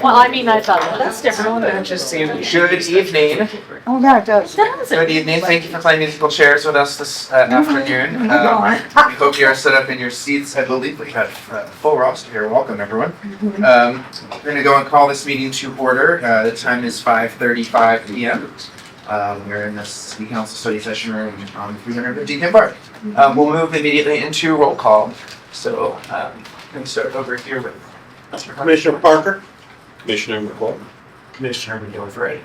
Well, I mean, I thought that's different. Good evening. Oh, yeah, it does. Good evening. Thank you for playing musical chairs with us this afternoon. We hope you are set up in your seats. I believe we have a full roster here. Welcome, everyone. We're going to go and call this meeting to order. The time is 5:35 p.m. We're in the City Council study session room on 350 Kim Park. We'll move immediately into roll call. So, let me start over here with Commissioner Parker. Commissioner McCoy. Commissioner McGillivray.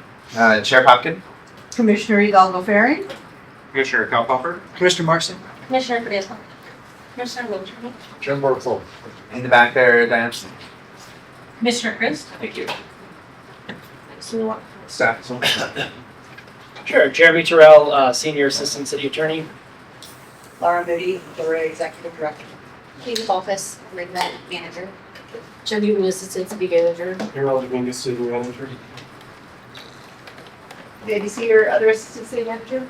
Chair Hopkins. Commissioner Hidalgo Ferry. Commissioner Kauphofer. Commissioner Marson. Commissioner Fidel. Commissioner Wiltshire. Jim Barthol. In the back there, Diane. Commissioner Chris. Thank you. Staff. Sure. Jeremy Terrell, Senior Assistant City Attorney. Laura Moody, Florida Executive Director. Katie Office, Red Manager. Joe Newton, Assistant City Manager. Harold Dominguez, City Manager. Did you see your other assistant city manager?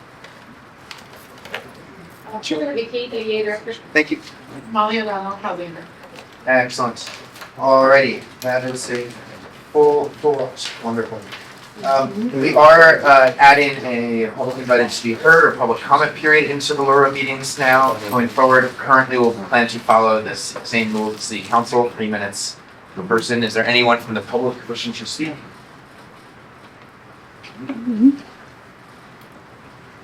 Vicky, ADA Director. Thank you. Molly O'Donnell, probably. Excellent. Alrighty, that is a full roster. Wonderful. We are adding a public invited to be heard or public comment period into the LURA meetings now. Going forward, currently we'll plan to follow this same rule as City Council, 3 minutes per person. Is there anyone from the public wishing to speak?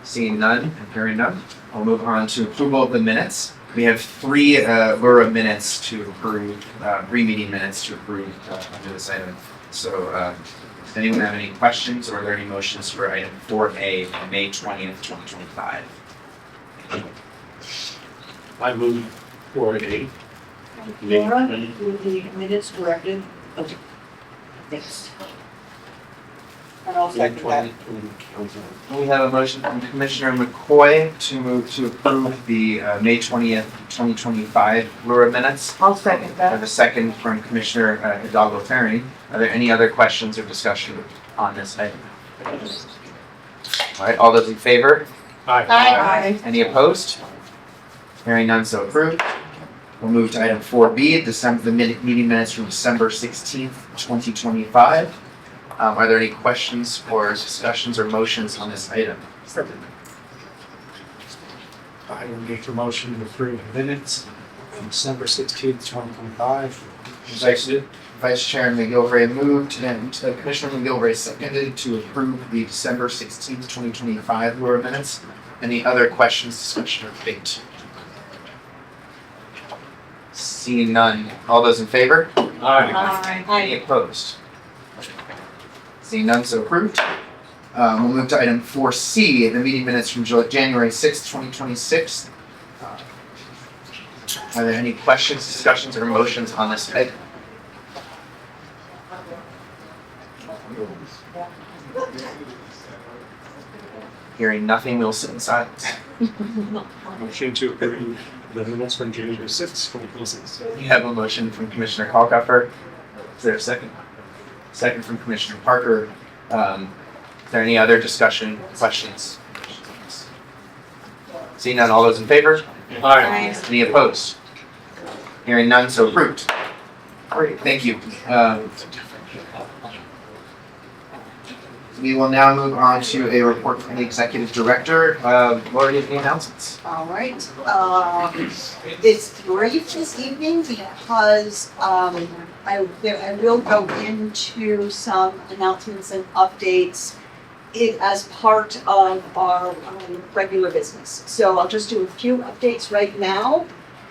Seeing none and hearing none, I'll move on to approval of the minutes. We have 3 LURA minutes to approve, 3 meeting minutes to approve under this item. So, does anyone have any questions or are there any motions for item 4A on May 20th, 2025? I move for a. Laura, with the minutes corrected. Okay. Thanks. And I'll second that. We have a motion from Commissioner McCoy to move to approve the May 20th, 2025 LURA minutes. I'll second I have that. a second from Commissioner Hidalgo Ferry. Are there any other questions or discussion on this item? All right, all those in favor? Aye. Any opposed? Hearing none, so approved. We'll move to item 4B, the meeting minutes from December 16th, 2025. Are there any questions or discussions or motions on this item? I will make a motion to approve the minutes from December 16th, 2025. Vice Chair McGillivray moved and Commissioner McGillivray seconded to approve the December 16th, 2025 LURA minutes. Any other questions, discussion, or debate? Seeing none. All those in favor? Any opposed? Seeing none, so approved. We'll move to item 4C, the meeting minutes from January 6th, 2026. Are there any questions, discussions, or motions on this item? Hearing nothing, we'll sit in silence. Motion to approve the minutes from January 6th, 2026. You have a motion from Commissioner Kalkoffer. Is there a second? Second from Commissioner Parker. Is there any other discussion, questions? Seeing none, all those in favor? Aye. Any opposed? Hearing none, so approved. Great, thank you. We will now move on to a report from the Executive Director. Laura, do you have any announcements? All right. It's great this evening because I will go into some announcements and updates as part of our regular business. So I'll just do a few updates right now.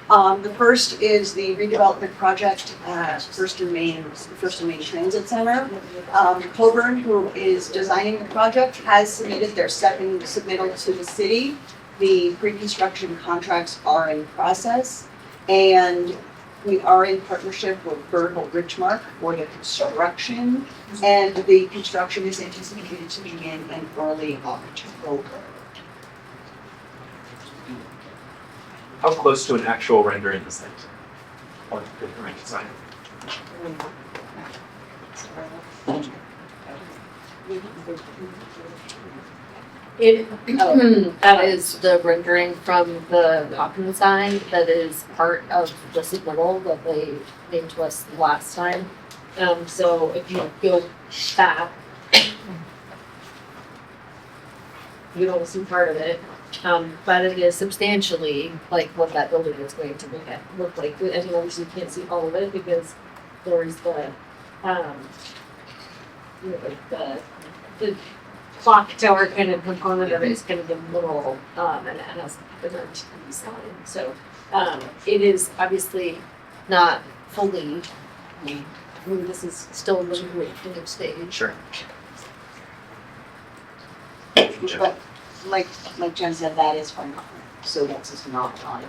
The first is the redevelopment project at First and Main Transit Center. Colburn, who is designing the project, has submitted their second submittal to the city. The pre-construction contracts are in process, and we are in partnership with Bergel Richmark for the construction, and the construction is anticipated to begin in early October. How close to an actual rendering is that? Design. That is the rendering from the Hopkins sign that is part of the submittal that they gave to us last time. So if you go back, you don't see part of it. But it is substantially like what that building is going to look like. And obviously you can't see all of it because there's the, the clock tower kind of component of it is kind of the middle, and it has the TV sign. So, it is obviously not fully, I mean, this is still a really great stage. Sure. But like Jen said, that is for now, so that's just not on.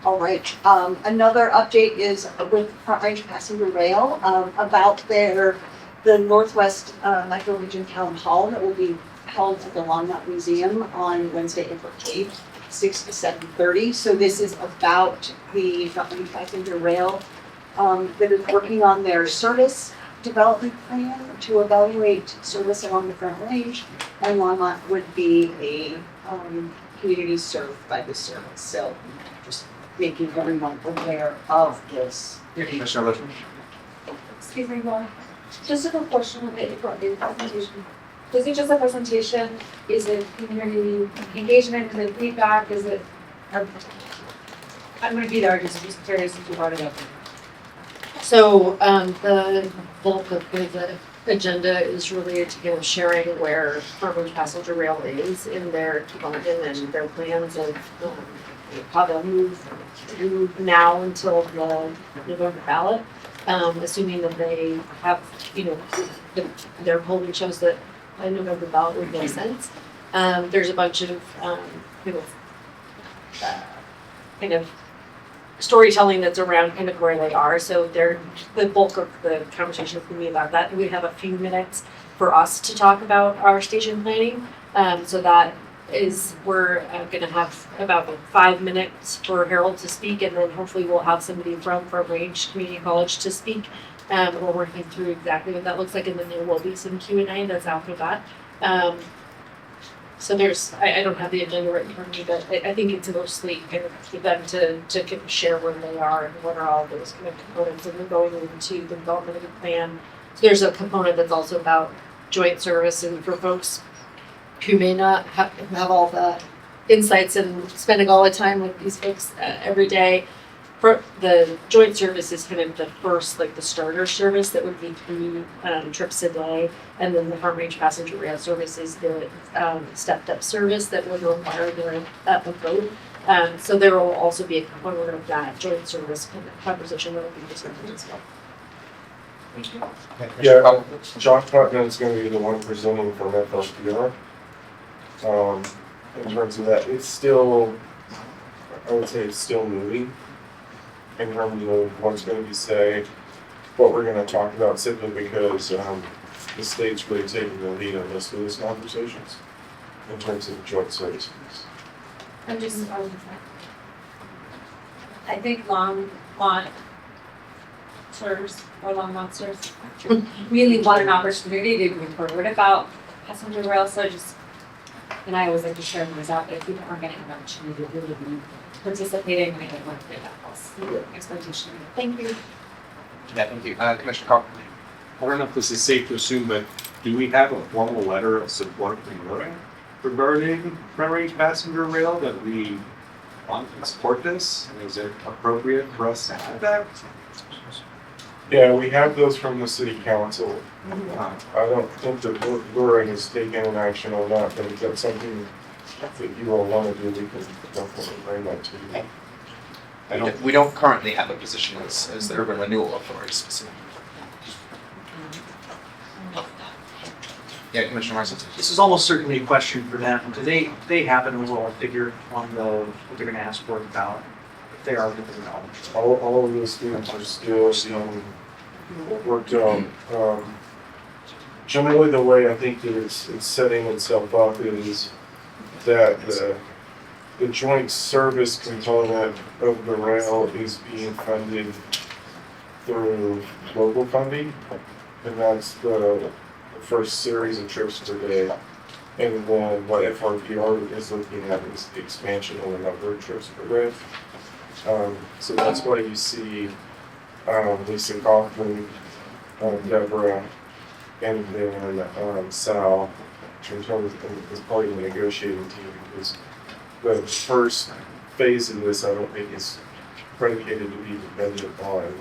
All right, another update is with Front Range Passenger Rail, about the Northwest Microregion Town Hall that will be held at the Longmont Museum on Wednesday, April 8th, 6 to 7:30. So this is about the Front Range Passenger Rail that is working on their service development plan to evaluate service along the Front Range, and Longmont would be a community served by this service. So just making everyone aware of this. Yeah, Commissioner Lippman. Excuse me, Laura. Just a quick question on the presentation. Is it just a presentation? Is it community engagement? Is it feedback? Is it? I'm going to be there. Just curious if you brought it up. So, the bulk of the agenda is related to kind of sharing where Front Range Passenger Rail is in their development and their plans of how they'll move through now until the November ballot. Assuming that they have, their polling shows that a November ballot would make sense. There's a bunch of kind of storytelling that's around kind of where they are. So the bulk of the conversation is going to be about that. And we have a few minutes for us to talk about our station planning. So that is, we're going to have about 5 minutes for Harold to speak, and then hopefully we'll have somebody from Range Community College to speak. We're working through exactly what that looks like, and then there will be some Q&A that's after that. So I don't have the agenda right in front of me, but I think it's mostly kind of for them to kind of share where they are and what are all those kind of components, and then going into the development of the plan. So there's a component that's also about joint service, and for folks who may not have all the insights and spending all the time with these folks every day. For the joint service is kind of the first, like the starter service that would be 3 trips a day, and then the Front Range Passenger Rail service is the stepped up service that would require a boat. So there will also be a component of that joint service kind of conversation that will be discussed as well. Yeah, John Putnam is going to be the one presenting from FLPR. In terms of that, it's still, I would say it's still moving in terms of what's going to be said, what we're going to talk about, simply because the state's really taking the lead on most of those conversations in terms of joint services. I'm just, I think Longmont monsters really want an opportunity to move forward about passenger rail, so and I always like to share things out, but if people aren't getting an opportunity to really be participating, I don't want to get that false expectation. Thank you. Yeah, thank you. Commissioner Carl. I don't know if this is safe to assume, but do we have a formal letter of support regarding Front Range Passenger Rail that we want to support this? And is it appropriate for us to have that? Yeah, we have those from the city council. I don't think that Laura has taken an action on that, but if that's something that you all want to do, we can definitely bring that to you. We don't currently have a position as the Urban Renewal Authority specifically. Yeah, Commissioner Marson. This is almost certainly a question for them. Do they have an overall figure on what they're going to ask for the ballot? If they are giving knowledge. All of those things are still being worked on. Generally, the way I think that it's setting itself up is that the joint service component of the rail is being funded through local funding, and that's the first series of trips per day. And then what FRPR is looking at is the expansion of the number of trips per day. So that's why you see Lisa Kaufman, Deborah, and then Sal, in terms of, as part of the negotiating team, because the first phase of this, I don't think is predicated to be dependent on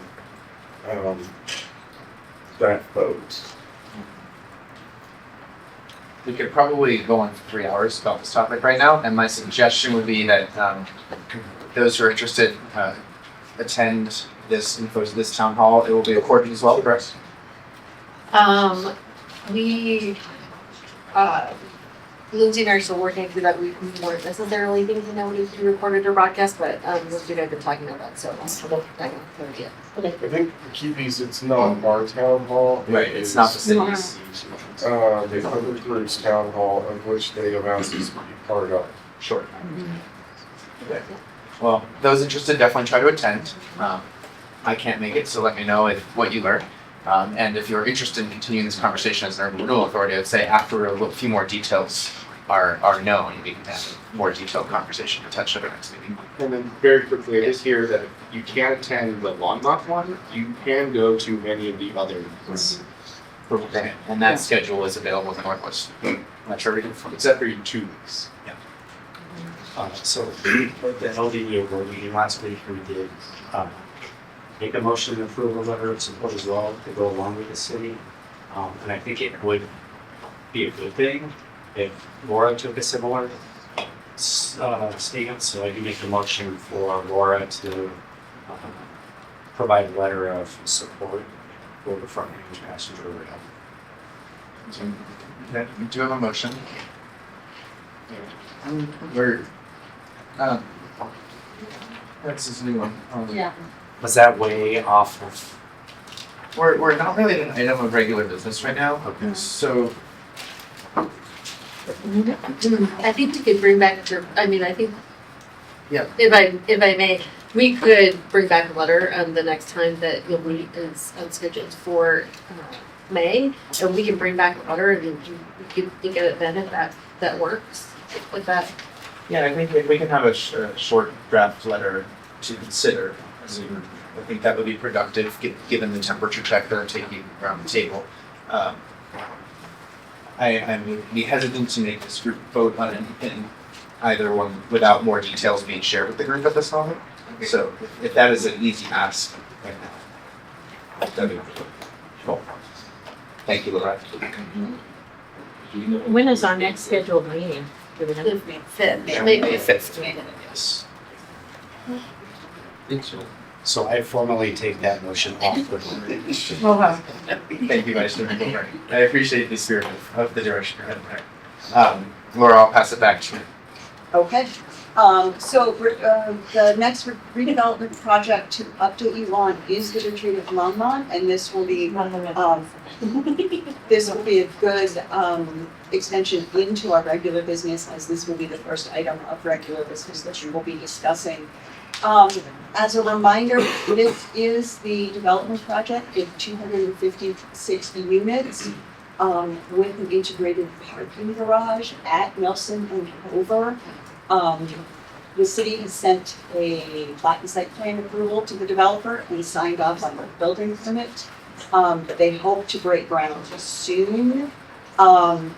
that vote. We could probably go on for 3 hours about this topic right now, and my suggestion would be that those who are interested attend this info to this town hall. It will be recorded as well, correct? We, Lindsay and I are still working through that. We weren't necessarily thinking that would be recorded or broadcast, but Lindsay and I have been talking about that, so I'm not going to yet. Okay. I think the key piece, it's not our town hall. Right, it's not the city's. The other group's town hall, of which they have asked us to be part of. Sure. Okay. Well, those interested definitely try to attend. I can't make it, so let me know what you learn. And if you're interested in continuing this conversation as an urban renewal authority, I'd say after a few more details are known, we can have a more detailed conversation potentially at our next meeting. And then very quickly, I just hear that if you can't attend the Longmont one, you can go to any of the other ones. Okay. And that schedule is available in the Northwest Metro region. It's every 2 weeks. So for the LDU board meeting last week, we did make a motion to approve a letter of support as well to go along with the city. And I think it would be a good thing if Laura took a similar stance. So I can make a motion for Laura to provide a letter of support for the front range passenger rail. Okay, we do have a motion. That's this new one. Yeah. Was that way off of? We're not really an item of regular business right now. Okay. So I think we could bring back, I think. Yeah. If I may, we could bring back a letter the next time that you'll meet is scheduled for May, and we can bring back a letter and we can think of it then if that works. If that, yeah, I think if we can have a short draft letter to consider, I think that would be productive given the temperature check that I'm taking around the table. I would be hesitant to make this group vote on anything, either one, without more details being shared with the group at this moment. So if that is an easy ask right now, that'd be cool. Thank you, Laura. When is our next scheduled meeting? Do we know? maybe. Fifth. Yes. So I formally take that motion off the board. Thank you, Vice Chair. I appreciate the spirit of the direction you're heading there. Laura, I'll pass it back to you. Okay, so the next redevelopment project to update you on is the retreat of Longmont, and this will be a good extension into our regular business, as this will be the first item of regular business that you will be discussing. As a reminder, this is the development project in 256 units with an integrated parking garage at Nelson and Hoover. The city has sent a plat and site plan approval to the developer and signed off on the building permit. They hope to break ground soon. The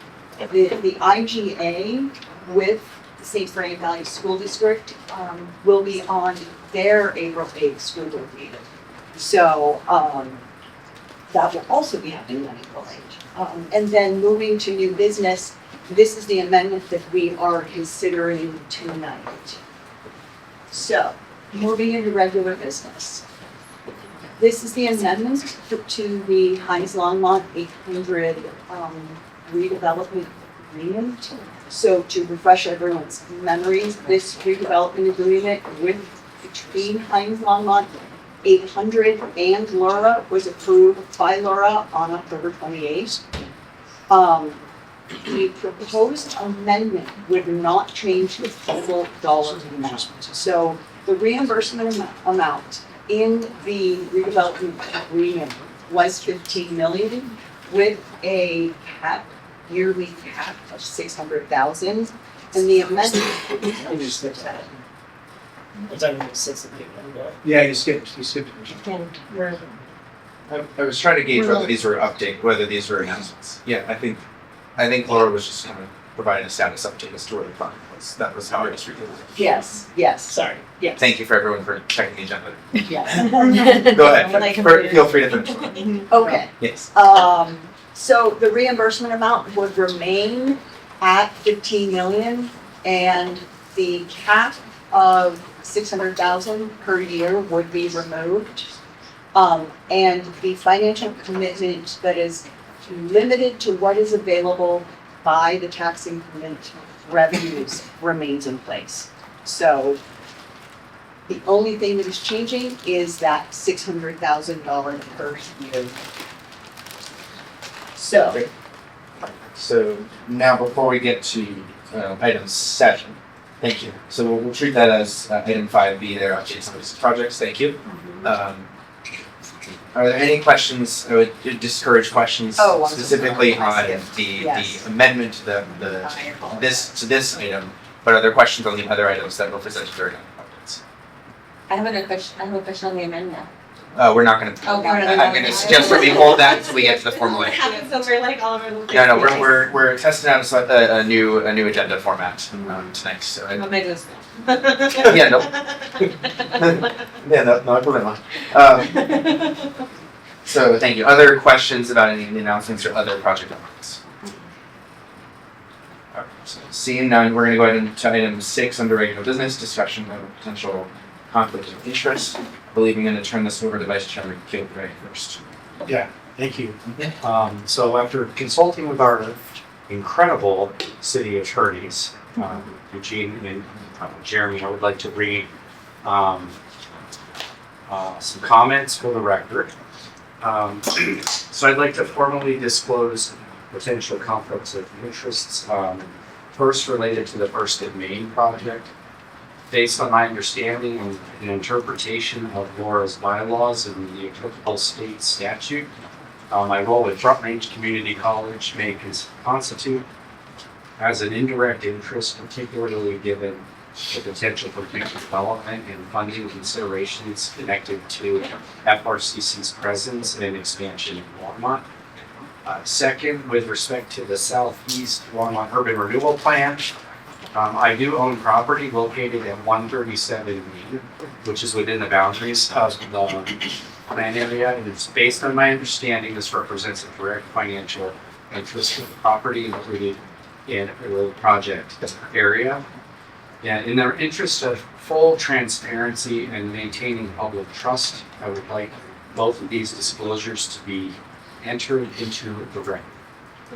IGA with the St. Frank Valley School District will be on their April 8th school board meeting. So that will also be happening on April 8th. And then moving to new business, this is the amendment that we are considering tonight. So moving into regular business. This is the amendment to the Heinz Longmont 800 redevelopment agreement. So to refresh everyone's memories, this redevelopment agreement between Heinz Longmont 800 and Laura was approved by Laura on October 28th. The proposed amendment would not change the total dollar amount. So the reimbursement amount in the redevelopment agreement was $15 million with a yearly cap of $600,000. And the amendment It's only 6 of people. Yeah, you skipped. I was trying to gauge whether these were announcements. Yeah, I think Laura was just kind of providing a status update as to where the project was. That was how I was reading it. Yes, yes, Sorry. yes. Thank you for everyone for checking the agenda. Yes. Go ahead. Feel free to finish. Okay. Yes. So the reimbursement amount would remain at 15 million, and the cap of 600,000 per year would be removed. And the financial commitment that is limited to what is available by the tax increment revenues remains in place. So the only thing that is changing is that $600,000 per year. So now before we get to item 7, thank you. So we'll treat that as item 5B there, updates on these projects. Thank you. Are there any questions? I would discourage questions Oh, specifically on Yes. the amendment to this item. But are there questions on the other items that were presented during updates? I have a question on the amendment. We're not going to. Oh, I'm going to suggest that we hold that until we get to the formal item. happens when we're like all over the place. No, we're testing out a new agenda format tonight. So I'll make this. yeah, no, problema. So thank you. Other questions about any of the announcements or other project updates? Alright, so seeing none, we're going to go ahead into item 6 under regular business, discussion of potential conflict of interest. I believe I'm going to turn this over to Vice Chairman Kilgray first. Yeah, thank you. So after consulting with our incredible city attorneys, Eugene and Jeremy, I would like to read some comments for the record. So I'd like to formally disclose potential conflicts of interests. First, related to the First and Main project. Based on my understanding and interpretation of Laura's bylaws and the applicable state statute, my role at Front Range Community College may constitute as an indirect interest, particularly given the potential for future development and funding considerations connected to FRCC's presence and expansion in Longmont. Second, with respect to the Southeast Longmont Urban Renewal Plan, I do own property located at 137 Main, which is within the boundaries of the plan area, and it's based on my understanding, this represents a direct financial interest in the property included in the project area. And in the interest of full transparency and maintaining public trust, I would like both of these disclosures to be entered into the record.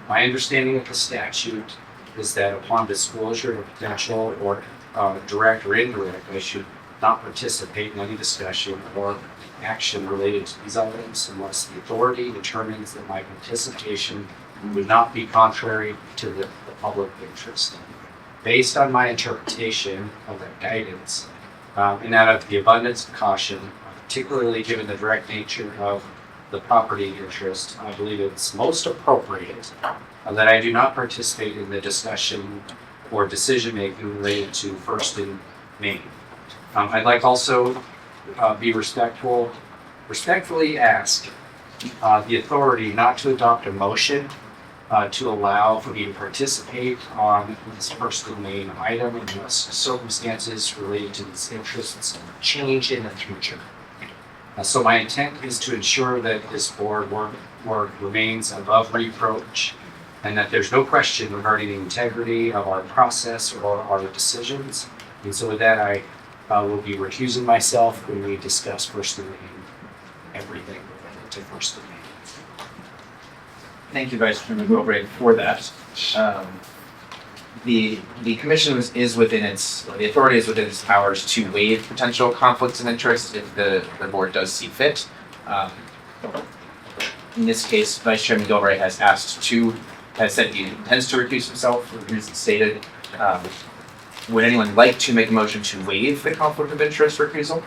My understanding of the statute is that upon disclosure of potential or direct or indirect, I should not participate in any discussion or action related to these items unless the authority determines that my participation would not be contrary to the public interest. Based on my interpretation of that guidance, and out of the abundance of caution, particularly given the direct nature of the property interest, I believe it's most appropriate that I do not participate in the discussion or decision-making related to First and Main. I'd like also be respectfully ask the authority not to adopt a motion to allow for me to participate on this First and Main item unless circumstances related to these interests change in the future. So my intent is to ensure that this board work remains above reproach and that there's no question regarding the integrity of our process or our decisions. And so with that, I will be recusing myself when we discuss First and Main, everything related to First and Main. Thank you, Vice Chairman Kilgray, for that. The commission is within the authority is within its powers to waive potential conflicts of interest if the board does see fit. In this case, Vice Chairman Kilgray has said he intends to recuse himself for the reasons stated. Would anyone like to make a motion to waive the conflict of interest recusal?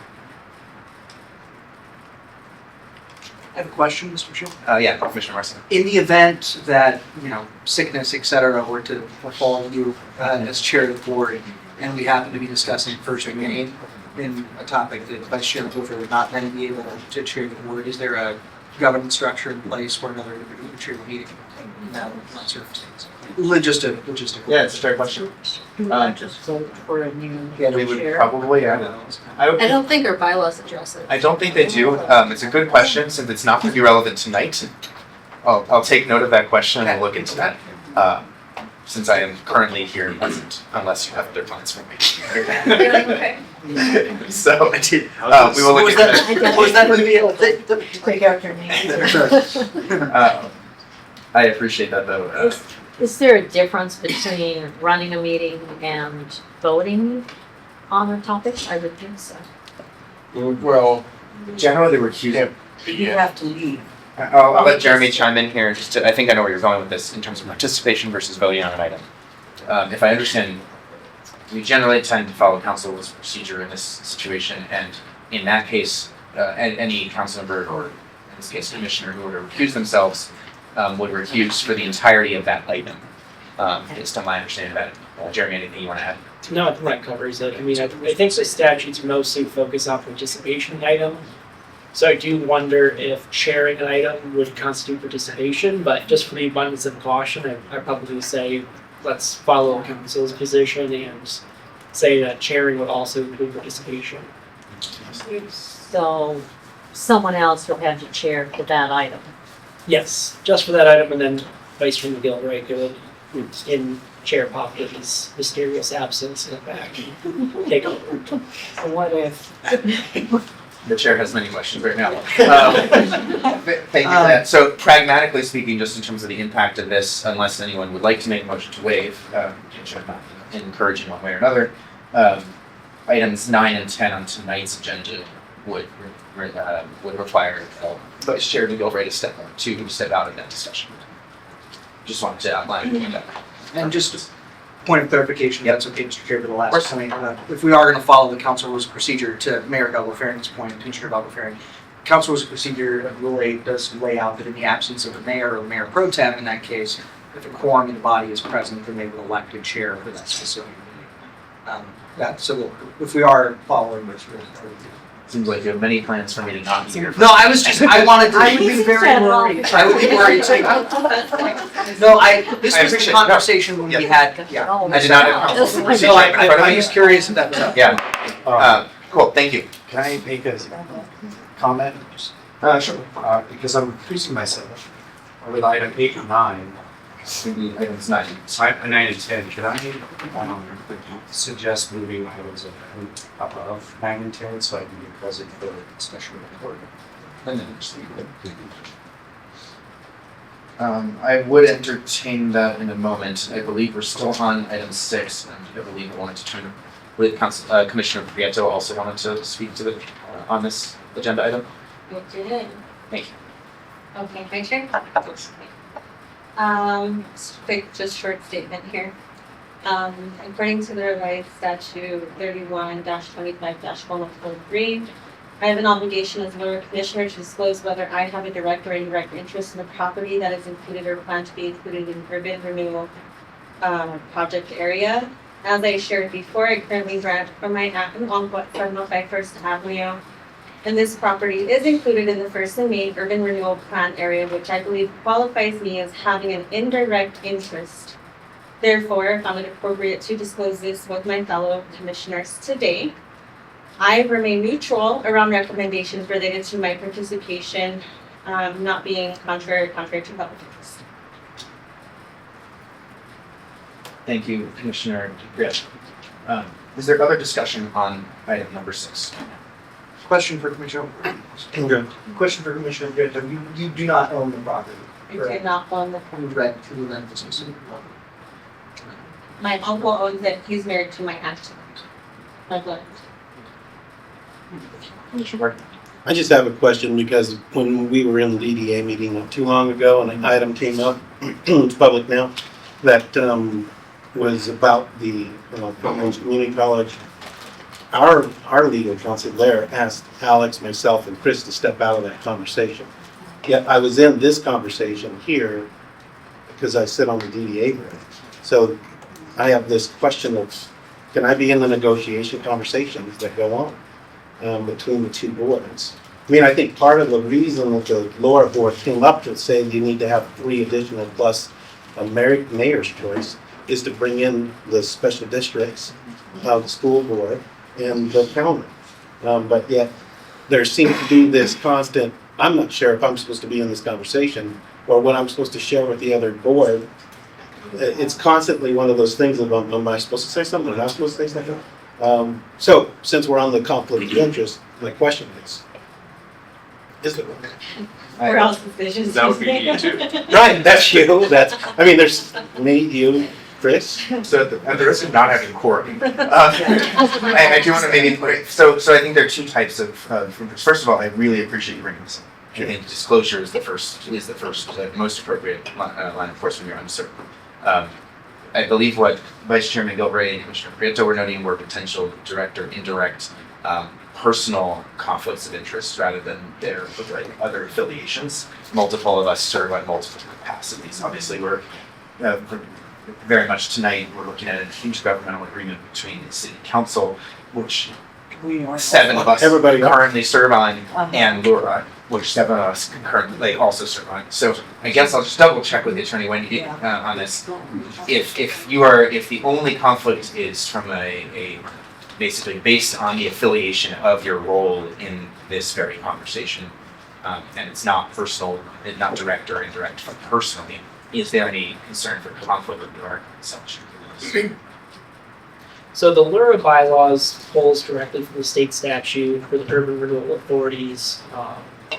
I have a question, Mr. Chair. Yeah, Commissioner Marson. In the event that, sickness, et cetera, were to befall you as chair of the board, and we happen to be discussing First and Main, in a topic that Vice Chair Hoover would not then be able to chair the board, is there a governance structure in place where another individual would chair the meeting in that circumstance? Logistical. Yeah, it's a fair question. Just vote for a new We would chair. probably, I don't think our bylaws address it. I don't think they do. It's a good question, since it's not going to be relevant tonight. I'll take note of that question and we'll look into that. Since I am currently here and present, unless you have other plans for me. Okay. So, we will look into that. Was that going to be a Take out your name. I appreciate that though. Is there a difference between running a meeting and voting on a topic? I would think so. Well, generally the recusal. You have to leave. I'll let Jeremy chime in here. I think I know where you're going with this in terms of participation versus voting on an item. If I understand, we generally tend to follow council's procedure in this situation, and in that case, any council member or in this case commissioner who were to recuse themselves would recuse for the entirety of that item. Based on my understanding of that. Jeremy, anything you want to add? No, I think that covers it. I mean, I think the statutes mostly focus on participation item. So I do wonder if chairing an item would constitute participation, but just for the abundance of caution, I'd probably say let's follow council's position and say that chairing would also include participation. So someone else will have to chair for that item. Yes, just for that item, and then Vice Chair McGilvray could, in Chair Popkins' mysterious absence, in the back, take over. So what if? The chair has many questions right now. Thank you for that. So pragmatically speaking, just in terms of the impact of this, unless anyone would like to make a motion to waive, which I'm not encouraging one way or another, items 9 and 10 on tonight's agenda would require Vice Chair McGilvray to step out of that discussion. Just wanted to outline that. And just point of clarification, Yep. that's okay, Mr. Chair, for the last Of course. point. If we are going to follow the council rules of procedure to Mayor Bellefaring's point, Commissioner Bellefaring, council rules of procedure Rule 8 does lay out that in the absence of a mayor or mayor pro tem, in that case, if a quorum in the body is present, then they will elect a chair for that specific meeting. So if we are following this rule. Seems like you have many plans for me to not be here. No, I would be very worried. I would be worried too. No, this was the appreciate it. conversation when we had, yeah. I did not have This a is procedure No, in front of I'm me. just curious if that was up. Yeah, cool, thank you. Can I make a comment? Sure. Because I'm confusing myself with item 8 and 9. Maybe items 9. 9 and 10, can I suggest moving items above 9 and 10 so I can be present for the special report? And then I would entertain that in a moment. I believe we're still on item 6, and I believe I wanted to turn with Commissioner Prieto also wanted to speak to the on this agenda item. You did. Thank you. Okay, my turn. Just short statement here. According to the revised statute 31-25-103, I have an obligation as a borough commissioner to disclose whether I have a direct or indirect interest in the property that is included or planned to be included in urban renewal project area. As I shared before, I currently rent from my aunt in Longmont, 705 First Avenue. And this property is included in the First and Main Urban Renewal Plan area, which I believe qualifies me as having an indirect interest. Therefore, I found it appropriate to disclose this with my fellow commissioners today. I remain neutral around recommendations related to my participation, not being contrary to public interest. Thank you, Commissioner Prieto. Is there other discussion on item number 6? Question for Commissioner. Question for Commissioner Prieto. You do not own the property. I do not own the Who rent this specific property? My uncle owns it. He's married to my aunt. My blood. Commissioner Burke? I just have a question because when we were in the DDA meeting not too long ago and an item came up, it's public now, that was about the Portland Community College. Our legal counsel there asked Alex, myself, and Chris to step out of that conversation. Yet I was in this conversation here because I sit on the DDA group. So I have this question of, can I be in the negotiation conversations that go on? between the two boards. I mean, I think part of the reason that the lower board came up to say you need to have 3 additional plus a mayor's choice is to bring in the special districts of the school board and the county. But yet, there seems to be this constant, I'm not sure if I'm supposed to be in this conversation or what I'm supposed to share with the other board. It's constantly one of those things of, am I supposed to say something or not supposed to say something? So, since we're on the conflict of interest, my question is it Or else decisions. That would be me too. right? That's you. I mean, there's me, you, Chris. So at the risk of not having quorum, I do want to maybe put it, so I think there are 2 types of, first of all, I really appreciate you bringing this up. I think disclosure is the first, most appropriate line of force when you're uncertain. I believe what Vice Chairman Gilbray and Commissioner Prieto were noting were potential direct or indirect personal conflicts of interest rather than their other affiliations. Multiple of us serve on multiple capacities. Obviously, we're very much tonight, we're looking at a huge governmental agreement between the city council, which 7 of us Everybody currently serve on, and Laura, which 7 of us concurrently also serve on. So I guess I'll just double check with the attorney Wendy on this. If the only conflict is from a basically based on the affiliation of your role in this very conversation, and it's not personal, not direct or indirect, but personally, is there any concern for conflict with your such? So the LURA bylaws pulls directly from the state statute for the urban renewal authorities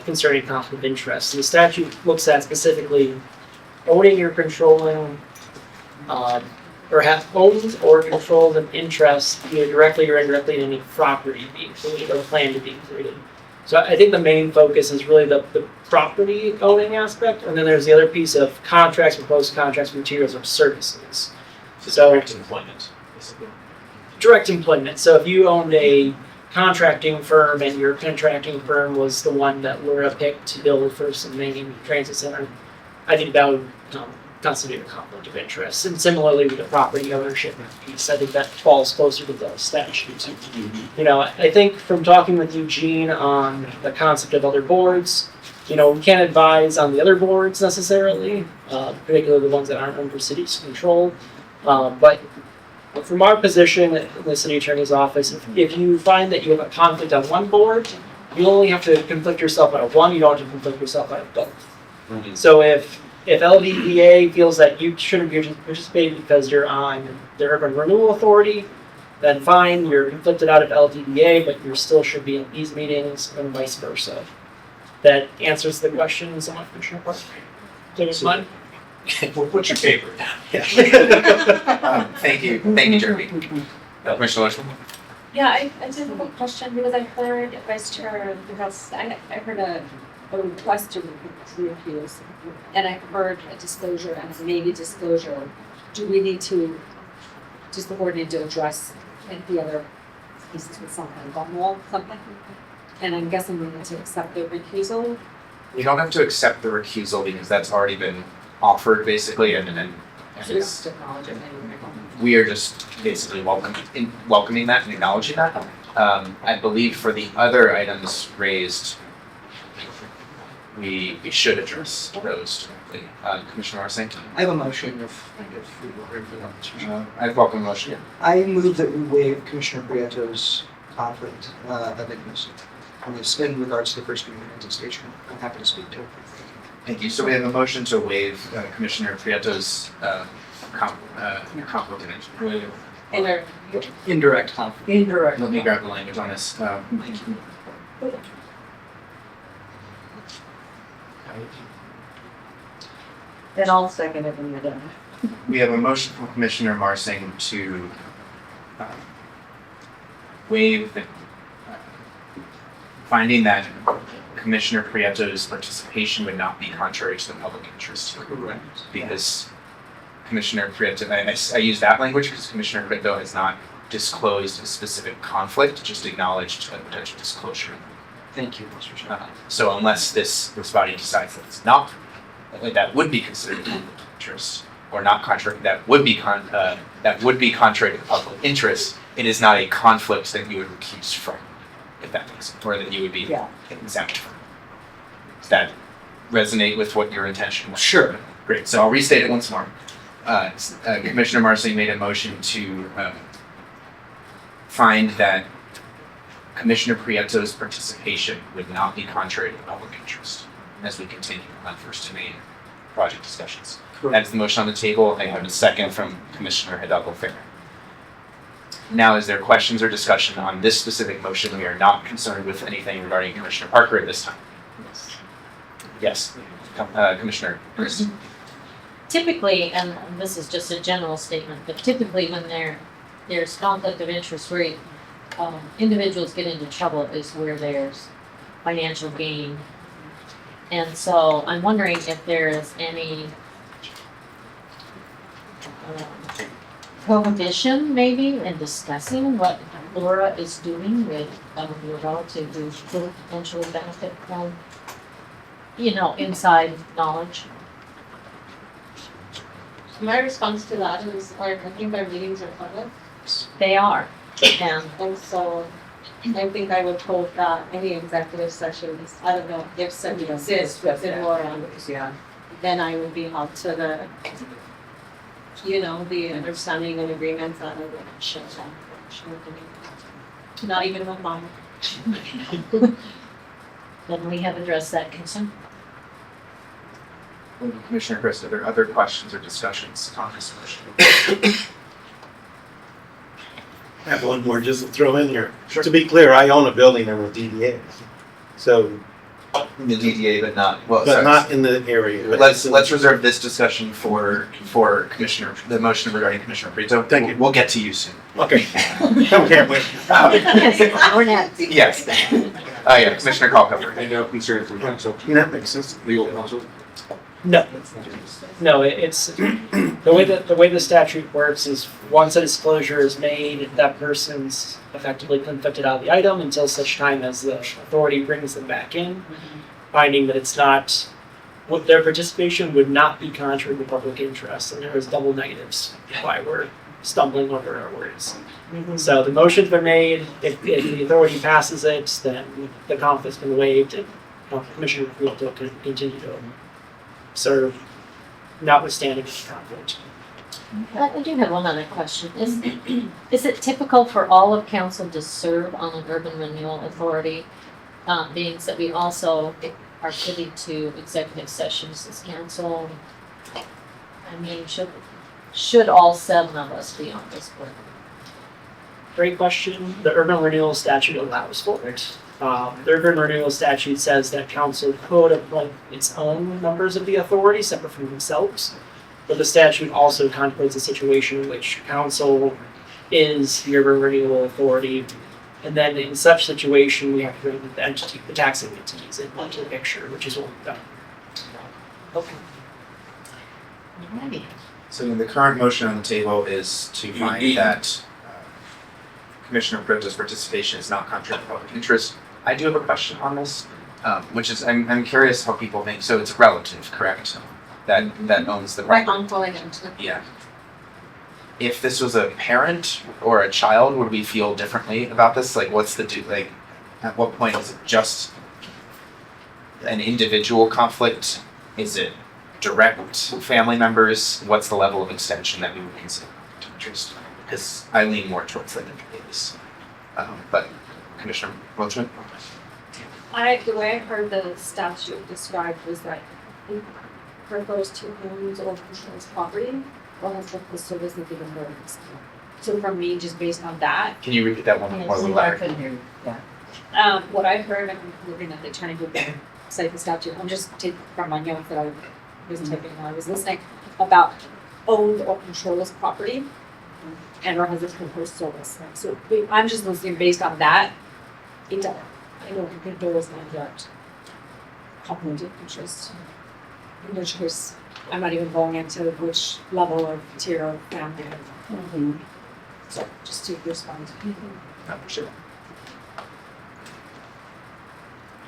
concerning conflict of interest. And the statute looks at specifically owning or controlling or have owned or controlled an interest either directly or indirectly in any property being created or planned to be created. So I think the main focus is really the property owning aspect, and then there's the other piece of contracts, proposed contracts, materials, or services. So Direct employment, basically. direct employment. So if you owned a contracting firm and your contracting firm was the one that Laura picked to build for some main transit center, I think that would constitute a conflict of interest. And similarly with the property ownership piece, I think that falls closer to the statute. You know, I think from talking with Eugene on the concept of other boards, you know, we can't advise on the other boards necessarily, particularly the ones that aren't under city's control. But from our position in the city attorney's office, if you find that you have a conflict on one board, you only have to conflict yourself out of one, you don't have to conflict yourself out of both. So if LDDA feels that you shouldn't be participating because you're on the Urban Renewal Authority, then fine, you're conflicted out of LDDA, but you still should be in these meetings and vice versa. That answers the question somewhat, Commissioner Park. Fine. What's your favorite? Thank you, Jeremy. Commissioner Lushman? Yeah, I just have a question because I heard Vice Chair, because I heard a request to recuse, and I heard a disclosure and maybe disclosure. Do we need to, does the board need to address the other pieces with some kind of bundle, something? And I'm guessing we need to accept the recusal. You don't have to accept the recusal because that's already been offered basically, and So just acknowledge it. we are just basically welcoming that and acknowledging that. I believe for the other items raised, we should address those directly. Commissioner Marsing? I have a motion. I welcome the motion. I move that we waive Commissioner Prieto's conflict of interest. In regards to the first community station, I'm happy to speak to it. Thank you. So we have a motion to waive Commissioner Prieto's conflict of interest. Indirect conflict. Indirect. Let me grab the language on this. Then I'll second it when you're done. We have a motion from Commissioner Marsing to waive the finding that Commissioner Prieto's participation would not be contrary to the public interest. Because Commissioner Prieto, I use that language because Commissioner Prieto has not disclosed a specific conflict, just acknowledged a potential disclosure. Thank you, Mr. Chairman. So unless this body decides that it's not, that would be considered a conflict of interest, or not contrary, that would be contrary to the public interest, it is not a conflict that you would recuse from. if that makes sense, or that you would be Yeah. exempt from. Does that resonate with what your intention was? Sure. Great, so I'll restate it once more. Commissioner Marcy made a motion to find that Commissioner Prieto's participation would not be contrary to the public interest as we continue on First to Main project discussions. That is the motion on the table. I have a second from Commissioner Hidalgo-Fair. Now, is there questions or discussion on this specific motion? We are not concerned with anything regarding Commissioner Parker at this time. Yes, Commissioner Chris. Typically, and this is just a general statement, but typically when there's conflict of interest where individuals get into trouble is where there's financial gain. And so I'm wondering if there is any prohibition maybe in discussing what Laura is doing with your relative who could potentially benefit from, inside knowledge. My response to that is, I think our meetings are public, They are, and and so I think I would hope that any executive sessions, I don't know if such exists within Laura, then I would be held to the, the understanding and agreements that I would share that. Not even with mom. then we have addressed that concern. Commissioner Chris, are there other questions or discussions on this motion? I have one more just to throw in here. To be clear, I own a building in the DDA. So, In the DDA, but not, well, but sorry. not in the area. but Let's it's- reserve this discussion for the motion regarding Commissioner Prieto. Thank you. We'll get to you soon. Okay. Can't wait. We're not. Yes. Yeah, Commissioner Culpepper. And no concern from council, That makes sense. legal counsel. No, it's the way the statute works is once a disclosure is made, that person's effectively convicted out of the item until such time as the authority brings them back in, finding that it's not, what their participation would not be contrary to public interest, and there is double negatives why we're stumbling over our words. So the motion's been made. If the authority passes it, then the conflict's been waived, and Commissioner Prieto can continue to serve, notwithstanding the conflict. I do have one other question. Is it typical for all of council to serve on an urban renewal authority, being that we also are privy to executive sessions as council? I mean, should all 7 of us be on this board? Great question. The urban renewal statute allows for it. The urban renewal statute says that council could appoint its own members of the authority separate from themselves. But the statute also contemplates a situation in which council is the urban renewal authority. And then in such situation, we have to bring the taxing entities into the picture, which is what we've done. Okay. Alrighty. So the current motion on the table is to find that Commissioner Prieto's participation is not contrary to public interest. I do have a question on this, which is I'm curious how people think. So it's relative, correct? That owns the Right, property. I'm calling it. Yeah. If this was a parent or a child, would we feel differently about this? Like, what's at what point is it just an individual conflict? Is it direct family members? What's the level of extension that we would consider to interest? Because I lean more towards the case. But Commissioner Welchman? The way I heard the statute described was that for those 2 homes or controls property, or has the service of the members. So for me, just based on that, Can you repeat that one more? couldn't hear you. what I heard, I'm looking at the trying to cite the statute, I'm just taking from my notes that I was taking while I was listening about owned or controls property and or has this proposed service. So I'm just listening based on that. I don't think there was an direct conflict of interest. In which case, I'm not even going into which level of tier of family. So just to respond. No, for sure.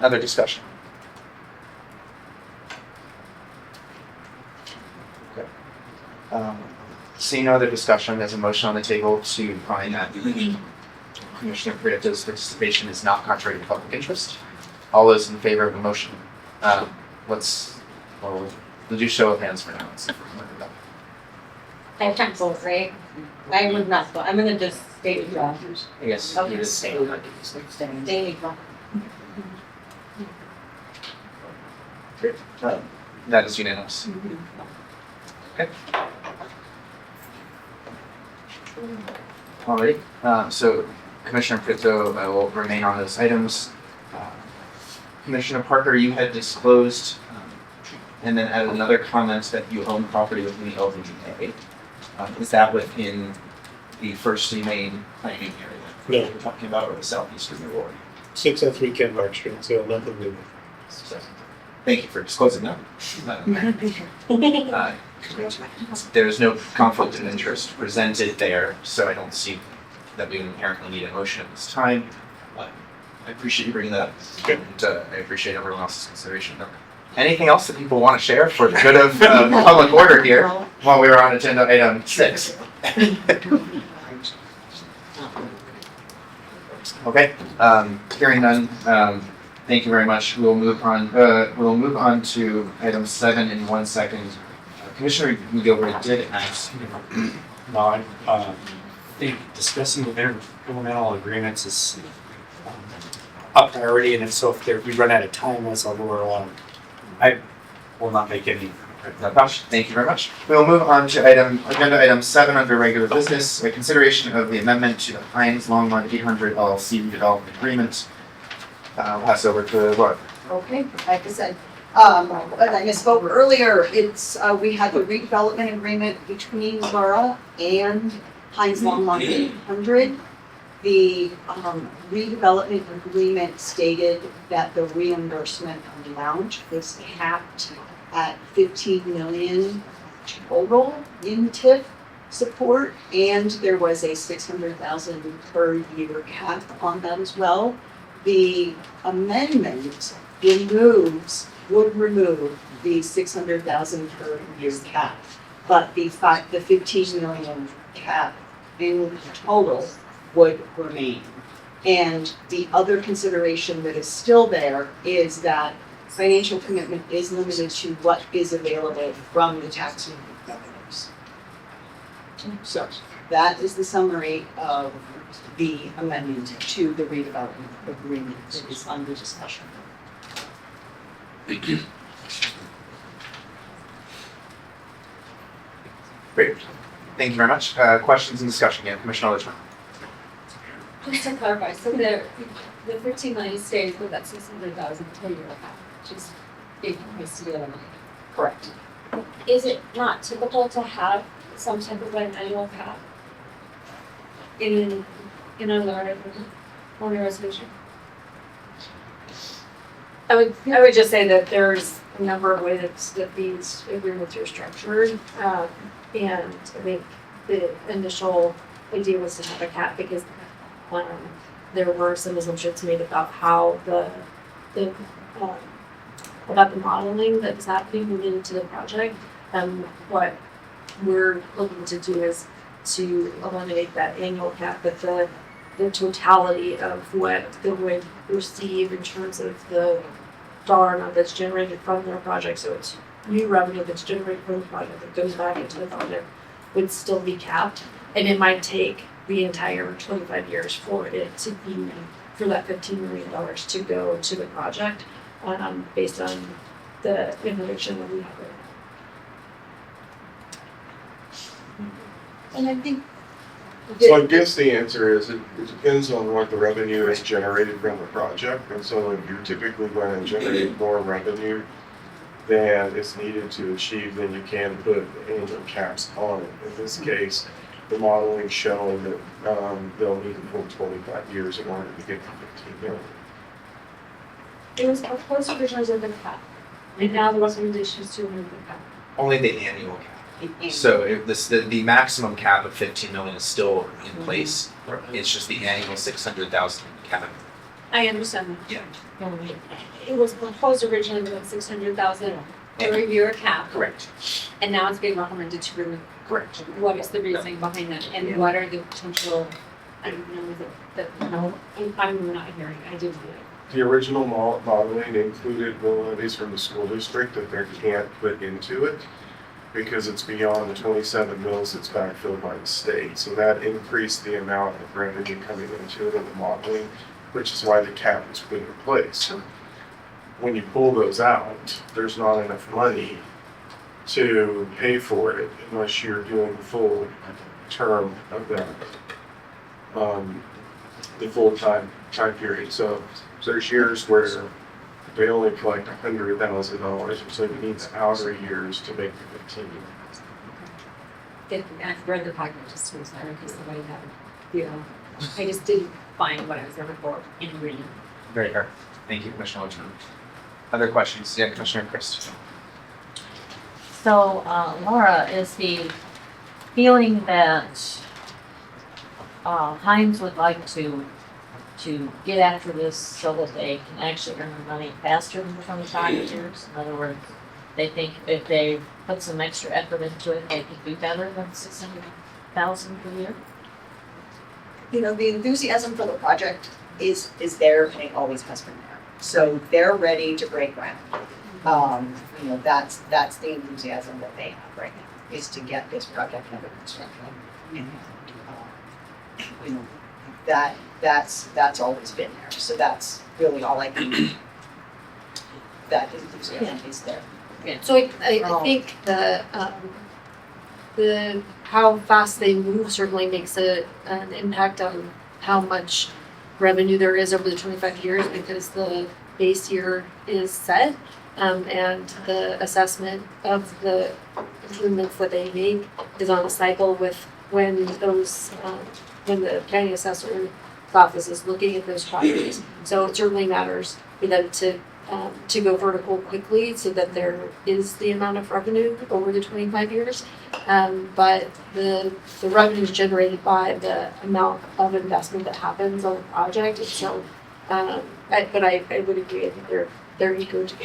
Other discussion? Okay. Seeing no other discussion, there's a motion on the table to find that Commissioner Prieto's participation is not contrary to public interest. All those in favor of the motion, we'll do show of hands for now. I have time to vote, right? I would not vote. I'm gonna just stay with y'all. I guess. Okay. you just- Stay with y'all. That is unanimous. Okay. Alrighty, so Commissioner Prieto will remain on those items. Commissioner Parker, you had disclosed, and then added another comment that you own property within the LVGA. Is that within the first and main planning area? No. We're talking about or the southeastern ward. 603 Kenmar Street, so nothing new. So, thank you for disclosing that. There's no conflict of interest presented there, so I don't see that we inherently need a motion at this time. But I appreciate you bringing that up, and I appreciate everyone else's consideration. Anything else that people want to share for the good of public order here while we were on agenda item 6? Okay, hearing none, thank you very much. We'll move on to item 7 in 1 second. Commissioner McGilvery did ask. No, I think discussing the intergovernmental agreements is a priority, and if so, if we run out of time, as I'll go along. I will not make any. Thank you very much. We'll move on to agenda item 7 under regular business, a consideration of the amendment to the Hines Longmont 800 LLC redevelopment agreement. I'll pass over to Laura. Okay, like I said, but I misspoke earlier, we had the redevelopment agreement between Laura and Hines Longmont 800. The redevelopment agreement stated that the reimbursement amount was capped at 15 million total in TIF support, and there was a 600,000 per year cap on that as well. The amendment would remove the 600,000 per year cap, but the 15 million cap in total would remain. And the other consideration that is still there is that financial commitment is limited to what is available from the tax revenues. So that is the summary of the amendment to the redevelopment agreement that is under discussion. Thank you. Great. Thank you very much. Questions and discussion again, Commissioner Lichman. Just to clarify, so the 15 million stays with that 600,000 per year cap, which is big price to the other money. Correct. Is it not typical to have some type of an annual cap in a loan resolution? I would just say that there's a number of ways that these agreements are structured. And I think the initial idea was to have a cap because there were some assumptions made about how about the modeling that was happening moving into the project. What we're looking to do is to eliminate that annual cap, but the totality of what they would receive in terms of the dollar amount that's generated from their project. So it's new revenue that's generated from the project that goes back into the project would still be capped. And it might take the entire 25 years for it to be, for that $15 million to go to the project, based on the information that we have right now. And I think So I guess the answer is it depends on what the revenue is generated from the project. And so if you're typically going to generate more revenue than is needed to achieve, then you can put annual caps on it. In this case, the modeling showing that they'll need the full 25 years in order to get to 15 million. It was proposed originally as a cap, and now the recommendation is to remove the cap. Only the annual cap. So if the maximum cap of 15 million is still in place, it's just the annual 600,000 cap. I understand. Yeah. It was proposed originally with 600,000 per year cap, Correct. and now it's being recommended to remove. Correct. What is the reasoning behind that, and what are the potential I don't know that, no, I'm not hearing, I do. The original modeling included mill levies from the school district that they can't put into it because it's beyond the 27 mills that's backfilled by the state. So that increased the amount of revenue coming into it in the modeling, which is why the cap was put in place. When you pull those out, there's not enough money to pay for it unless you're doing the full term of that, the full time period. So there's years where they only collect $100,000, and so you need the outer years to make the 15. I've read the package just to sorry because somebody had, you know, I just didn't find what I was looking for in reading. Very fair. Thank you, Commissioner Luttrell. Other questions? Yeah, Commissioner Christ. So, Laura, is the feeling that Hines would like to get after this so that they can actually earn the money faster than 25 years? In other words, they think if they put some extra effort into it, they could do better than 600,000 per year? You know, the enthusiasm for the project is there and it always has been there. So they're ready to break ground. You know, that's the enthusiasm that they have right now, is to get this project under construction. And, you know, that's always been there. So that's really all I can, that enthusiasm is there. So I think the how fast they move certainly makes an impact on how much revenue there is over the 25 years because the base year is set, and the assessment of the improvements that they make is on a cycle with when those when the county assessor's office is looking at those properties. So it certainly matters for them to go vertical quickly so that there is the amount of revenue over the 25 years. But the revenue is generated by the amount of investment that happens on the project. And so, I would agree, I think they're eager to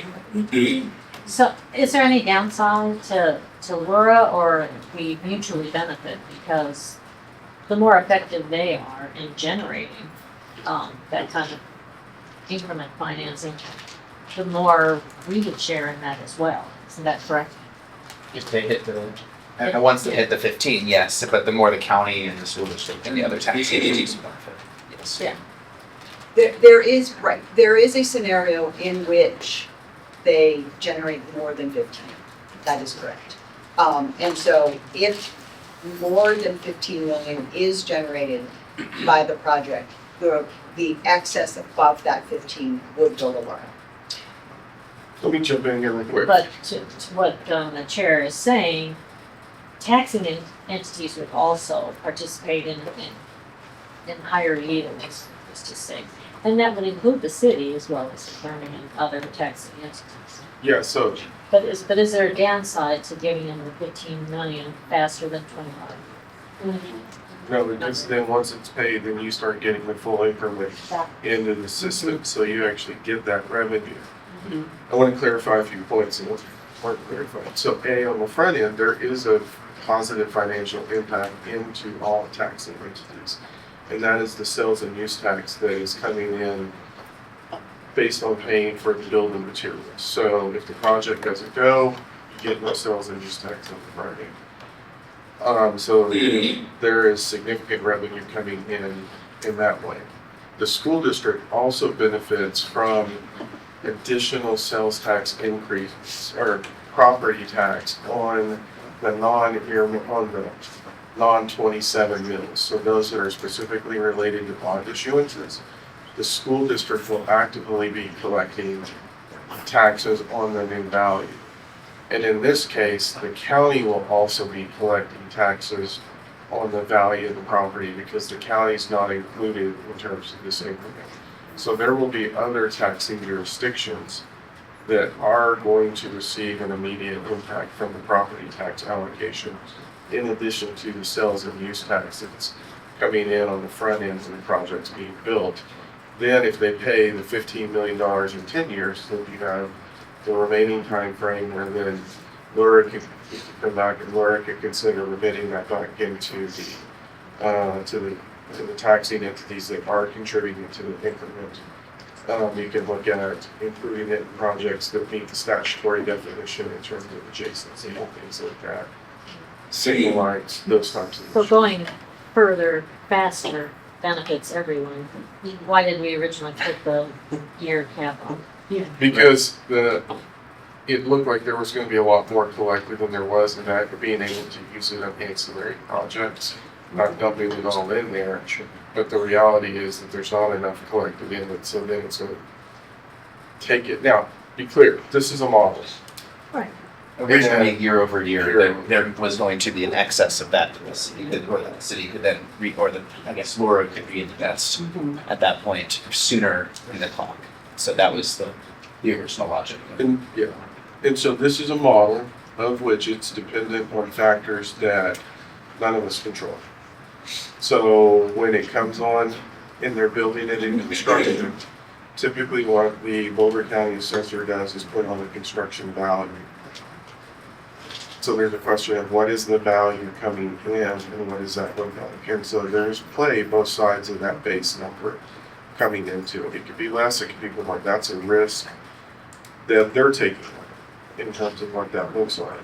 get. So is there any downside to Laura, or we mutually benefit because the more effective they are in generating that kind of increment financing, the more we would share in that as well. Isn't that correct? If they hit and once they hit the 15, yes, but the more the county and the school district and the other tax agencies benefit, yes. Yeah. There is a scenario in which they generate more than 15. That is correct. And so if more than 15 million is generated by the project, the excess above that 15 would go to Laura. Let me jump in here real quick. But to what the chair is saying, taxing entities would also participate in higher yields, let's just say. And that would include the city as well as the county and other taxing entities. Yeah, so But is there a downside to giving them the 15 million faster than 25? no, because then once it's paid, then you start getting the full increment into the system, so you actually get that revenue. I want to clarify a few points and weren't clarified. So A, on the front end, there is a positive financial impact into all taxing entities. And that is the sales and use tax that is coming in based on paying for the building materials. So if the project doesn't go, you get no sales and use tax on the front end. So there is significant revenue coming in that way. The school district also benefits from additional sales tax increase or property tax on the non-27 mills. So those that are specifically related to bond issuances, the school district will actively be collecting taxes on the new value. And in this case, the county will also be collecting taxes on the value of the property because the county is not included in terms of this increment. So there will be other taxing jurisdictions that are going to receive an immediate impact from the property tax allocation, in addition to the sales and use tax that's coming in on the front end of the projects being built. Then if they pay the $15 million in 10 years, then you have the remaining time frame where then Laura can come back and Laura can consider remitting that back into the to the to the taxing entities that are contributing to the increment. You can look at including it in projects that meet the statutory definition in terms of adjacency and things like that. Single lines, those types of So issues. going further, faster benefits everyone. Why did we originally put the year cap on? Because it looked like there was gonna be a lot more collected than there was, and that being able to use it on ancillary projects, not dumping it all in there. But the reality is that there's not enough collected in it, so then it's gonna take it. Now, be clear, this is a model. Originally, year over year, there was going to be an excess of that, the city could then, I guess Laura could reinvest at that point sooner in the clock. So that was the original logic. And so this is a model of which it's dependent on factors that none of us control. So when it comes on and they're building it in construction, typically what the Boulder County assessor does is put on the construction value. So there's a question of what is the value coming in and what does that look like? And so there's both sides of that base number coming into it. It could be less, it could be more. That's a risk that they're taking in terms of what that looks like.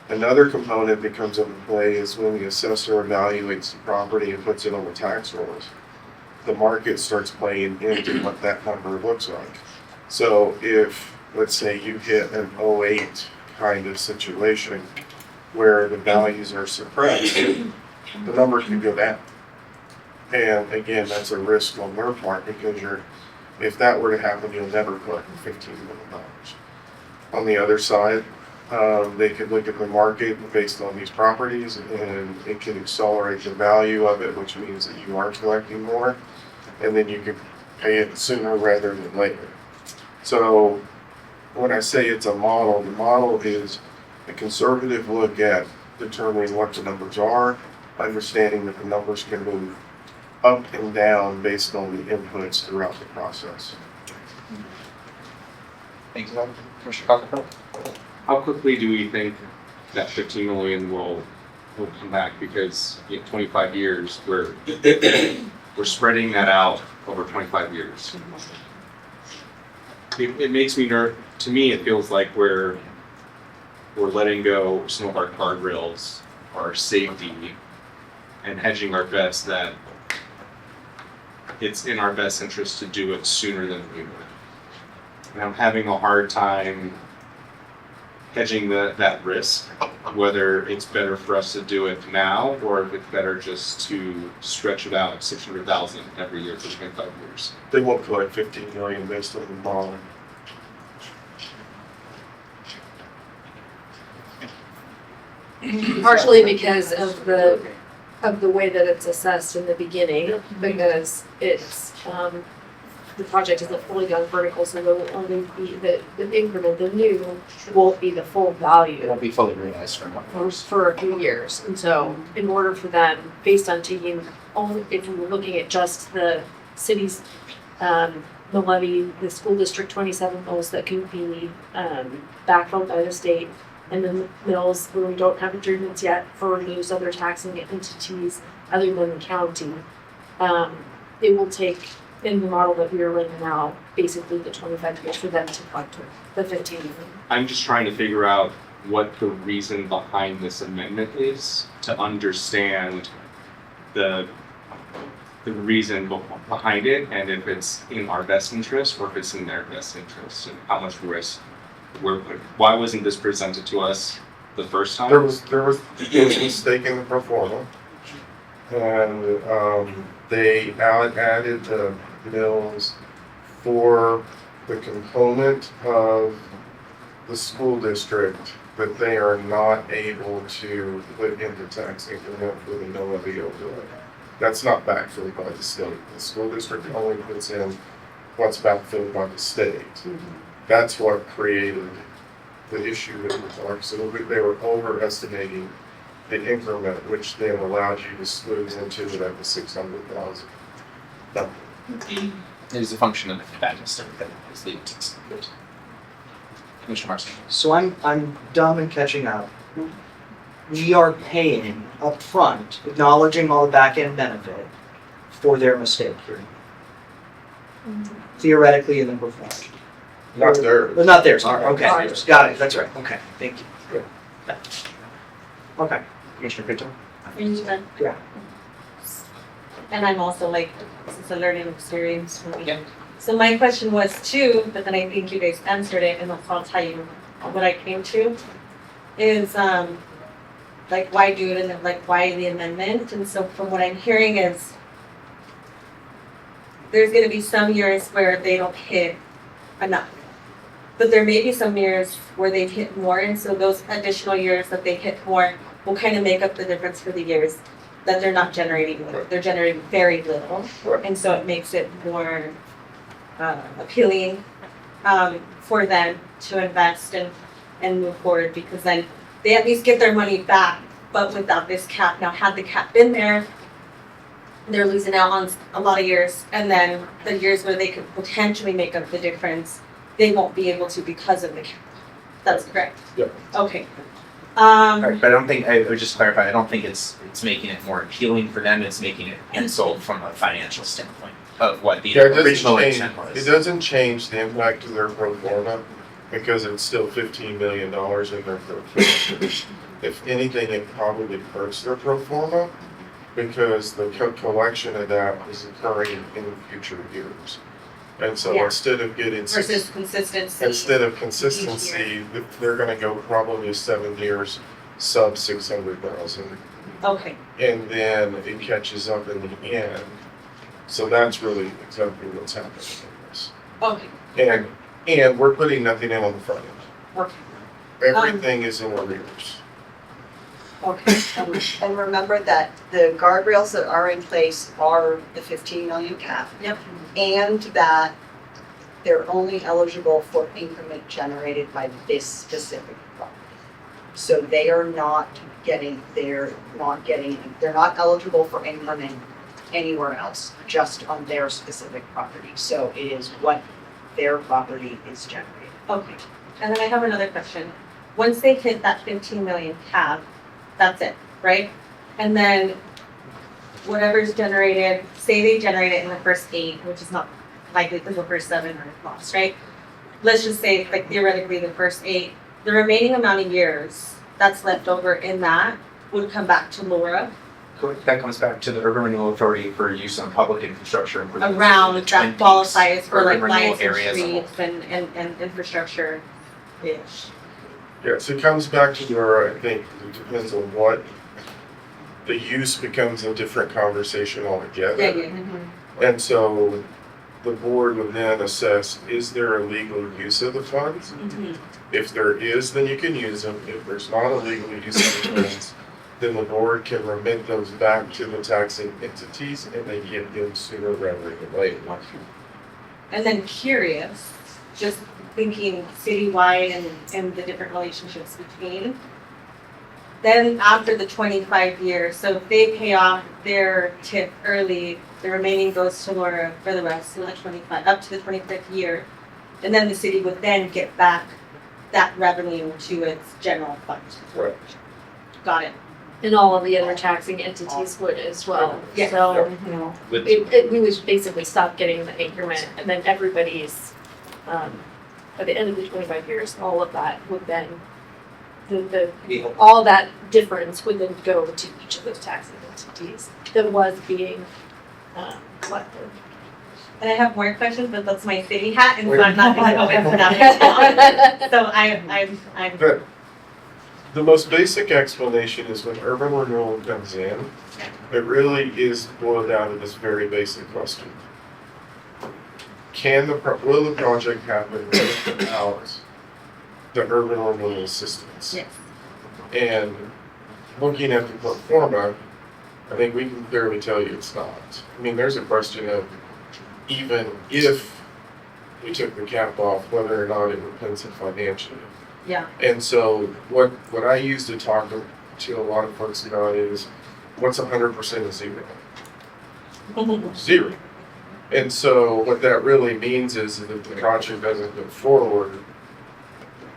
Another component that comes into play is when the assessor evaluates the property and puts it on the tax rolls. The market starts playing into what that number looks like. So if, let's say you hit an 08 kind of situation where the values are suppressed, the number can go down. And again, that's a risk on their part because if that were to happen, you'll never collect $15 million. On the other side, they could look at the market based on these properties and it can accelerate the value of it, which means that you are collecting more and then you can pay it sooner rather than later. So when I say it's a model, the model is a conservative look at determining what the numbers are, understanding that the numbers can move up and down based on the inputs throughout the process. Thanks, Commissioner Cocker. How quickly do we think that 15 million will come back? Because in 25 years, we're spreading that out over 25 years. It makes me nervous. To me, it feels like we're letting go some of our guardrails, our safety, and hedging our bets that it's in our best interest to do it sooner than we would. And I'm having a hard time hedging that risk, whether it's better for us to do it now or if it's better just to stretch it out 600,000 every year for 25 years. They won't collect 15 million based on the model. Partially because of the way that it's assessed in the beginning, because it's, the project isn't fully done vertical, so there will only be the increment, the new won't be the full value. It won't be fully realized For a few years, and so in order for them, based on taking only, if we were looking at just the city's, the levy, the school district 27 mills that can be, backfilled by the state, and then mills where we don't have agreements yet for those other taxing entities other than the county. It will take, in the model that we are running now, basically the 25 years for them to collect the 15 million. I'm just trying to figure out what the reason behind this amendment is to understand the reason behind it and if it's in our best interest or if it's in their best interest and how much risk we're putting. Why wasn't this presented to us the first time? There was a mistake in the pro forma, and they added the mills for the component of the school district that they are not able to put into tax increment for the mill levy overlay. That's not backfilled by the state. The school district only puts in what's backfilled by the state. That's what created the issue with the park. So they were overestimating the increment, which then allowed you to squeeze into it at the 600,000 number. It is a function of that mistake that is leading to this. Commissioner Marcy. So I'm dumb and catching up. We are paying upfront, acknowledging all the back end benefit, for their mistake here. Theoretically in the performance. Not there. Well, not theirs, okay, got it, that's right, okay, thank you. Okay, Commissioner Pinto? Yeah. And I'm also like, this is a learning experience for me. Yeah. So my question was too, but then I think you guys answered it, and I'll tell you what I came to, is like why do it and then like why the amendment? And so from what I'm hearing is there's gonna be some years where they don't hit enough. But there may be some years where they've hit more, and so those additional years that they hit more will kind of make up the difference for the years that they're not generating more. They're generating very little, and so it makes it more appealing for them to invest and move forward, because then they at least get their money back, but without this cap. Now, had the cap been there, they're losing out on a lot of years, and then the years where they could potentially make up the difference, they won't be able to because of the cap. That's correct? Yep. Okay. But I don't think, I would just clarify, I don't think it's making it more appealing for them, it's making it insult from a financial standpoint of what the Yeah, it original doesn't intent change, was. it doesn't change the impact to their pro forma because it's still $15 million in their pro forma. If anything, it probably hurts their pro forma because the collection of that is occurring in future years. And so Yeah. instead of getting Versus consistency. instead of consistency, they're gonna go probably 7 years sub 600,000. Okay. And then it catches up in the end. So that's really exactly what's happening in this. Okay. And we're putting nothing in on the front end. Okay. Everything is in arrears. Okay, and remember that the guardrails that are in place are the 15 million cap. Yep. And that they're only eligible for increment generated by this specific property. So they are not they're not eligible for increment anywhere else, just on their specific property. So it is what their property is generating. Okay. And then I have another question. Once they hit that 15 million cap, that's it, right? And then whatever's generated, say they generate it in the first 8, which is not likely because the first 7 are lost, right? Let's just say, like theoretically, the first 8, the remaining amount of years that's left over in that would come back to Laura That comes back to the Urban Renewal Authority for use on public infrastructure. improvements in around the that Twin Peaks qualifies for like urban renewal lights and area as a whole. streets and infrastructure-ish. Yes, it comes back to where I think it depends on what the use becomes a different conversation altogether. And so the board would then assess, is there a legal use of the funds? If there is, then you can use them. If there's not a legal use of the funds, then the board can remit those back to the taxing entities and they get them sooner rather than later. And then curious, just thinking citywide and the different relationships between. Then after the 25 years, so if they pay off their tip early, the remaining goes to Laura for the rest of the 25, up to the 25th year. And then the city would then get back that revenue to its general fund. Right. Got it. And all of the other taxing entities would as well. Yeah. So, you know, we would basically stop getting the increment, and then everybody's, at the end of the 25 years, all of that would then, all that difference would then go to each of those taxing entities that was being collected. And I have more questions, but that's my city hat, and so I'm not gonna go into that right now. So I'm But the most basic explanation is when urban renewal comes in, it really is boiled down to this very basic question. Will the project happen without the urban renewal assistance? Yes. And looking at the pro forma, I think we can clearly tell you it's not. I mean, there's a question of even if we took the cap off, whether or not it would pencil financially. Yeah. And so what I use to talk to a lot of folks about is what's 100% of zero? Zero. And so what that really means is that if the project doesn't go forward,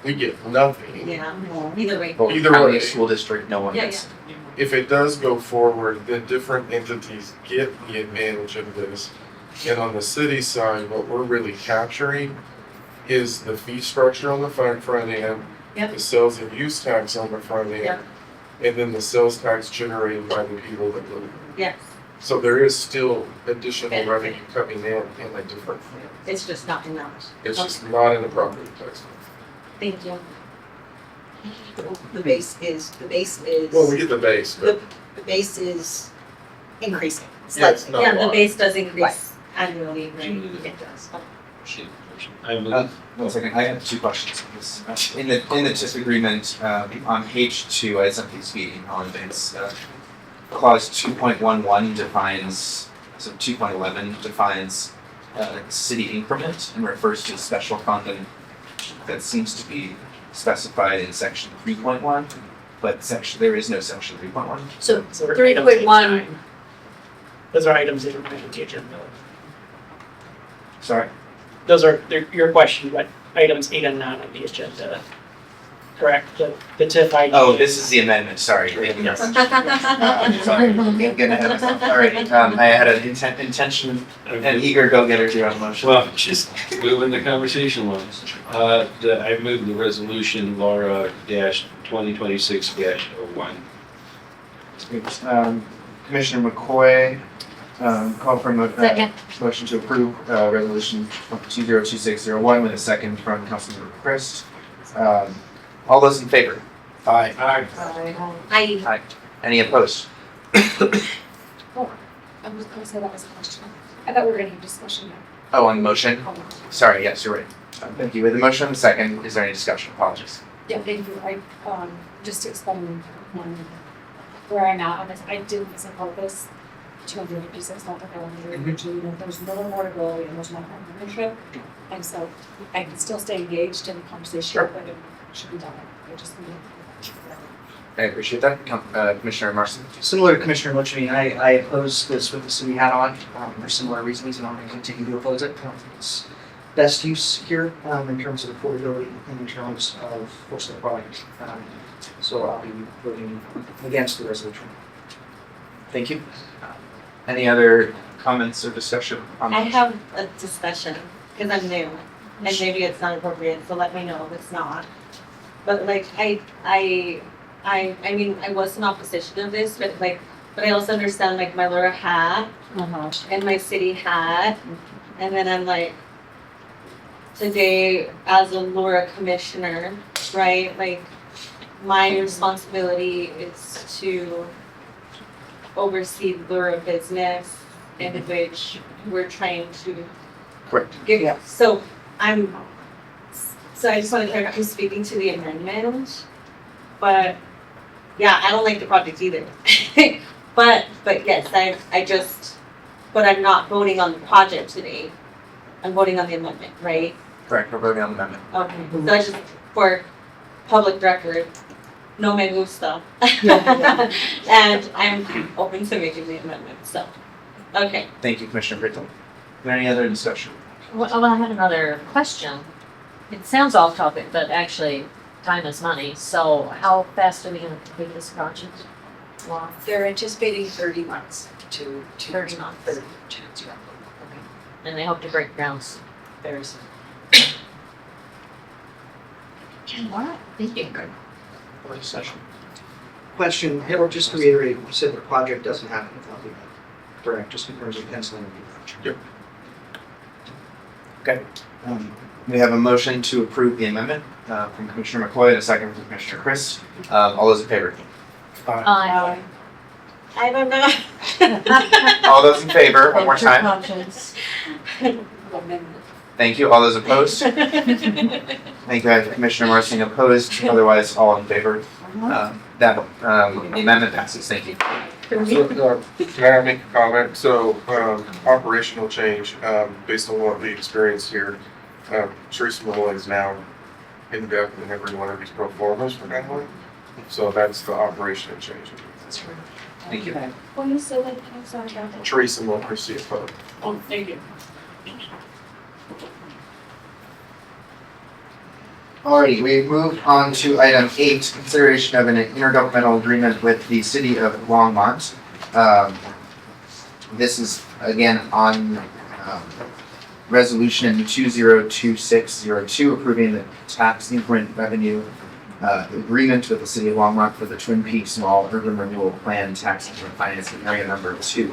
we get nothing. Yeah. Either way. Both Either county, way. school district, no one Yeah, gets. if it does go forward, then different entities get the advantage of this. And on the city side, what we're really capturing is the fee structure on the front end, Yep. the sales and use tax on the front end, Yep. and then the sales tax generated by the people that live. Yes, So there is still additional revenue coming in a different form. it's just not enough. It's just not in the property tax. Thank you. The base is, Well, we get the base, but the base is increasing Yeah, it's slightly. not a Yeah, the lot. base does increase annually, right? It does. I move. One second, I have two questions. In the TIF agreement, on page 2, I sent these meeting on this. Clause 2.11 defines, so 2.11 defines city increment and refers to special funding that seems to be specified in section 3.1, but there is no section 3.1. So So we're 3.1. Those are items that are on the agenda. Sorry? Those are, your question, but items 8 and 9 on the agenda. Correct, the TIF ID. Oh, this is the amendment, sorry. Yes. Sorry, I'm getting ahead of myself. All right, I had an intention and eager go-getter here on the motion. Well, just moving the conversation along. I move the resolution Laura dash 2026-01. Commissioner McCoy, call for a Second. motion to approve resolution 202601 with a second from Councilmember Christ. All those in favor? Aye. I, Any opposed? I was gonna say that was a question. I thought we were gonna have discussion now. Oh, on the motion? Sorry, yes, you're right. Thank you. With the motion and the second, is there any discussion? Apologies. Yeah, thank you. Just to explain where I'm at on this, I didn't support this. 256, not like I wanted to, there's a little more to go and there's more partnership. And so I can still stay engaged in the conversation, Sure. but it should be done. I just need I appreciate that. Commissioner Marson? Similar to Commissioner Mochini, I oppose this with the city hat on, for similar reasons, and I'm gonna continue to oppose it. I don't think it's best use here, in terms of affordability and in terms of what's the product. So I'll be voting against the resolution. Thank you. Any other comments or discussion on I the motion? have a discussion, because I'm new, and maybe it's not appropriate, so let me know if it's not. But like, I mean, I was in opposition of this, but I also understand like my Laura hat and my city hat, and then I'm like, today as a Laura commissioner, right, like, my responsibility is to oversee Laura business in which we're trying to Correct. give. So I just want to clarify, I'm speaking to the amendment, but yeah, I don't like the project either. But yes, but I'm not voting on the project today. I'm voting on the amendment, right? Correct, we're voting on the amendment. Okay, so I just, for public record, no me gusta. And I'm open to making the amendment, so, okay. Thank you, Commissioner Brittle. Is there any other discussion? Well, I had another question. It sounds off topic, but actually, time is money. So how fast are we gonna complete this project? Well, They're anticipating 30 months to 30 months. 30 yeah. and they hope to break ground very soon. All right, thank you. Closed session. Question, Harold, just to reiterate, you said the project doesn't happen without the amendment, correct, just in terms of penciling. Yep. Okay. We have a motion to approve the amendment from Commissioner McCoy and a second from Commissioner Chris. All those in favor? Aye. I don't know. All those in favor, one more time. Conscience. Thank you. All those opposed? Thank you. I have Commissioner Marson opposed, otherwise all in favor. That amendment passes. Thank you. So, can I make a comment? So, operational change, based on what we experienced here, Teresa Malloy is now in depth in every one of these pro formas for that one. So that's the operational change. Thank you. Well, you said that, I'm sorry about that. Teresa Malloy, her CFO. Oh, thank you. Alrighty, we move on to item 8, consideration of an intergovernmental agreement with the city of Longmont. This is again on resolution 202602 approving the tax increment revenue agreement with the city of Longmont for the Twin Peaks Mall Urban Renewal Plan Tax Increment Financing Area Number 2.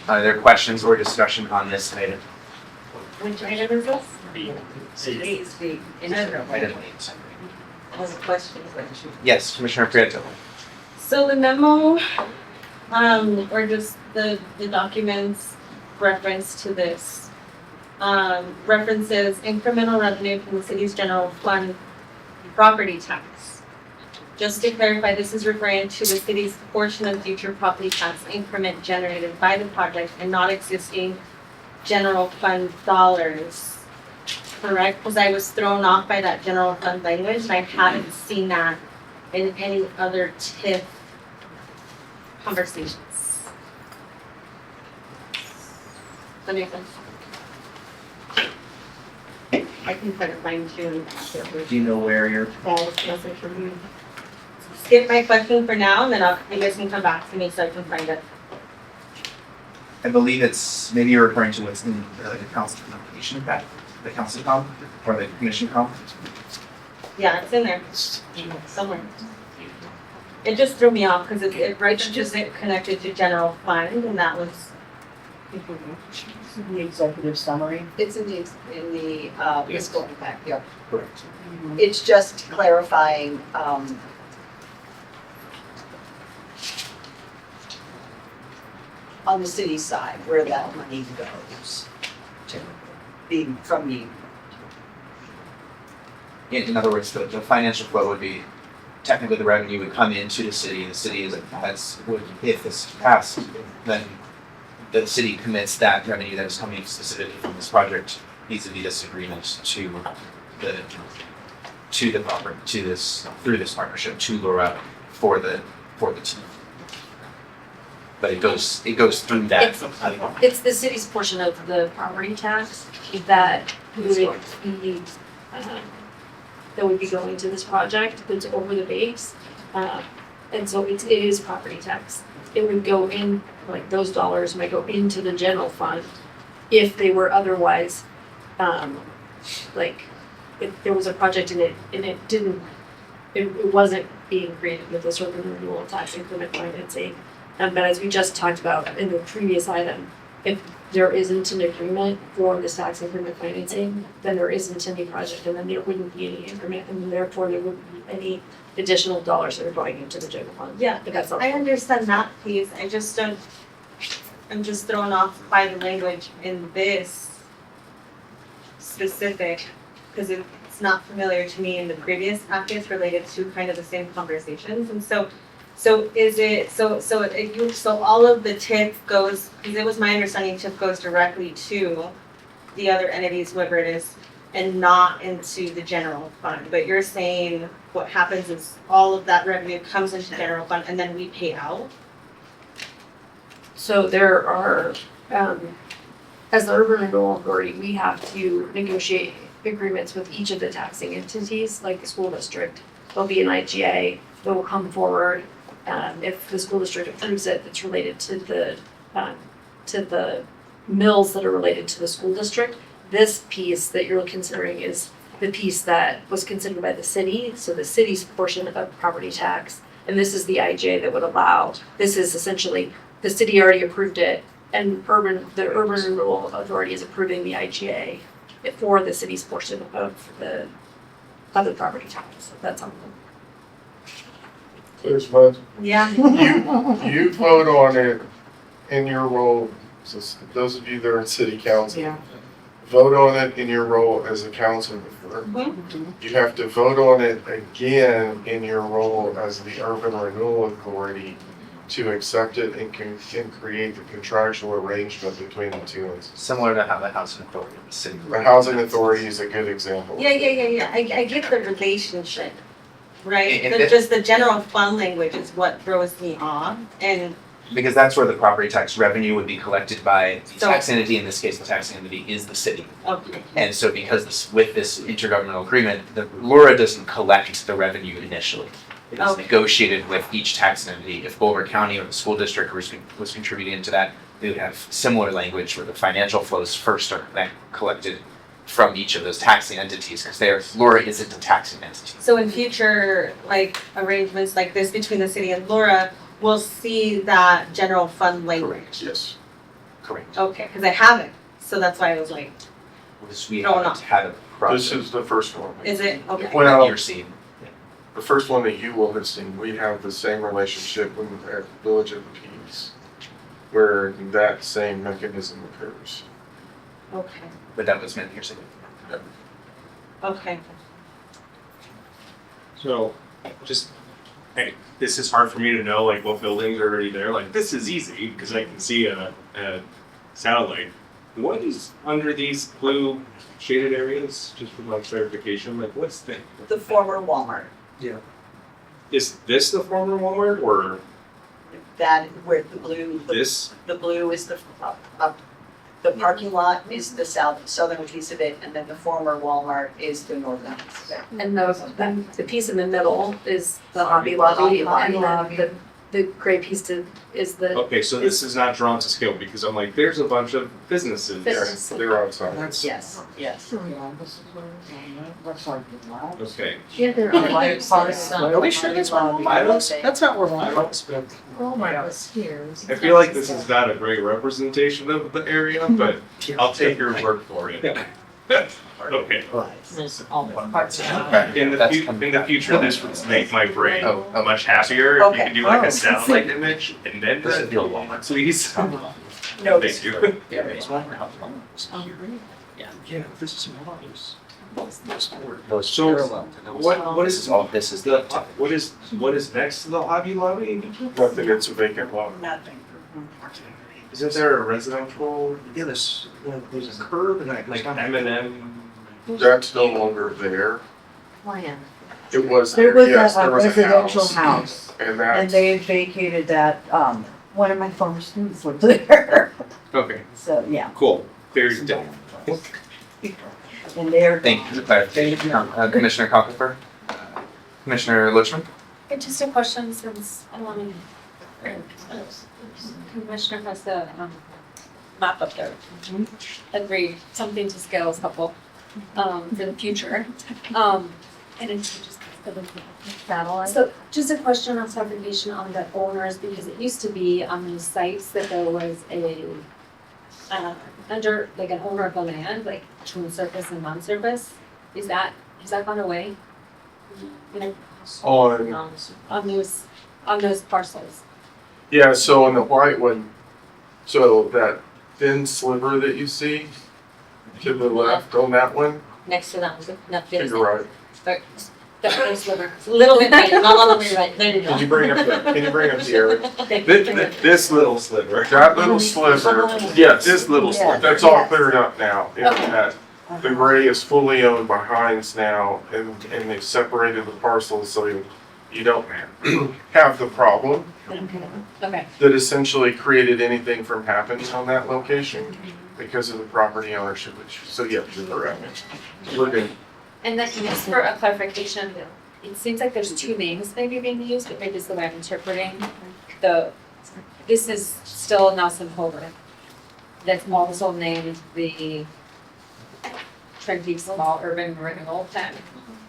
Are there questions or discussion on this item? Which item is this? Item 8. Question. Yes, Commissioner Prieto. So the memo, or just the documents reference to this, references incremental revenue from the city's general fund property tax. Just to clarify, this is referring to the city's portion of future property tax increment generated by the project and not existing general fund dollars. Correct? Because I was thrown off by that general fund language and I hadn't seen that in any other TIF conversations. Does that make sense? I can try to fine tune. Do you know where you're? Message from you. Skip my question for now and then you guys can come back to me so I can find it. I believe it's, maybe you're referring to what's in the council communication pack, the council comp, or the commission comp. Yeah, it's in there somewhere. It just threw me off because it registers it connected to general fund and that was. The executive summary. It's in the fiscal impact, yeah. Correct. It's just clarifying, on the city side, where that money goes to be from you. In other words, the financial flow would be, technically the revenue would come into the city if this is passed, then the city commits that revenue that is coming specifically from this project vis-a-vis this agreement to the property, through this partnership to Laura for the team. But it goes through that. It's the city's portion of the property tax that would be going to this project, that's over the base. And so it is property tax. It would go in, like those dollars might go into the general fund if they were otherwise, like if there was a project in it and it wasn't being created with this urban renewal tax increment financing. But as we just talked about in the previous item, if there isn't an agreement for this tax increment financing, then there isn't any project and then there wouldn't be any increment and therefore there wouldn't be any additional dollars that are going into the general fund. Yeah, But that's all. I understand that piece, I'm just thrown off by the language in this specific, because it's not familiar to me in the previous packets related to kind of the same conversations, and so is it, so all of the TIF goes, because it was my understanding TIF goes directly to the other entities, whoever it is, and not into the general fund, but you're saying what happens is all of that revenue comes into the general fund and then we pay out? So there are, as the urban renewal authority, we have to negotiate agreements with each of the taxing entities, like the school district. There'll be an IGA that will come forward. If the school district approves it, it's related to the mills that are related to the school district. This piece that you're considering is the piece that was considered by the city, so the city's portion of property tax. And this is the IGA that would allow, this is essentially, the city already approved it and the urban renewal authority is approving the IGA for the city's portion of the property tax. That's all. There's much. Yeah. You vote on it in your role, so those of you that are in city council, vote on it in your role as a council member. You have to vote on it again in your role as the urban renewal authority to accept it and create the contractual arrangement between the two entities. Similar to how the housing authority in the city. The housing authority is a good example. Yeah, I get the relationship, right? And But just the general fund language is what throws me off. And because that's where the property tax revenue would be collected by the So- tax entity. In this case, the tax entity is the city. Okay. And so because with this intergovernmental agreement, the Laura doesn't collect the revenue initially. It is Okay. negotiated with each tax entity. If Boulder County or the school district was contributing into that, they would have similar language where the financial flows first are then collected from each of those taxing entities, because Laura isn't a taxing entity. So in future, like arrangements like this between the city and Laura, we'll see that general fund language. Yes. Correct. Okay, because I haven't, so that's why I was like, We No, haven't had a This process is the first one. is it, okay, that Well, you're seeing. the first one that you will have seen, we have the same relationship with the Village of Peace, where that same mechanism occurs. okay, But that was meant here saying. okay. So, just, hey, this is hard for me to know, like, what buildings are already there, like, this is easy, because I can see a satellite. What is under these blue shaded areas, just for my clarification, like, what's The former Walmart, is this the former Walmart, or that where the this? blue is the parking lot is the southern piece of it, and then the former Walmart is the northern piece of it. And the piece in the middle is the Hobby Lobby, and then the gray piece is the. Okay, so this is not drawn to scale, because I'm like, there's a bunch of businesses there. Business. They're outside. Yes, yes. Okay. Yeah, there are like parts. Are we sure that's where Walmart was? That's not where Walmart was. Walmart was here. I feel like this is not a great representation of the area, but I'll take your word for it. Okay. There's all the parts. In the future, this would make my brain Oh, much happier if you Okay. could do like a satellite image and then This is the old Walmart, please. No, Thank you. Yeah, it's Walmart. Yeah, this is Walmart. So what is This is the what is next to the Hobby Lobby? Nothing, it's a vacant lot. Nothing. Isn't there a residential Yeah, there's a curb and like M&M? That's no longer there. Plan. It was There there, was yes, a there was a residential house. house, And and that's, they vacated that, one of my former students lived there, Okay, so, yeah. cool. Very dope. And they're. Thank you for the clarification. Commissioner Cocklefer? Commissioner Lichman? Just a question since, Commissioner has the, map up there. Agree, something to scale is helpful, for the future. And it's just. Satellite. So just a question on clarification on the owners, because it used to be on these sites that there was a, under, like an owner of the land, like between surface and non-surface. Has that gone away? You know, on, on those parcels? yeah, so on the white one, so that thin sliver that you see to the left on that one, Next to that, not to this, your right. that sliver, a little bit right, not all the way right, there you go. Can you bring up the area? This little sliver. That little sliver, yes, this little Yeah. sliver, that's all Yes. cleared up now. It's Okay. that. The gray is fully owned by Heinz now, and they've separated the parcels so you don't have the problem Okay, that essentially created anything from happening on that location because of the property ownership issue. So yeah, you're correct. We're good. and then just for a clarification, it seems like there's two names maybe being used, but maybe it's the way I'm interpreting. This is still Nelson Holder. That's also named the Trinity Small Urban Renewal Plan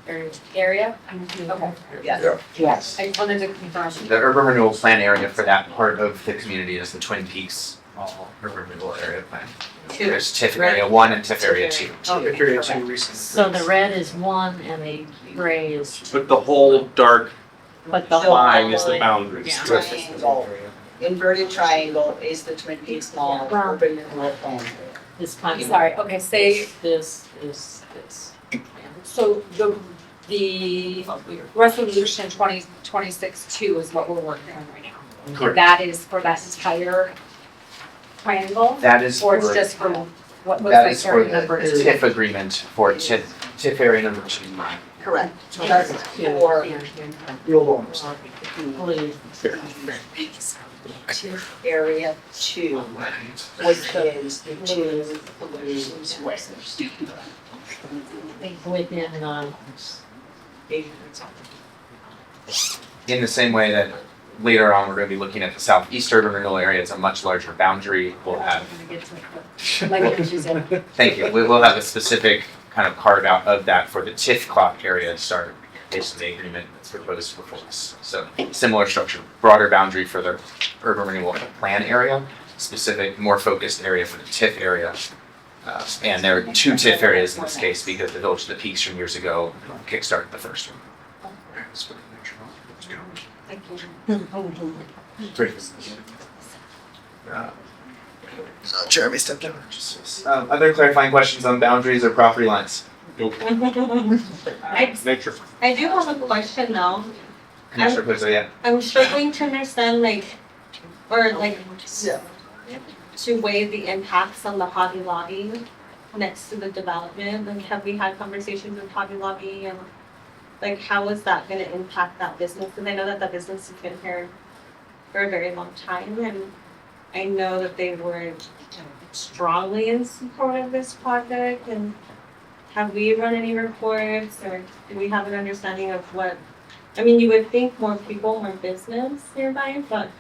area. Okay, Yes. Yes. I just wanted to confirm. The urban renewal plan area for that part of the community is the Twin Peaks urban renewal area plan. There's TIF area 1 and TIF area 2. Period two recent. So the red is one and the gray is, But the whole dark but the line is the whole. boundaries. Yeah. Triangle, inverted triangle is the Twin Peaks Mall Well- urban renewal plan. This time. Sorry, okay, say, This is this. so the resolution 2026-2 is what we're working on right now. Correct. That is for that entire triangle, That is or it's for, just for what looks that like is for area the number 2? TIF agreement for TIF area number 2. Correct. That's For real owners. blue area 2 with those blue squares. Within, In the same way that later on, we're gonna be looking at the southeast urban renewal area, it's a much larger boundary. We'll have, thank you, we will have a specific kind of carve out of that for the TIF clock area to start based on the agreement that's proposed before us. So similar structure, broader boundary for the urban renewal plan area, specific, more focused area for the TIF area. And there are 2 TIF areas in this case because the Village of the Peaks from years ago kickstarted the first one. Great. Jeremy stepped down. Other clarifying questions on boundaries or property lines? I do have a question though. Commissioner Puzo, yeah. I'm struggling to understand to weigh the impacts on the Hobby Lobby next to the development. Like, have we had conversations with Hobby Lobby and like how is that going to impact that business? Because I know that the business has been here for a very long time, and I know that they were strongly in support of this project. And have we run any reports, or do we have an understanding of what? I mean, you would think more people, more business nearby, but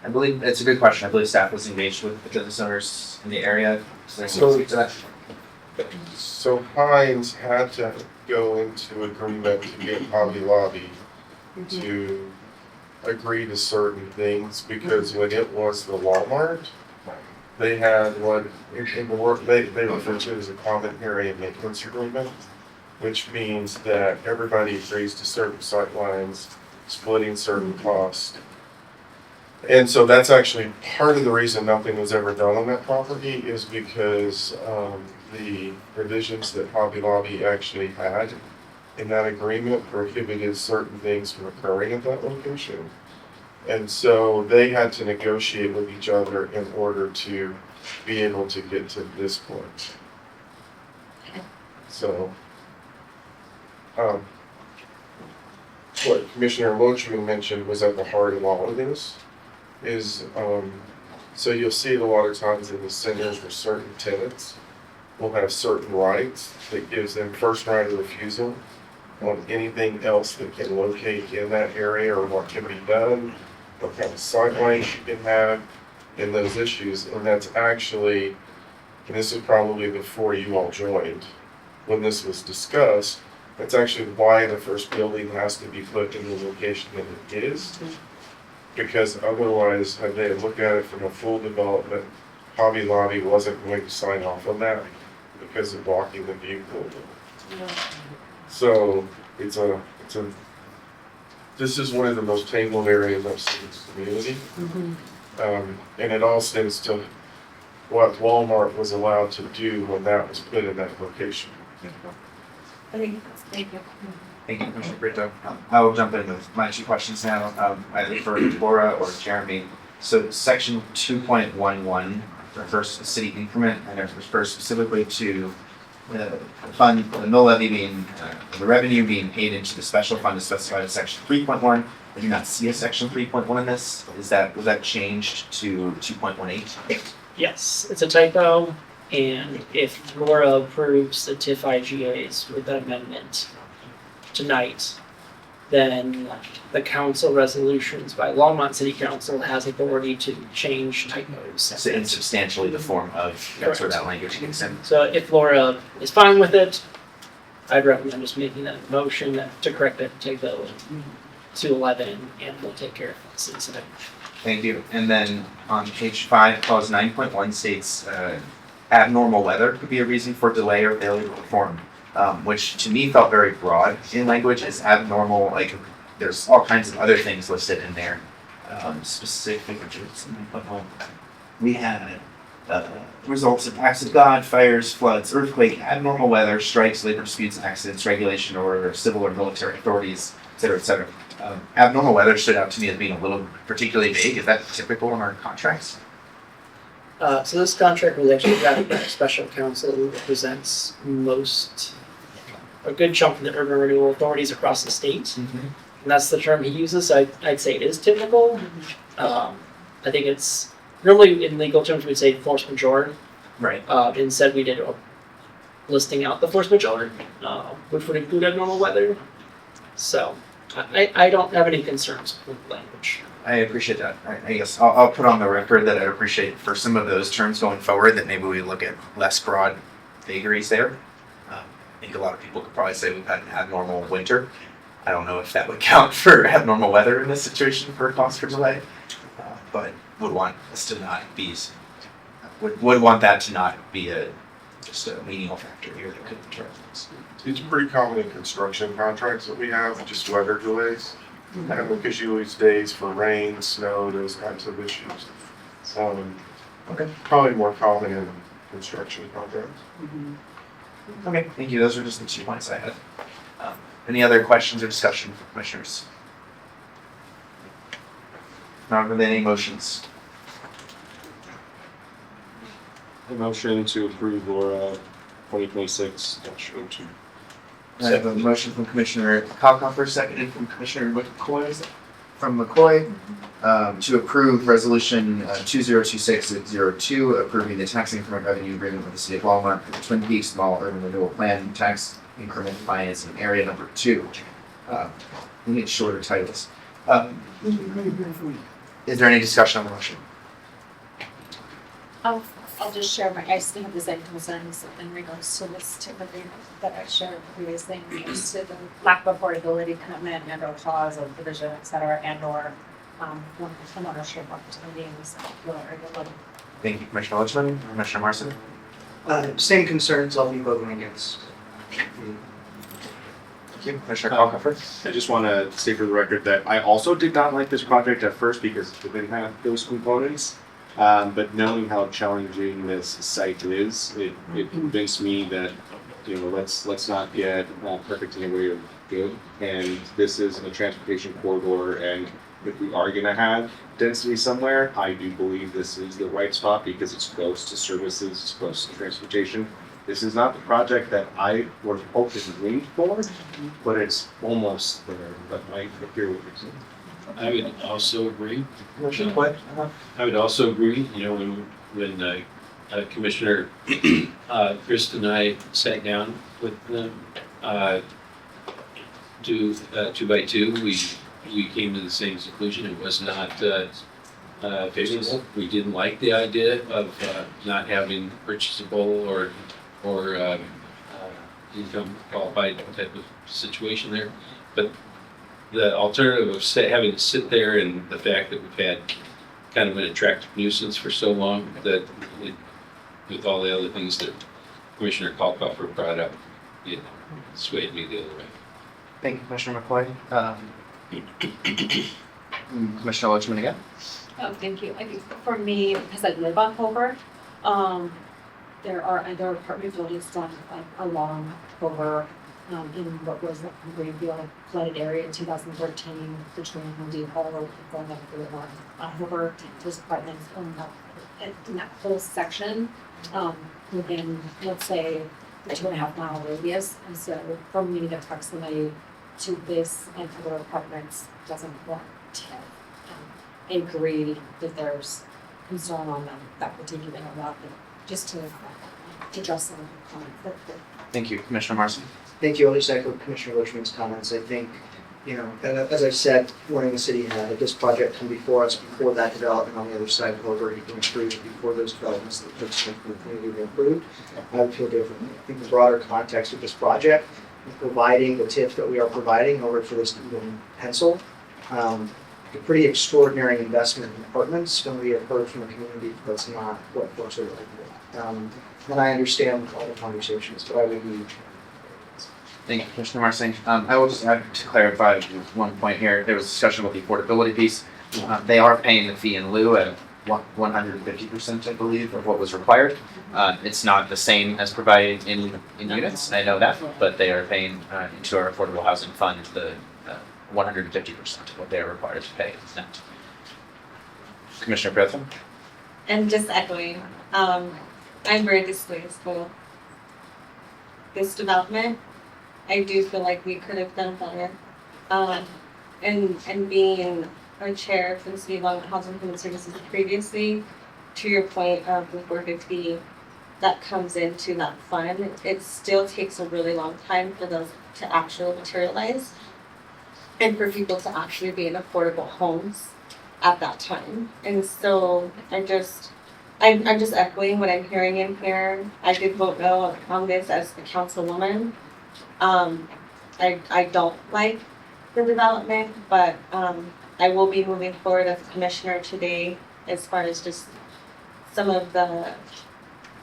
I believe it's a good question. I believe staff was engaged with the business owners in the area. So Heinz had to go into agreement to get Hobby Lobby to agree to certain things because when it was the Longmont, they had what in the work they refer to as a common area maintenance agreement, which means that everybody agrees to certain sight lines, splitting certain costs. And so that's actually part of the reason nothing was ever done on that property is because the provisions that Hobby Lobby actually had in that agreement prohibited certain things from occurring at that location. And so they had to negotiate with each other in order to be able to get to this point. So, what Commissioner Loachman mentioned was at the heart of all of this. So you'll see it a lot of times in the centers where certain tenants will have certain rights that gives them first right of refusal on anything else that can locate in that area or what can be done, what kind of sightlines you can have, and those issues. And that's actually, and this is probably before you all joined, when this was discussed, that's actually why the first building has to be put in the location that it is. Because otherwise, had they looked at it from a full development, Hobby Lobby wasn't going to sign off on that because of blocking the view pool. So this is one of the most tangled areas I've seen in this community. And it all stems to what Walmart was allowed to do when that was put in that location. thank you. Thank you, Commissioner Brito. I will jump in with my 2 questions now, either for Laura or Jeremy. So section 2.11 refers to city increment and it refers specifically to the fund, the mill levy being, the revenue being paid into the special fund as specified in section 3.1. I do not see a section 3.1 in this. Was that changed to 2.18? Yes, it's a typo, and if Laura approves the TIF IGAs with that amendment tonight, then the council resolutions by Longmont City Council has authority to change typos. So in substantially the form of, that's where that language gets in. So if Laura is fine with it, I'd recommend just making that motion to correct that typo to 11, and we'll take care of this incident. Thank you. And then on page 5, clause 9.1 states, abnormal weather could be a reason for delay or failure to perform. Which to me felt very broad in language. Is abnormal, like there's all kinds of other things listed in there. Specific, we had results of acts of God, fires, floods, earthquake, abnormal weather, strikes, labor disputes, accidents, regulation, or civil or military authorities, et cetera, et cetera. Abnormal weather stood out to me as being a little particularly vague. Is that typical in our contracts? So this contract was actually drafted by a special counsel who represents a good chunk of the urban renewal authorities across the state. and that's the term he uses. So I'd say it is typical. I think it's normally in legal terms we'd say force majeure. Right. Instead, we did a listing out the force majeure, which would include abnormal weather. So I don't have any concerns with language. I appreciate that. I guess I'll put on the record that I appreciate for some of those terms going forward that maybe we look at less broad vagaries there. I think a lot of people could probably say we've had an abnormal winter. I don't know if that would count for abnormal weather in this situation for cost for delay, but would want us to not be, would want that to not be just a menial factor here that could deter things. It's pretty common in construction contracts that we have, just weather delays. Because you lose days for rain, snow, those kinds of issues. Okay. Probably more common in construction contracts. Okay, thank you. Those are just the 2 points I had. Any other questions or discussion from commissioners? Not really any motions. A motion to approve Laura 2026-02. I have a motion from Commissioner Kalkofer, seconded from Commissioner McCoy, to approve resolution 202602, approving the tax increment revenue agreement with the city of Longmont for the Twin Peaks Mall Urban Renewal Plan tax increment financing area number 2. We need shorter titles. Is there any discussion on the motion? I'll just share I still have the same concerns in regards to this tip agreement that I shared previously in regards to the lack of affordability commitment and or clause of division, et cetera, and or ownership opportunity in this particular area. Thank you, Commissioner Lichman. Commissioner Marson? Same concerns, I'll be voting against. Thank you, Commissioner Kalkofer. I just want to say for the record that I also did not like this project at first because it didn't have those components. But knowing how challenging this site is, it convinced me that, let's not get perfect in the way of good. And this is a transportation corridor, and if we are going to have density somewhere, I do believe this is the right spot because it's close to services, it's close to transportation. This is not the project that I was hoping to lean for, but it's almost there. But I hear what you're saying. I would also agree. Commissioner White? I would also agree, when Commissioner Chris and I sat down with them, 2 by 2, we came to the same conclusion. It was not favorable. We didn't like the idea of not having purchasable or income qualified type of situation there. But the alternative of having to sit there and the fact that we've had kind of an attractive nuisance for so long that with all the other things that Commissioner Kalkofer brought up, it swayed me the other way. Thank you, Commissioner McCoy. Commissioner Lichman again. Oh, thank you. I think for me, because I live on Hoover, there are apartment buildings done along Hoover, in what was the Greenfield flooded area in 2013 between Home Depot going up through Hoover. Those apartments going up in that whole section within, let's say, the 2.5 mile radius. And so for me, the proximity to this and other apartments doesn't warrant it. I agree that there's concern on that particular lot, just to address some of the comments. Thank you, Commissioner Marson. Thank you. I'll just echo Commissioner Lichman's comments. I think, as I said, when the city had this project come before us, before that development on the other side of Hoover, had been approved, before those developments that took strength in the community were approved, I would feel differently. I think the broader context of this project, providing the TIF that we are providing in order for this to even pencil, a pretty extraordinary investment in apartments when we have heard from the community that's not what folks are looking for. And I understand all the conversations, but I would be. Thank you, Commissioner Marson. I will just add to clarify one point here. There was discussion about the affordability piece. They are paying the fee in lieu at 150%, I believe, of what was required. It's not the same as providing in units, I know that, but they are paying into our affordable housing fund the 150% of what they are required to pay. Commissioner Betham? And just echoing, I'm very displeased with this development. I do feel like we could have done better. and being a chair for the City of Longmont Housing and Human Services previously, to your point of the 450 that comes into that fund, it still takes a really long time for those to actually materialize and for people to actually be in affordable homes at that time. And so I'm just echoing what I'm hearing in here. I did vote no on this as the councilwoman. I don't like the development, but I will be moving forward as a commissioner today as far as just some of the,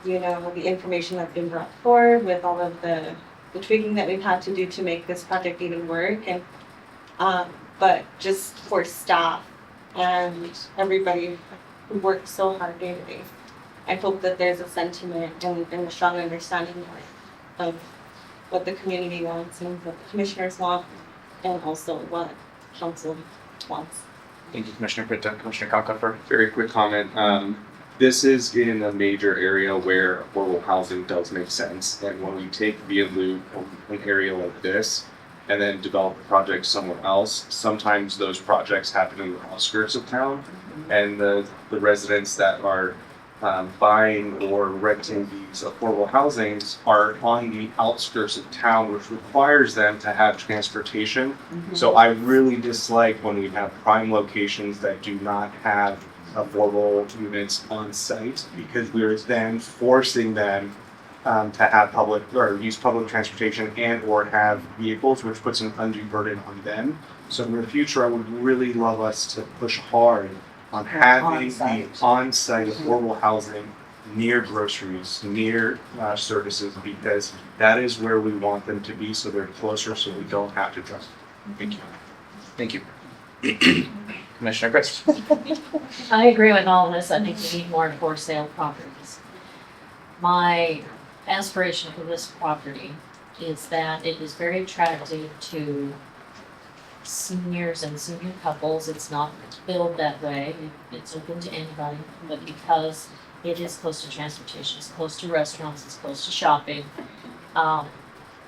the information that's been brought forward with all of the tweaking that we've had to do to make this project even work. And but just for staff and everybody who works so hard day to day, I hope that there's a sentiment and a strong understanding of what the community wants and what the commissioners want, and also what council wants. Thank you, Commissioner Pitta. Commissioner Cockcroft. Very quick comment. This is in a major area where affordable housing does make sense. And when we take via loop an area like this and then develop a project somewhere else, sometimes those projects happen in the outskirts of town. And the residents that are buying or renting these affordable housings are on the outskirts of town, which requires them to have transportation. So I really dislike when we have prime locations that do not have affordable units on site, because we're then forcing them to have public or use public transportation and or have vehicles, which puts an undue burden on them. So in the future, I would really love us to push hard on having the on-site affordable housing near groceries, near services, because that is where we want them to be, so they're closer, so we don't have to drive. Thank you. Thank you. Commissioner Chris. I agree with all of this. I think we need more for sale properties. My aspiration for this property is that it is very attractive to seniors and senior couples. It's not built that way. It's open to anybody, but because it is close to transportation, it's close to restaurants, it's close to shopping.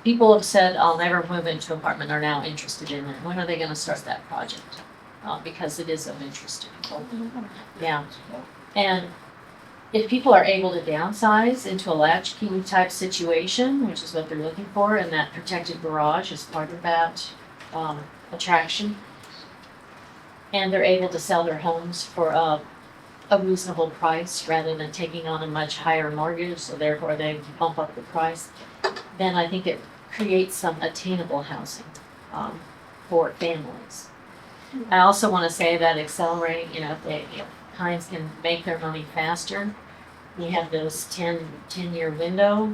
People have said, I'll never move into an apartment, are now interested in it. When are they gonna start that project? Because it is of interest to people. Yeah. And if people are able to downsize into a latchkey type situation, which is what they're looking for, and that protected garage is part of that attraction, and they're able to sell their homes for a reasonable price rather than taking on a much higher mortgage, so therefore they bump up the price, then I think it creates some attainable housing for families. I also want to say that accelerating, if Hines can make their money faster, we have this 10-year window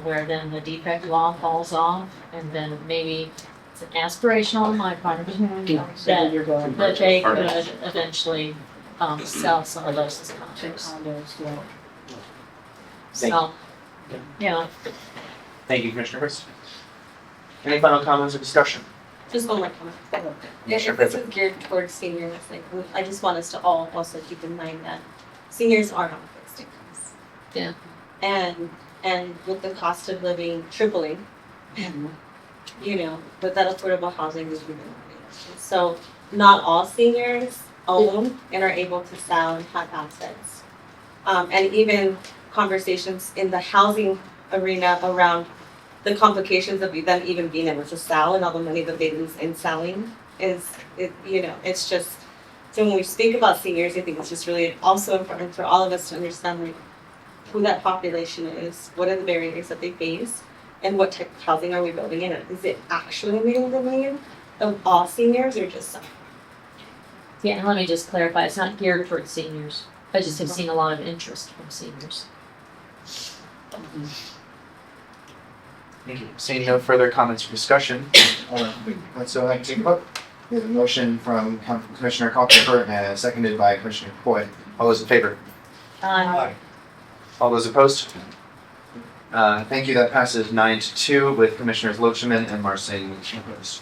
where then the defect law falls off, and then maybe it's an aspirational on my part that they could eventually sell some of those as condos. So, yeah. Thank you, Commissioner Chris. Any final comments or discussion? Just one more comment. If Sure. this is geared towards seniors, I just want us to all also keep in mind that seniors are on fixed incomes. Yeah. And with the cost of living tripling, but that affordable housing is really important. So not all seniors own and are able to sell and have assets. And even conversations in the housing arena around the complications of them even being able to sell and all the money that they lose in selling it's just, so when we speak about seniors, I think it's just really also important for all of us to understand who that population is, what are the barriers that they face, and what type of housing are we building in it? Is it actually meeting the need of all seniors or just some? Yeah, and let me just clarify, it's not geared towards seniors. I just have seen a lot of interest from seniors. Thank you. Seeing no further comments or discussion, let's go ahead and take a vote. We have a motion from Commissioner Cockcroft and seconded by Commissioner Coy. All those in favor? Aye. All those opposed? Thank you. That passes 9-2 with Commissioners Loachman and Marsing opposed.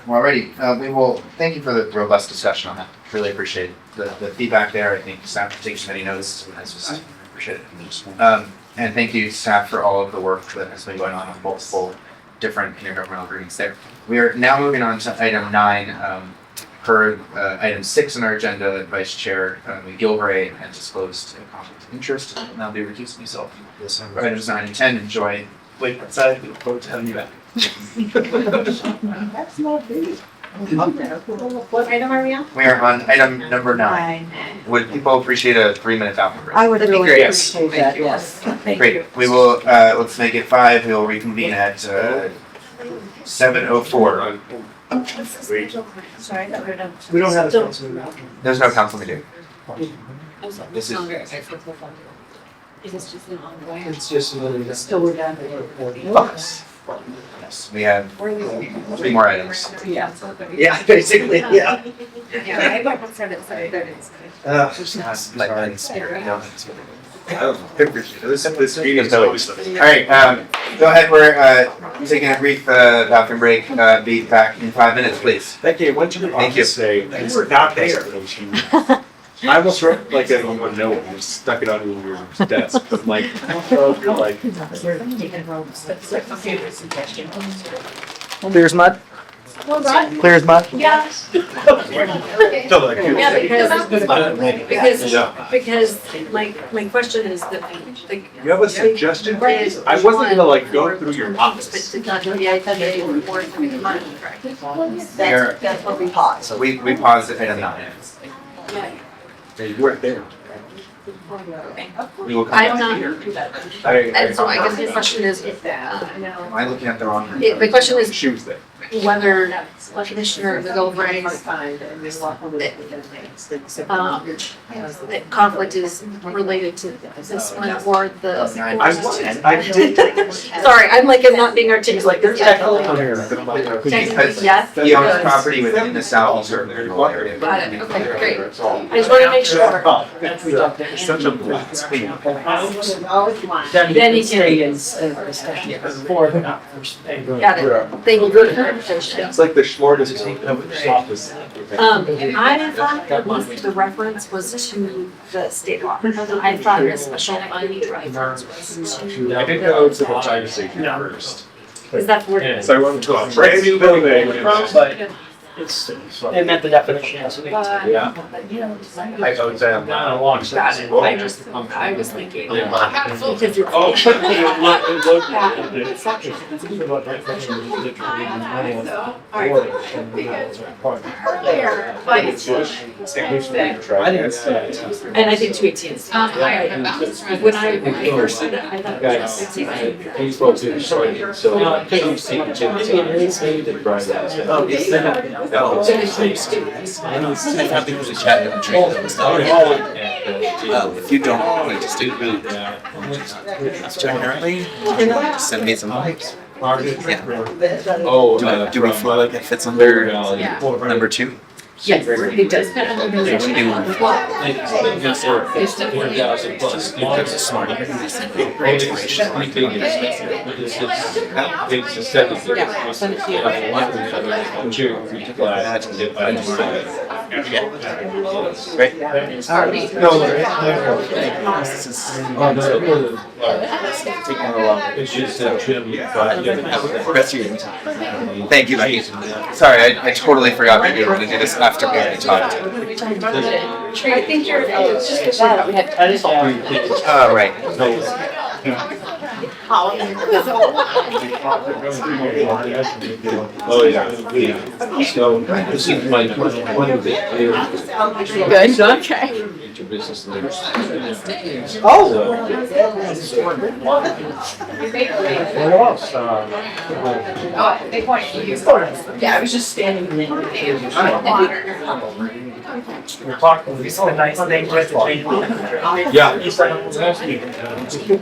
Alrighty, we will thank you for the robust discussion on that. Really appreciate it. The feedback there. I think staff takes many notes. I appreciate it. And thank you staff for all of the work that has been going on multiple different intergovernmental agreements there. We are now moving on to item 9. Per item 6 on our agenda, Vice Chair Gilray has disclosed a conflict of interest and will now be recusing himself. For items 9 and 10, enjoy. Wait outside, we look forward to having you back. That's not big. What item are we on? We are on item number 9. Would people appreciate a 3-minute bathroom break? I would really great. appreciate that, yes. Thank Great. you. We will, let's make it 5. We will reconvene at 7:04. Sorry, I thought we were done. We don't have a Still- council meeting. There's no council meeting. This is, Is this just an ongoing? It's just literally Still we're done. yes, we have 3 more items. Yeah. Yeah, basically, yeah. Yeah, I got one started, sorry, there it is. Like, in spirit, you know, it's really- This meeting is always. All right, go ahead. We're taking a brief bathroom break. Be back in 5 minutes, please. Thank you. What did your Thank you. office say? You were not there. I almost wrote like a note and just stuck it on your desk. But like, you're like, Clear as mud? Clear as mud? Yeah. Because my question is that, like. you have a suggestion? I wasn't gonna like go through your office. But I thought they were more than the money, correct? That's what we paused. So we paused at item 9. You weren't there. We will come I'm back not, here. and so I guess the question is, Am I looking at the wrong? the question is She was there. whether Commissioner McGilvray, that conflict is related to this one or the. I did. Sorry, I'm not being articulate, like, there's technically, Because yes. he owns property within the southeastern rural area. Got it, okay, great. I just wanna make sure. It's such a black screen. Then he can. Before, but not first. Got it, thank you for the clarification. It's like the smorgasbord of office. I thought that the reference was to the state law. I thought the special fund reference was to. I did go to the fire station first. Is that where? So I went to a brand new building. But it's, it meant the definition, so Yeah. I go to not a long Got it, I was thinking. Because it's. Earlier, but. I didn't say. And I think 218 is. When I first said it, I thought it was 218. He's supposed to destroy it, so. If you don't, we just do generally, send me some vibes. Oh, Do we feel like it fits under number 2? Yes, it does. Thank you, Becky. Sorry, I totally forgot that we were going to do this after we already talked. I think you're. Oh, right. Oh, yeah. So, this is my one of the. Good, okay. Business leaders. They point to you. Yeah, I was just standing in we're talking, it's a nice thing to change. Yeah. You said it was last week.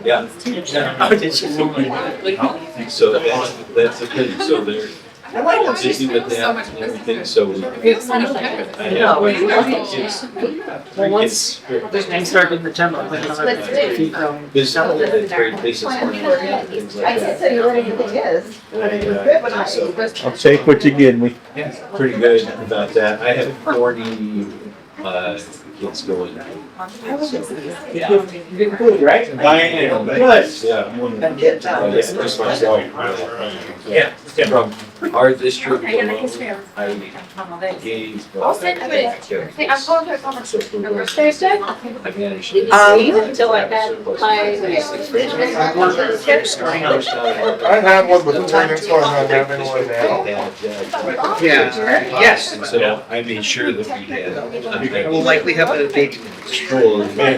Yeah. How did you know? So that's the thing, so they're busy with that and everything, so. It's not Well, once this thing started in the temple. Business, very business. I did tell you what everything is, but it was good when I ate. I'll take what you give me. Pretty good about that. I have 40, gets going. Good food, right? I am. Good. Yeah. Just myself. Yeah. From our district. I got a history of I gained. I'll send you it. Hey, I'm going to a conference on Thursday. I managed. So I had my. I had one, but the tournament's going on, having one now. Yeah, yes. So I made sure that we had. We'll likely have a big,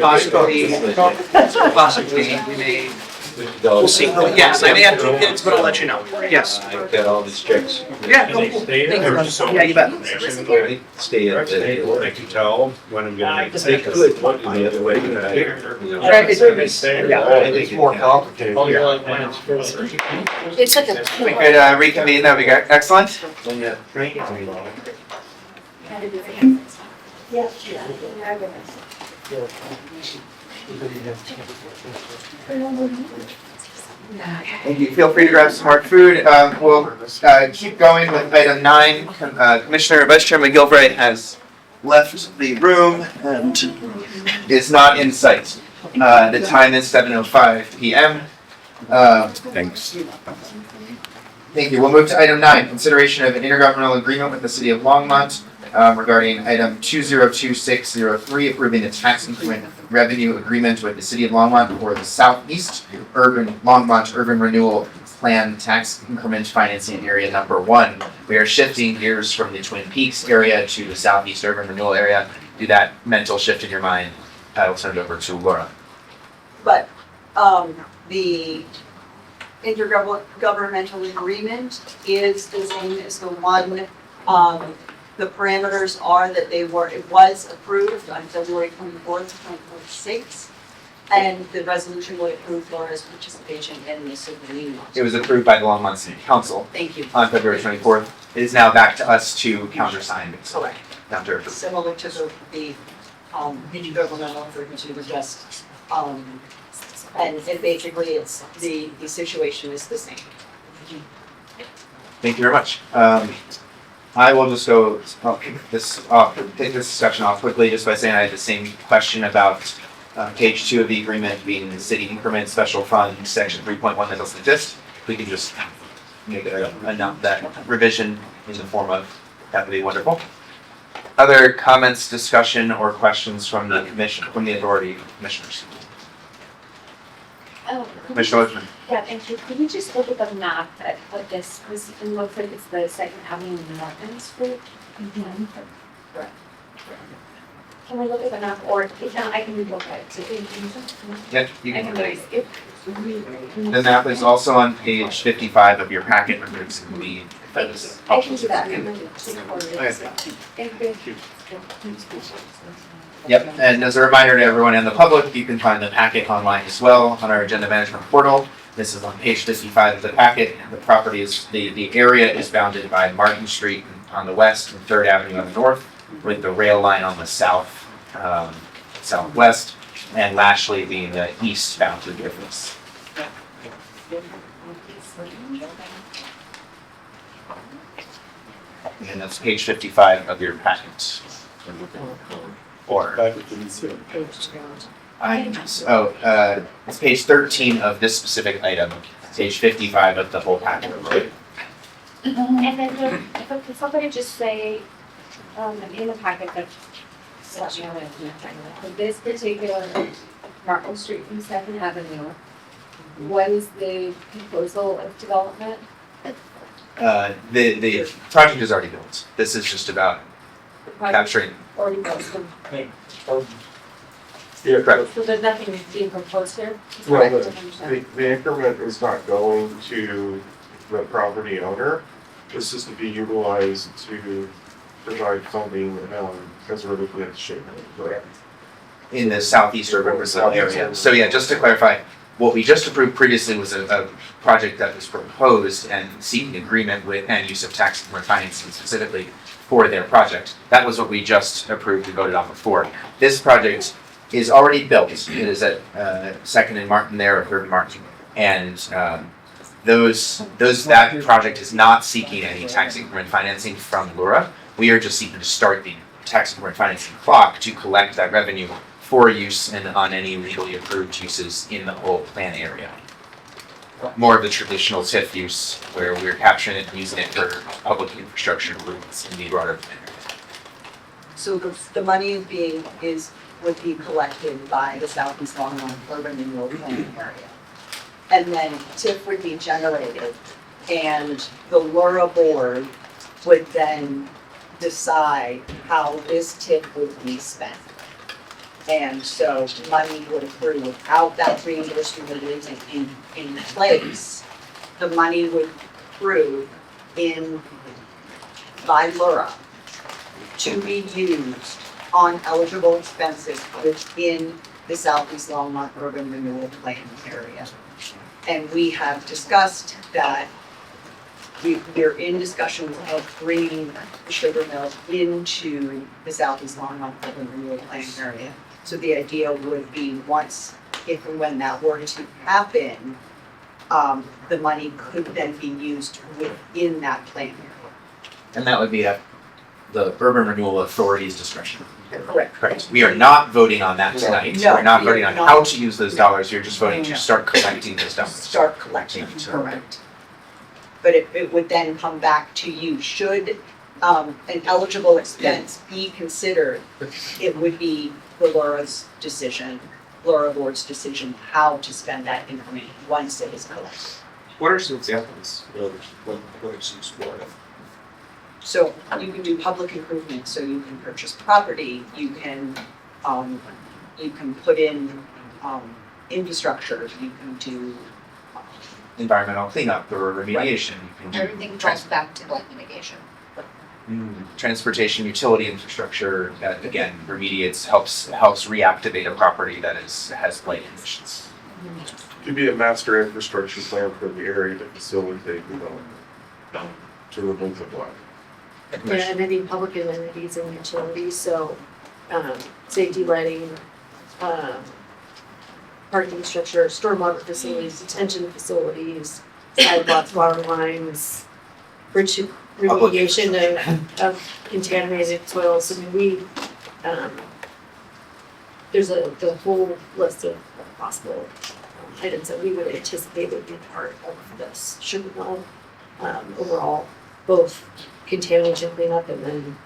possibly, we may, we'll see. Yes, I may have 2 kids, but I'll let you know. Yes. I've got all these checks. Yeah, no, cool. Stay Thank there. you. Yeah, you bet. Right? Stay at the. I can tell when I'm gonna. Take a good one the other way. You know, Yeah. I think It's more it- complicated. Oh, you're like, man, it's first. It's like a. We could reconvene, that would be excellent. Thank you. Feel free to grab some more food. We'll keep going with item 9. Commissioner Vice Chairman McGilvray has left the room and is not in sight. The time is 7:05 p.m. Thanks. Thank you. We'll move to item 9, consideration of an intergovernmental agreement with the city of Longmont regarding item 202603, approving the tax increment revenue agreement with the city of Longmont for the Southeast Longmont Urban Renewal Plan Tax Increment Financing Area Number 1. We are shifting gears from the Twin Peaks area to the Southeast Urban Renewal area. Do that mental shift in your mind. I will send it over to Laura. But, the intergovernmental agreement is the same as the one, the parameters are that it was approved on February 24th, 2026, and the resolution will approve Laura's participation in this agreement. It was approved by the Longmont City Council Thank you. on February 24th. It is now back to us to countersign. Correct. Counter. Similar to the intergovernmental agreement we were just, and basically it's, the situation is the same. Thank you very much. I will just go, take this discussion off quickly just by saying I had the same question about page 2 of the agreement being the city increment special fund, section 3.1 that doesn't exist. We can just make that revision in the form of, that would be wonderful. Other comments, discussion, or questions from the commission, from the authority commissioners? Commissioner Lichtman. Yeah, thank you. Could we just look at the map of this, because it looks like it's the Second Avenue Norton Street? Can we look at the map, or if not, I can look at it. Yeah, you I can can. really skip. The map is also on page 55 of your packet, where it's going to be. I can do that. Thank you. Yep, and as a reminder to everyone in the public, you can find the packet online as well on our agenda management portal. This is on page 55 of the packet. The property is, the area is bounded by Martin Street on the west and 3rd Avenue on the north, with the rail line on the south, southwest, and Lashley being the east boundary difference. And that's page 55 of your packet. Or, it's page 13 of this specific item, page 55 of the whole packet. And then, could somebody just say, in the packet that, for this particular Martin Street from 2nd Avenue, what is the proposal of development? The project is already built. This is just about The project capturing. already built, so Yeah, correct. so there's nothing being proposed here? Is that Well, right? I the, don't understand. the increment is not going to the property owner. This is to be utilized to provide funding, as we're looking at the shape, correct? In the southeast urban Brazil area. So yeah, just to clarify, what we just approved previously was a project that was proposed and seeking agreement with and use of tax increment financing specifically for their project. That was what we just approved and voted on before. This project is already built. It is at 2nd and Martin there, or 3rd and Martin. And that project is not seeking any tax increment financing from Lura. We are just seeking to start the tax increment financing clock to collect that revenue for use and on any legally approved uses in the whole plan area. More of the traditional TIF use where we're capturing it and using it for public infrastructure improvements in the broader plan area. So the money would be collected by the Southeast Longmont Urban Renewal Planning Area. And then TIF would be generated, and the Laura board would then decide how this TIF would be spent. And so money would accrue without that reimbursement mechanism in place. The money would accrue by Laura to be used on eligible expenses within the Southeast Longmont Urban Renewal Plan area. And we have discussed that we're in discussions of bringing the sugar mill into the Southeast Longmont Urban Renewal Plan area. So the idea would be once, if and when that were to happen, the money could then be used within that plan area. And that would be at the Urban Renewal Authority's discretion. Correct. Correct. We are not voting on that tonight. No, We're not we are voting on not. how to use those dollars. You're just voting No. to start collecting those dollars. Start collecting, correct. But it would then come back to you. Should an eligible expense be considered, it would be the Laura board's decision how to spend that increment once it is collected. What are some examples of what it's used for? So you can do public improvements, so you can purchase property, you can put in infrastructure, you can do Environmental cleanup or remediation. You can do Everything falls back to like mitigation. transportation, utility infrastructure. That again remediates, helps reactivate a property that has blight conditions. Could be a master infrastructure plan for the area to facilitate, to remove the blight. Yeah, and I think public amenities and utilities, so, safety lighting, parking structure, stormwater facilities, detention facilities, sidewalks, water lines, bridge remediation of contaminated soils. I mean, there's the whole list of possible items that we would anticipate would be part of this sugar mill, overall, both contamination cleanup and then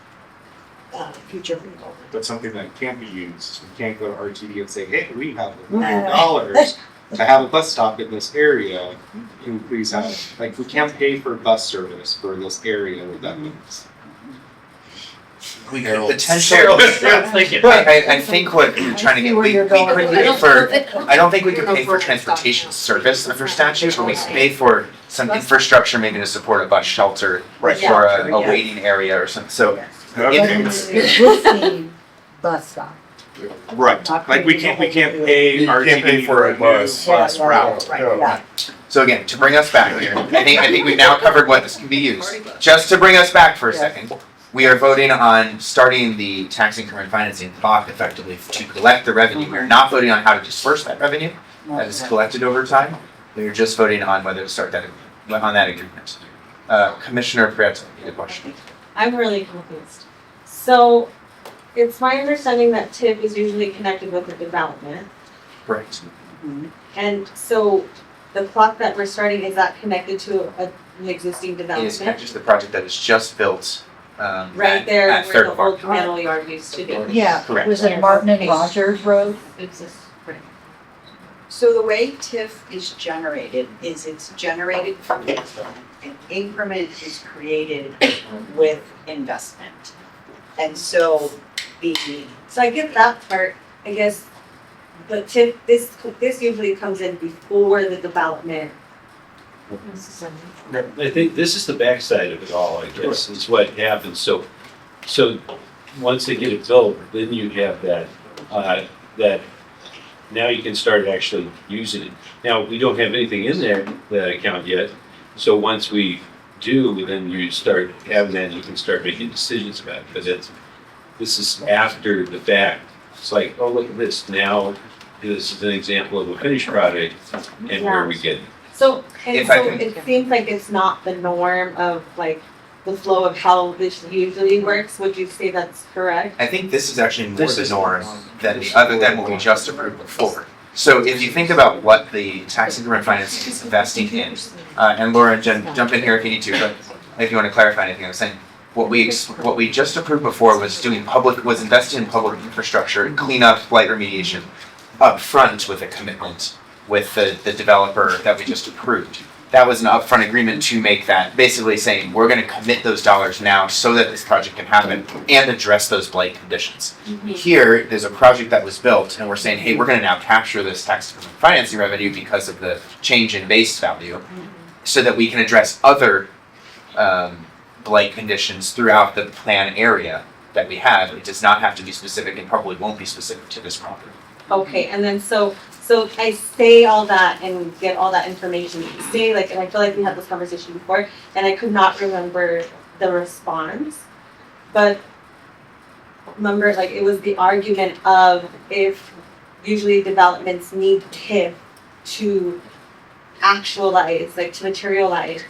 future redevelopment. But something that can't be used. You can't go to RTD and say, hey, we have $1 million to have a bus stop in this area. Can we please have, like, we can't pay for bus service for this area with that means. We could potentially. I think what we're trying to get, we could pay for, I don't think we could pay for transportation service under statute, but we could pay for some infrastructure maybe to support a bus shelter or a waiting area or something, so. Existing bus stop. Right, like we can't pay You can't pay RTD for a bus. bus route. Yeah. So again, to bring us back here, I think we've now covered what this can be used. Just to bring us back for a second, we are voting on starting the tax increment financing clock effectively to collect the revenue. We are not voting on how to disperse that revenue that is collected over time. We are just voting on whether to start that agreement. Commissioner Prieto, you have a question. I'm really confused. So it's my understanding that TIF is usually connected with the development. Correct. And so the clock that we're starting, is that connected to an existing It is development? connected to the project that was just built. Right there at where Third the Park. old cattle yard used to be. Yeah, Correct. was it Martin and Rogers Road? So the way TIF is generated is it's generated from investment. An increment is created with investment. And so So I get that part, I guess, but TIF, this usually comes in before the development. I think this is the backside of it all, I guess, is what happens. So once they get it built, then you have that now you can start actually using it. Now, we don't have anything in there, that account yet. So once we do, then you start having that, you can start making decisions about it. But this is after the fact. It's like, oh, look at this. Now, this is an example of a finished product and where we get it. So, If I can- it seems like it's not the norm of like the flow of how this usually works, would you say that's correct? I think this is actually more This the is- norm than the other than what we just approved before. So if you think about what the tax increment financing is investing in, and Laura and Jen, jump in here if you need to, but if you want to clarify anything I'm saying, what we just approved before was investing in public infrastructure and cleanup, light remediation up front with a commitment with the developer that we just approved. That was an upfront agreement to make that, basically saying, we're gonna commit those dollars now so that this project can happen and address those blight conditions. Here, there's a project that was built and we're saying, hey, we're gonna now capture this tax financing revenue because of the change in base value so that we can address other blight conditions throughout the plan area that we have. It does not have to be specific and probably won't be specific to this property. Okay, and then so I say all that and get all that information, say like, and I feel like we had this conversation before, and I could not remember the response. But remember, like, it was the argument of if usually developments need TIF to actualize, like to materialize.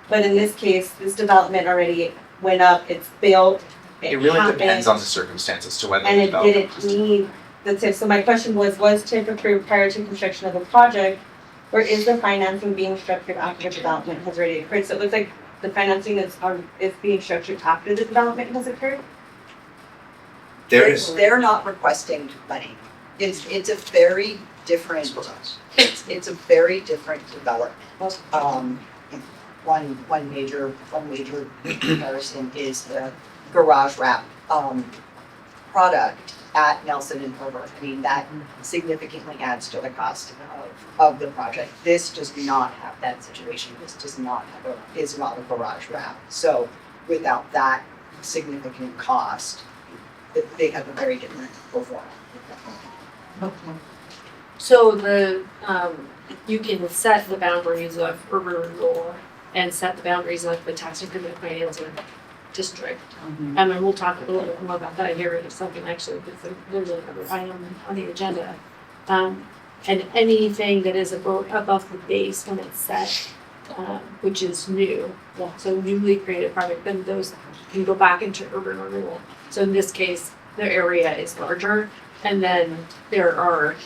But in this case, this development already went up, it's built, It really happened, depends on the circumstances to whether and the it development. didn't need the TIF. So my question was TIF approved prior to construction of the project, or is the financing being structured after development has already occurred? So it looks like the financing is being structured after the development has occurred? They're not requesting money. It's a very different, it's a very different development. One major comparison is the garage wrap product at Nelson and Herbert. I mean, that significantly adds to the cost of the project. This does not have that situation. This is not a garage wrap. So without that significant cost, they have a very different performance. So you can set the boundaries of urban renewal and set the boundaries of the tax increment financing district. And then we'll talk a little bit more about that here in a second, actually, because there's another item on the agenda. And anything that is above the base when it's set, which is new, so newly created project, then those can go back into urban renewal. So in this case, the area is larger, and then there are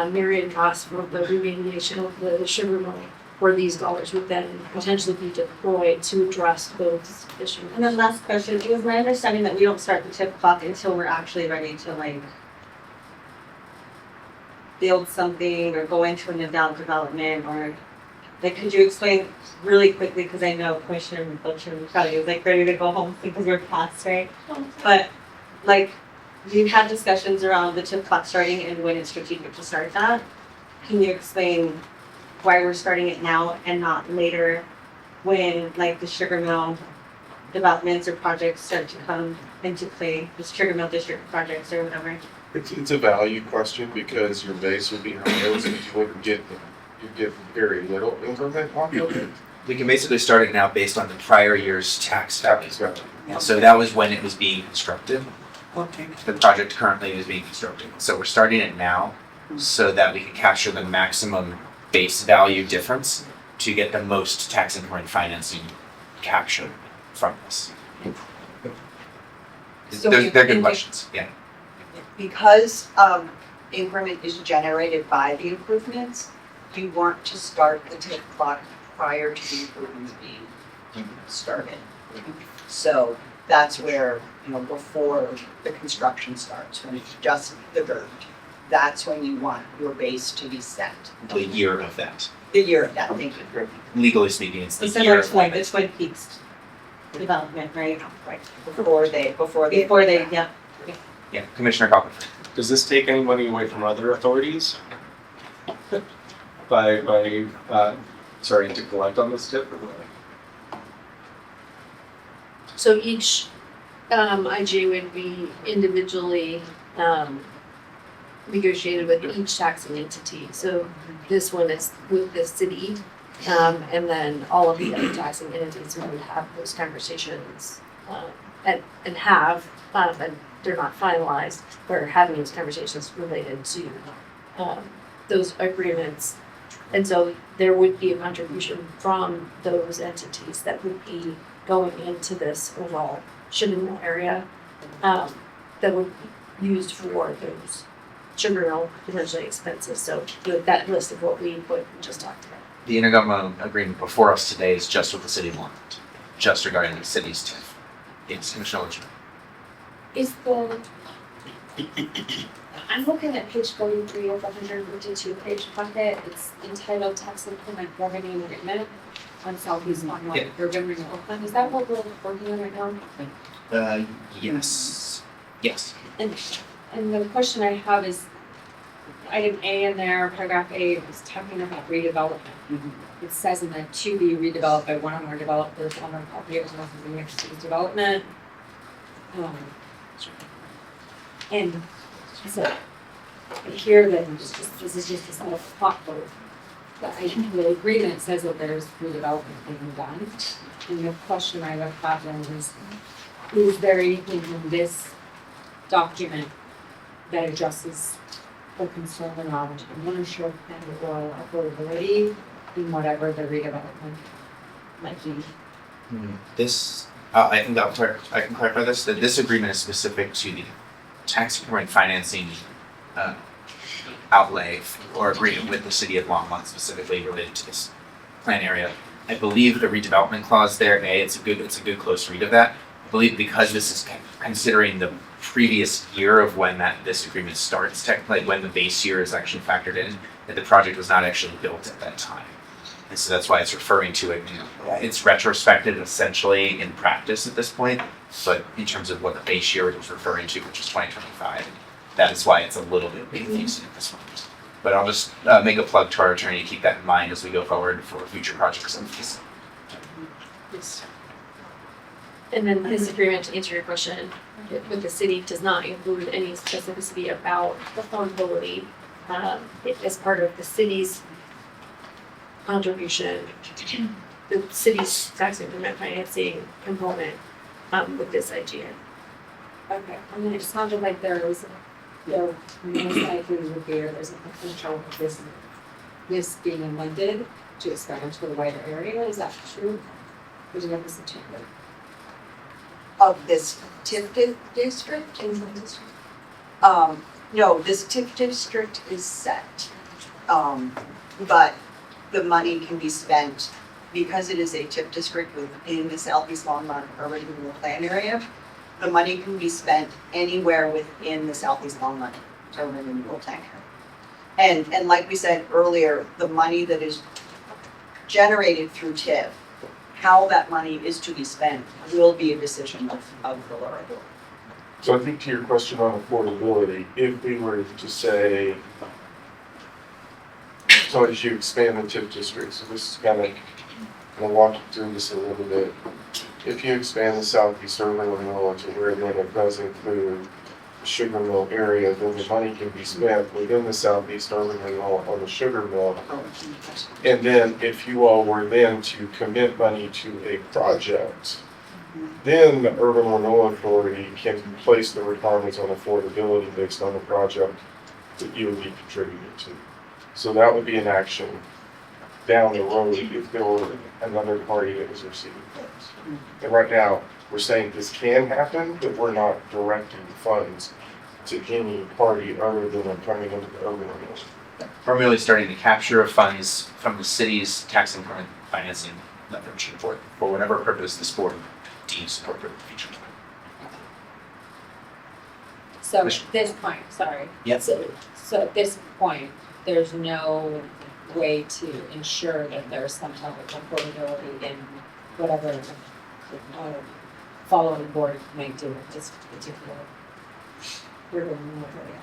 myriad costs for the remediation of the sugar mill, where these dollars would then potentially be deployed to address those issues. And then last question, it was my understanding that we don't start the TIF clock until we're actually ready to like build something or go into a new development, or like, could you explain really quickly, because I know Commissioner Butcher probably was like ready to go home because we're past, right? But like, we've had discussions around the TIF clock starting and when it's strategic to start that. Can you explain why we're starting it now and not later, when like the sugar mill developments or projects start to come into play, the sugar mill district projects or whatever? It's a value question because your base would be higher, so you wouldn't get very little increment on it. We can basically start it now based on the prior year's tax value. And so that was when it was being constructed. The project currently is being constructed. So we're starting it now so that we can capture the maximum base value difference to get the most tax increment financing captured from this. So They're good questions, yeah. Because increment is generated by the improvements, you want to start the TIF clock prior to the improvements being started. So that's where, before the construction starts, when it's just the dirt, that's when you want your base to be set. The year of that. The year of that, thank you. Legally speaking, it's the So year that's of like that. the Twin Peaks development, right? Right, before they. Yeah. Yeah, Commissioner Cochran. Does this take any money away from other authorities? By starting to collect on this tip? So each IG would be individually negotiated with each taxing entity. So this one is with the city, and then all of the other taxing entities would have those conversations and they're not finalized. We're having those conversations related to those agreements And so there would be a contribution from those entities that would be going into this overall sugar area, that would be used for those sugar mill potentially expenses. So that list of what we just talked about. The intergovernmental agreement before us today is just with the city of Longmont, just regarding the city's TIF. Yes, Commissioner Lynch. Is the, I'm looking at page 43 of the 152 page bucket, it's entitled Tax Increment Revenue Agreement on Southeast Longmont Urban Renewal Fund, is that what we're working on right now? Yes. Yes. And the question I have is, item A in there, paragraph A, is talking about redevelopment. It says in the to be redeveloped by one or more developers on their property as well as the mixed use development. And so I hear that this is just a set of plot code. But the agreement says that there's redevelopment being done. And the question I would have then is there anything in this document that addresses the concern around ownership and or affordability in whatever the redevelopment might be? This, I think I can clarify this, that this agreement is specific to the tax increment financing outlay or agreement with the city of Longmont specifically related to this plan area. I believe the redevelopment clause there, it's a good close read of that. I believe because this is considering the previous year of when this agreement starts, technically when the base year is actually factored in, that the project was not actually built at that time. And so that's why it's referring to it, it's retrospective essentially in practice at this point, but in terms of what the base year was referring to, which is 2025, that is why it's a little bit confusing at this point. But I'll just make a plug to our attorney to keep that in mind as we go forward for future projects of this. Yes. And then this agreement, to answer your question, with the city does not include any specificity about affordability as part of the city's contribution, the city's tax increment financing component with this IGA. Okay, and then it sounded like there's most likely would be, or there's a potential of this being amended to expand to the wider area, is that true? Or do you have this in template? Of this TIF district? No, this TIF district is set. But the money can be spent, because it is a TIF district within the Southeast Longmont Urban Renewal Plan area, the money can be spent anywhere within the Southeast Longmont Urban Renewal Plan area. And like we said earlier, the money that is generated through TIF, how that money is to be spent will be a decision of the lower board. So I think to your question on affordability, if we were to say, so as you expand the TIF district, so this is kind of, I'll walk you through this a little bit. If you expand the Southeast Urban Renewal to where then it does include the sugar mill area, then the money can be spent within the Southeast Urban Renewal on the sugar mill. And then if you all were then to commit money to a project, then the Urban Renewal Authority can place the requirements on affordability based on the project that you would be contributing to. So that would be an action down the road if there were another party that was receiving funds. And right now, we're saying this can happen, but we're not directing funds to any party other than them coming into the urban renewal. We're merely starting to capture funds from the city's tax increment financing leverage for whatever purpose this board deems appropriate in the future. So at this point, sorry. Yes. So at this point, there's no way to ensure that there's some type of affordability in whatever following board might do with this particular urban renewal area.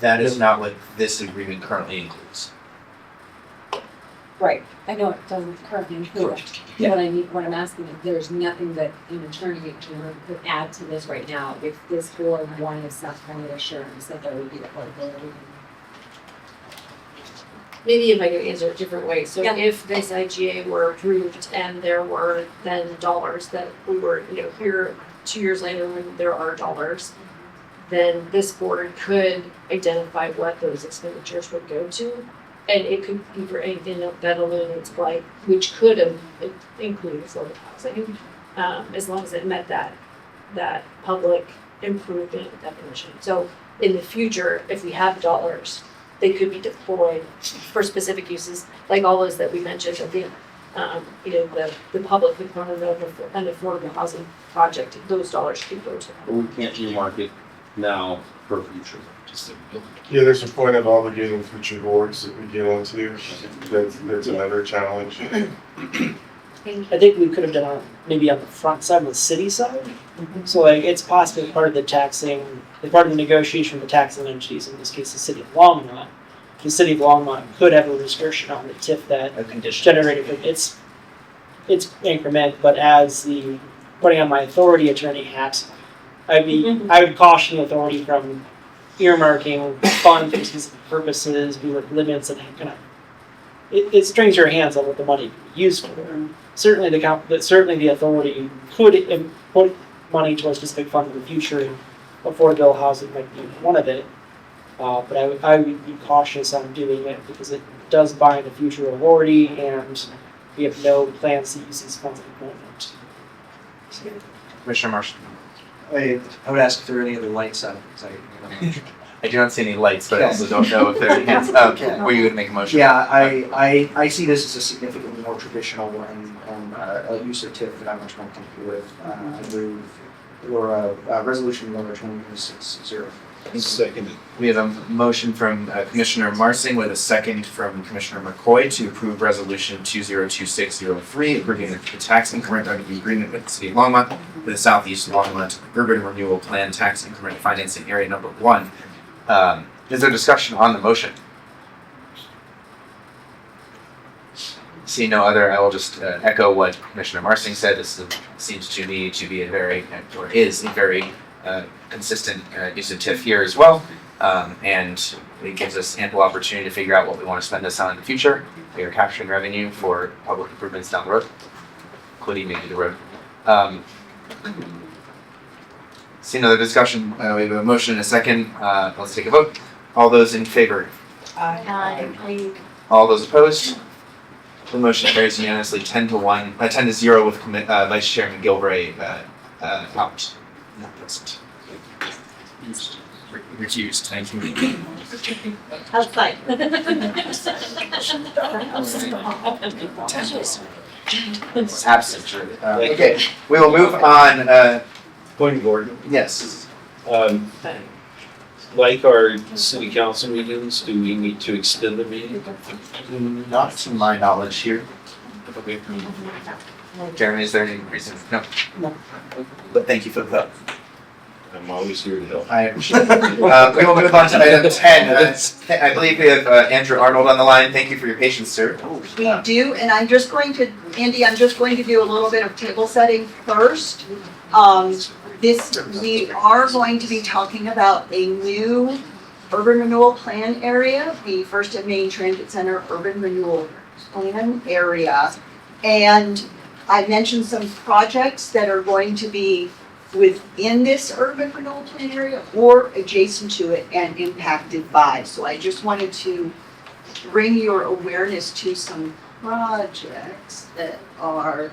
That is not what this agreement currently includes. Right, I know it doesn't currently include it. Yeah. What I'm asking is, there's nothing that an attorney could add to this right now if this board wanted some kind of assurance that there would be affordability. Maybe if I could answer it a different way. So Yeah. if this IGA were approved and there were then dollars that we were, here 2 years later when there are dollars, then this board could identify what those expenditures would go to And it could be for anything that illuminates blight, which could have included affordable housing, as long as it met that public improvement definition. So in the future, if we have dollars, they could be deployed for specific uses, like all those that we mentioned, of the, the public component of an affordable housing project, those dollars could go to that. We can't earmark it now for future. Yeah, there's a point of obligating future boards that we get into. That's another challenge. I think we could have done it maybe on the front side, on the city side. So like, it's possibly part of the taxing, part of the negotiation with the taxing entities, in this case, the city of Longmont. The city of Longmont could have a restriction on the TIF that A condition. generated, it's increment, but as the, putting on my authority attorney hat, I would caution the authority from earmarking funds for specific purposes, we would limits and kind of, it strings your hands on what the money can be used for. Certainly the authority could put money to a specific fund in the future, and affordable housing might be one of it. But I would be cautious on doing it because it does bind a future awardee, and we have no plans to use these funds at the moment. Commissioner Marshall. I would ask if there are any other lights out, because I do not see any lights, but I also don't know if there are hands up. Okay. Were you going to make a motion? Yeah, I see this as a significantly more traditional and a use of TIF that I'm much more comfortable with. I move for a resolution number 2060. Second. We have a motion from Commissioner Marsing with a second from Commissioner McCoy to approve resolution 202603, approving the tax increment under the agreement with the city of Longmont with the Southeast Longmont Urban Renewal Plan Tax Increment Financing Area Number 1. Is there discussion on the motion? See no other, I will just echo what Commissioner Marsing said. This seems to me to be is a very consistent use of TIF here as well. And it gives us ample opportunity to figure out what we want to spend this on in the future. We are capturing revenue for public improvements down the road, including maybe the road. See no other discussion. We have a motion and a second. Let's take a vote. All those in favor? Aye. All those opposed? The motion carries unanimously 10-0 with Vice Chairman Gilbray out. Not present. Recused. Thank you. Outside. Absent. Okay, we will move on. Point of order. Yes. Like our city council meetings, do we need to extend the meeting? Not to my knowledge here. Okay. Jeremy, is there any reason? No. But thank you for the vote. I'm always here to help. I appreciate it. We will move on to item 10. I believe we have Andrew Arnold on the line. Thank you for your patience, sir. We do, and I'm just going to do a little bit of table setting first. We are going to be talking about a new urban renewal plan area, the First and Main Transit Center urban renewal plan area. And I mentioned some projects that are going to be within this urban renewal plan area or adjacent to it and impacted by. So I just wanted to bring your awareness to some projects that are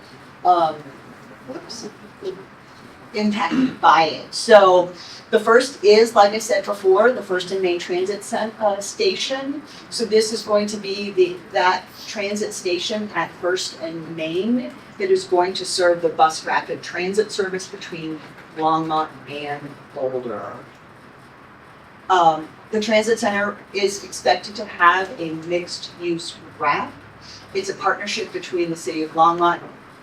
impacted by it. So the first is, like I said before, the First and Main Transit Station. So this is going to be that transit station at First and Main that is going to serve the bus rapid transit service between Longmont and Boulder. The transit center is expected to have a mixed-use wrap. It's a partnership between the city of Longmont,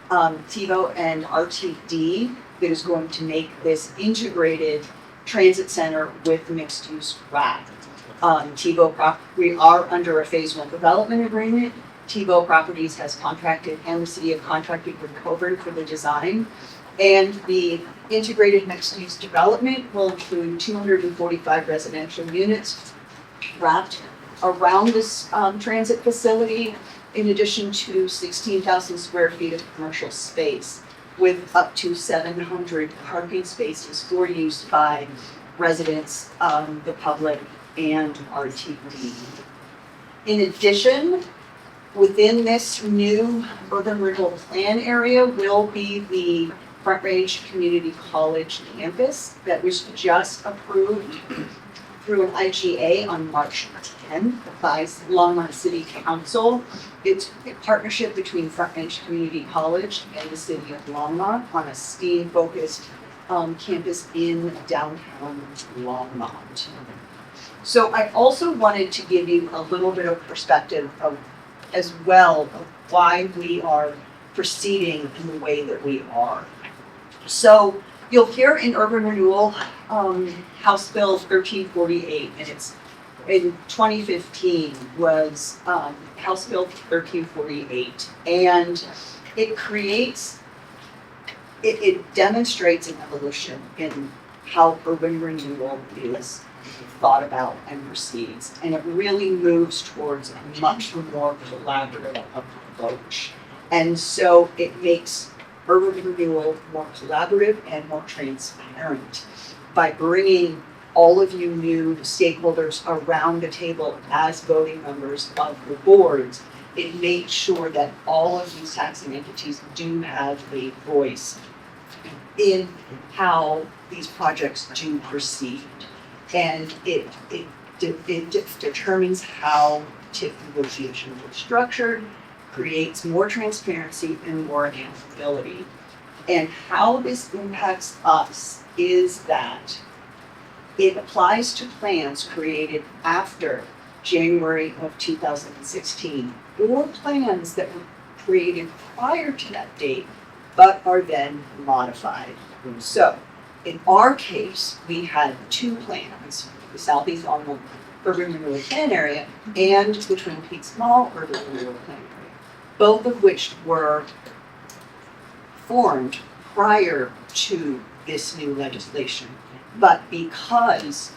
TiVo, and RTD that is going to make this integrated transit center with mixed-use wrap. We are under a phase 1 development agreement. TiVo Properties has contracted, and the city have contracted with Coburn for the design. And the integrated mixed-use development will include 245 residential units wrapped around this transit facility, in addition to 16,000 square feet of commercial space, with up to 700 parking spaces for use by residents, the public, and RTD. In addition, within this new urban renewal plan area will be the Front Range Community College campus that was just approved through an IGA on March 10th by Longmont City Council. It's a partnership between Front Range Community College and the city of Longmont on a STEAM-focused campus in downtown Longmont. So I also wanted to give you a little bit of perspective of, as well, of why we are proceeding in the way that we are. So you'll hear in urban renewal, House Bill 1348, and it's in 2015 was House Bill 1348, and it creates, it demonstrates an evolution in how urban renewal is thought about and proceeds, and it really moves towards a much more collaborative approach. And so it makes urban renewal more collaborative and more transparent by bringing all of you new stakeholders around the table as voting members of the boards. It made sure that all of these taxing entities do have a voice in how these projects do proceed. And it determines how TIF negotiations are structured, creates more transparency and more accountability. And how this impacts us is that it applies to plans created after January of 2016 or plans that were created prior to that date but are then modified. So in our case, we had two plans, the Southeast Longmont Urban Renewal Plan Area and the Twin Peaks Mall Urban Renewal Plan Area, both of which were formed prior to this new legislation. But because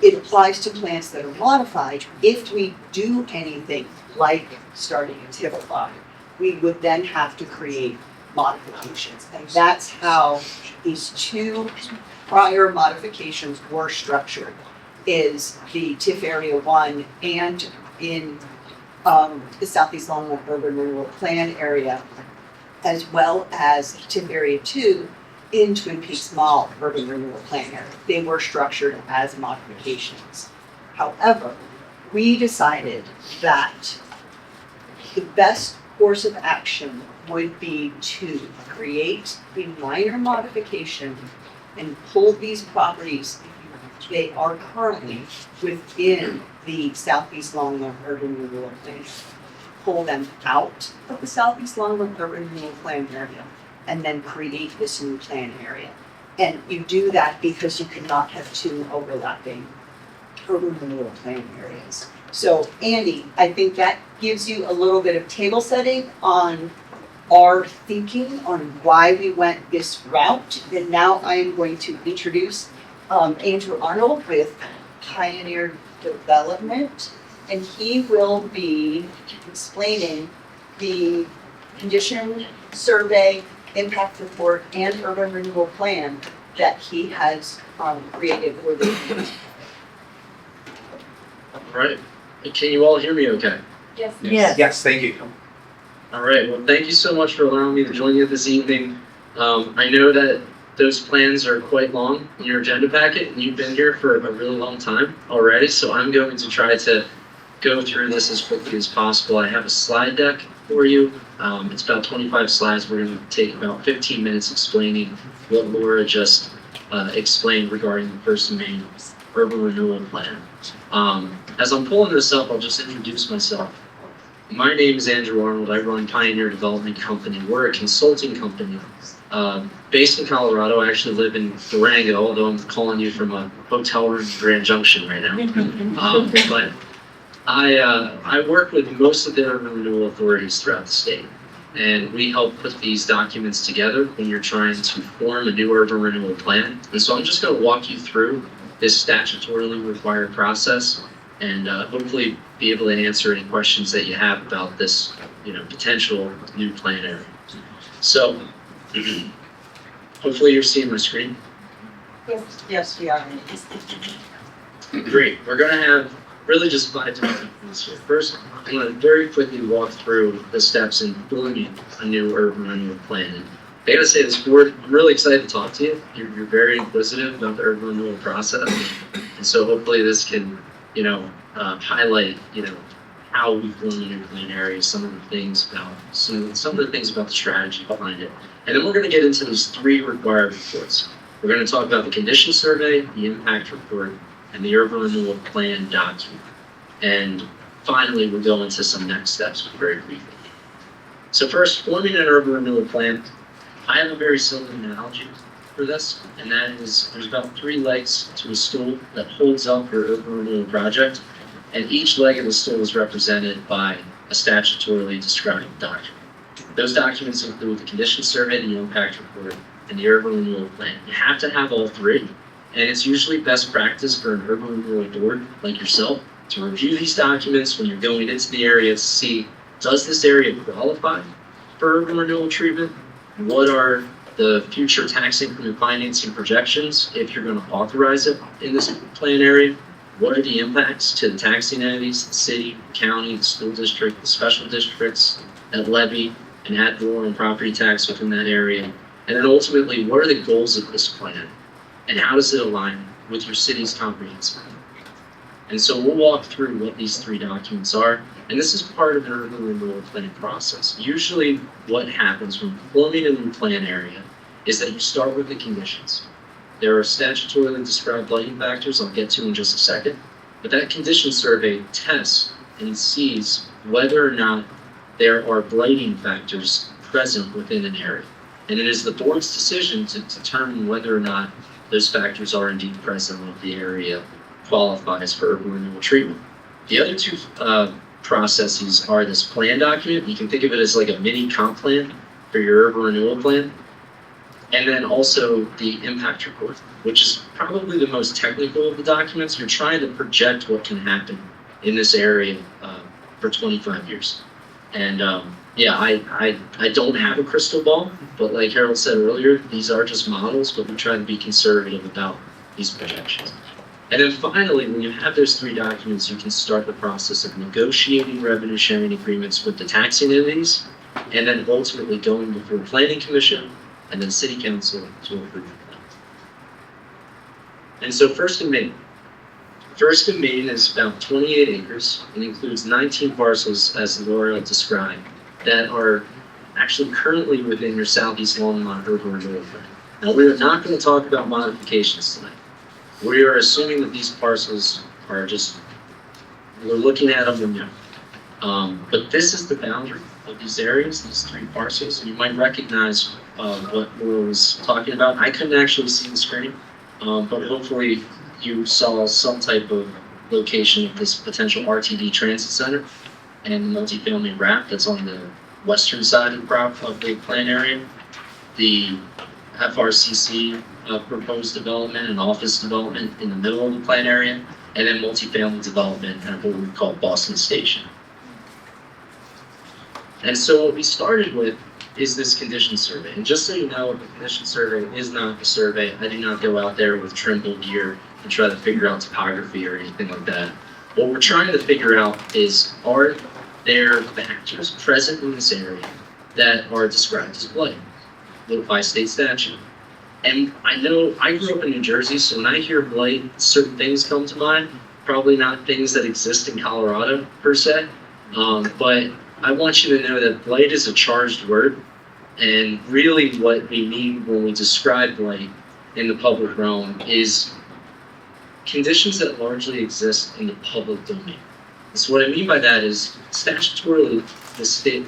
it applies to plans that are modified, if we do anything like starting a TIF clock, we would then have to create modifications. And that's how these two prior modifications were structured, is the TIF Area 1 and in the Southeast Longmont Urban Renewal Plan Area, as well as TIF Area 2 in Twin Peaks Mall Urban Renewal Plan Area. They were structured as modifications. However, we decided that the best course of action would be to create a minor modification and pull these properties, they are currently within the Southeast Longmont Urban Renewal Plan, pull them out of the Southeast Longmont Urban Renewal Plan area, and then create this new plan area. And you do that because you cannot have two overlapping urban renewal plan areas. So Andy, I think that gives you a little bit of table setting on our thinking on why we went this route. And now I am going to introduce Andrew Arnold with Pioneer Development, and he will be explaining the condition survey, impact report, and urban renewal plan that he has created for the. All right. Can you all hear me okay? Yes. Yes. Yes, thank you. All right. Well, thank you so much for allowing me to join you this evening. I know that those plans are quite long in your agenda packet, and you've been here for a really long time already, so I'm going to try to go through this as quickly as possible. I have a slide deck for you. It's about 25 slides. We're going to take about 15 minutes explaining what Laura just explained regarding the first main urban renewal plan. As I'm pulling this up, I'll just introduce myself. My name is Andrew Arnold. I run Pioneer Development Company. We're a consulting company based in Colorado. I actually live in Durango, although I'm calling you from a hotel room in Grand Junction right now. But I work with most of the urban renewal authorities throughout the state, and we help put these documents together when you're trying to form a new urban renewal plan. And so I'm just going to walk you through this statutorily required process, and hopefully be able to answer any questions that you have about this, potential new plan area. So, hopefully you're seeing my screen. Yes, we are. Great. We're really just 5 different things here. First, I'm going to very quickly walk through the steps in building a new urban renewal plan. And I gotta say, this board, I'm really excited to talk to you. You're very inquisitive about the urban renewal process. And so hopefully this can, highlight, how we form a new plan area, some of the things about the strategy behind it. And then we're going to get into these 3 required reports. We're going to talk about the condition survey, the impact report, and the urban renewal plan document. And finally, we'll go into some next steps very briefly. So first, forming an urban renewal plan. I have a very simple analogy for this, and that is there's about 3 legs to a stool that holds up your urban renewal project, and each leg of the stool is represented by a statutorily described document. Those documents include the condition survey, the impact report, and the urban renewal plan. You have to have all 3, and it's usually best practice for an urban renewal board like yourself to review these documents when you're going into the area to see, does this area qualify for urban renewal treatment? What are the future tax increment financing projections if you're going to authorize it in this plan area? What are the impacts to the taxing entities, the city, the county, the school district, the special districts that levy and ad valorem property tax within that area? And then ultimately, what are the goals of this plan? And how does it align with your city's comprehensive plan? And so we'll walk through what these 3 documents are. And this is part of an urban renewal planning process. Usually what happens when forming a new plan area is that you start with the conditions. There are statutorily described lighting factors I'll get to in just a second. But that condition survey tests and sees whether or not there are blighting factors present within an area. And it is the board's decision to determine whether or not those factors are indeed present if the area qualifies for urban renewal treatment. The other 2 processes are this plan document. You can think of it as like a mini comp plan for your urban renewal plan. And then also the impact report, which is probably the most technical of the documents. You're trying to project what can happen in this area for 25 years. And I don't have a crystal ball, but like Harold said earlier, these are just models, but we try to be conservative about these projections. And then finally, when you have those 3 documents, you can start the process of negotiating revenue sharing agreements with the taxing entities, and then ultimately going before Planning Commission and then City Council to approve the plan. And so First and Main. First and Main is about 28 acres and includes 19 parcels, as Laura described, that are actually currently within your Southeast Longmont urban renewal plan. Now, we are not going to talk about modifications tonight. We are assuming that these parcels are we're looking at them and but this is the boundary of these areas, these 3 parcels, and you might recognize what Laura was talking about. I couldn't actually see the screen, but hopefully you saw some type of location of this potential RTD transit center and multifamily wrap that's on the western side of the plan area. The FRCC proposed development and office development in the middle of the plan area, and then multifamily development at what we call Boston Station. And so what we started with is this condition survey. And just so you know, the condition survey is not a survey. I do not go out there with trimble gear and try to figure out topography or anything like that. What we're trying to figure out is, are there factors present in this area that are described as blight by state statute? And I know I grew up in New Jersey, so when I hear blight, certain things come to mind. Probably not things that exist in Colorado per se, but I want you to know that blight is a charged word, and really what we mean when we describe blight in the public realm is conditions that largely exist in the public domain. So what I mean by that is statutorily,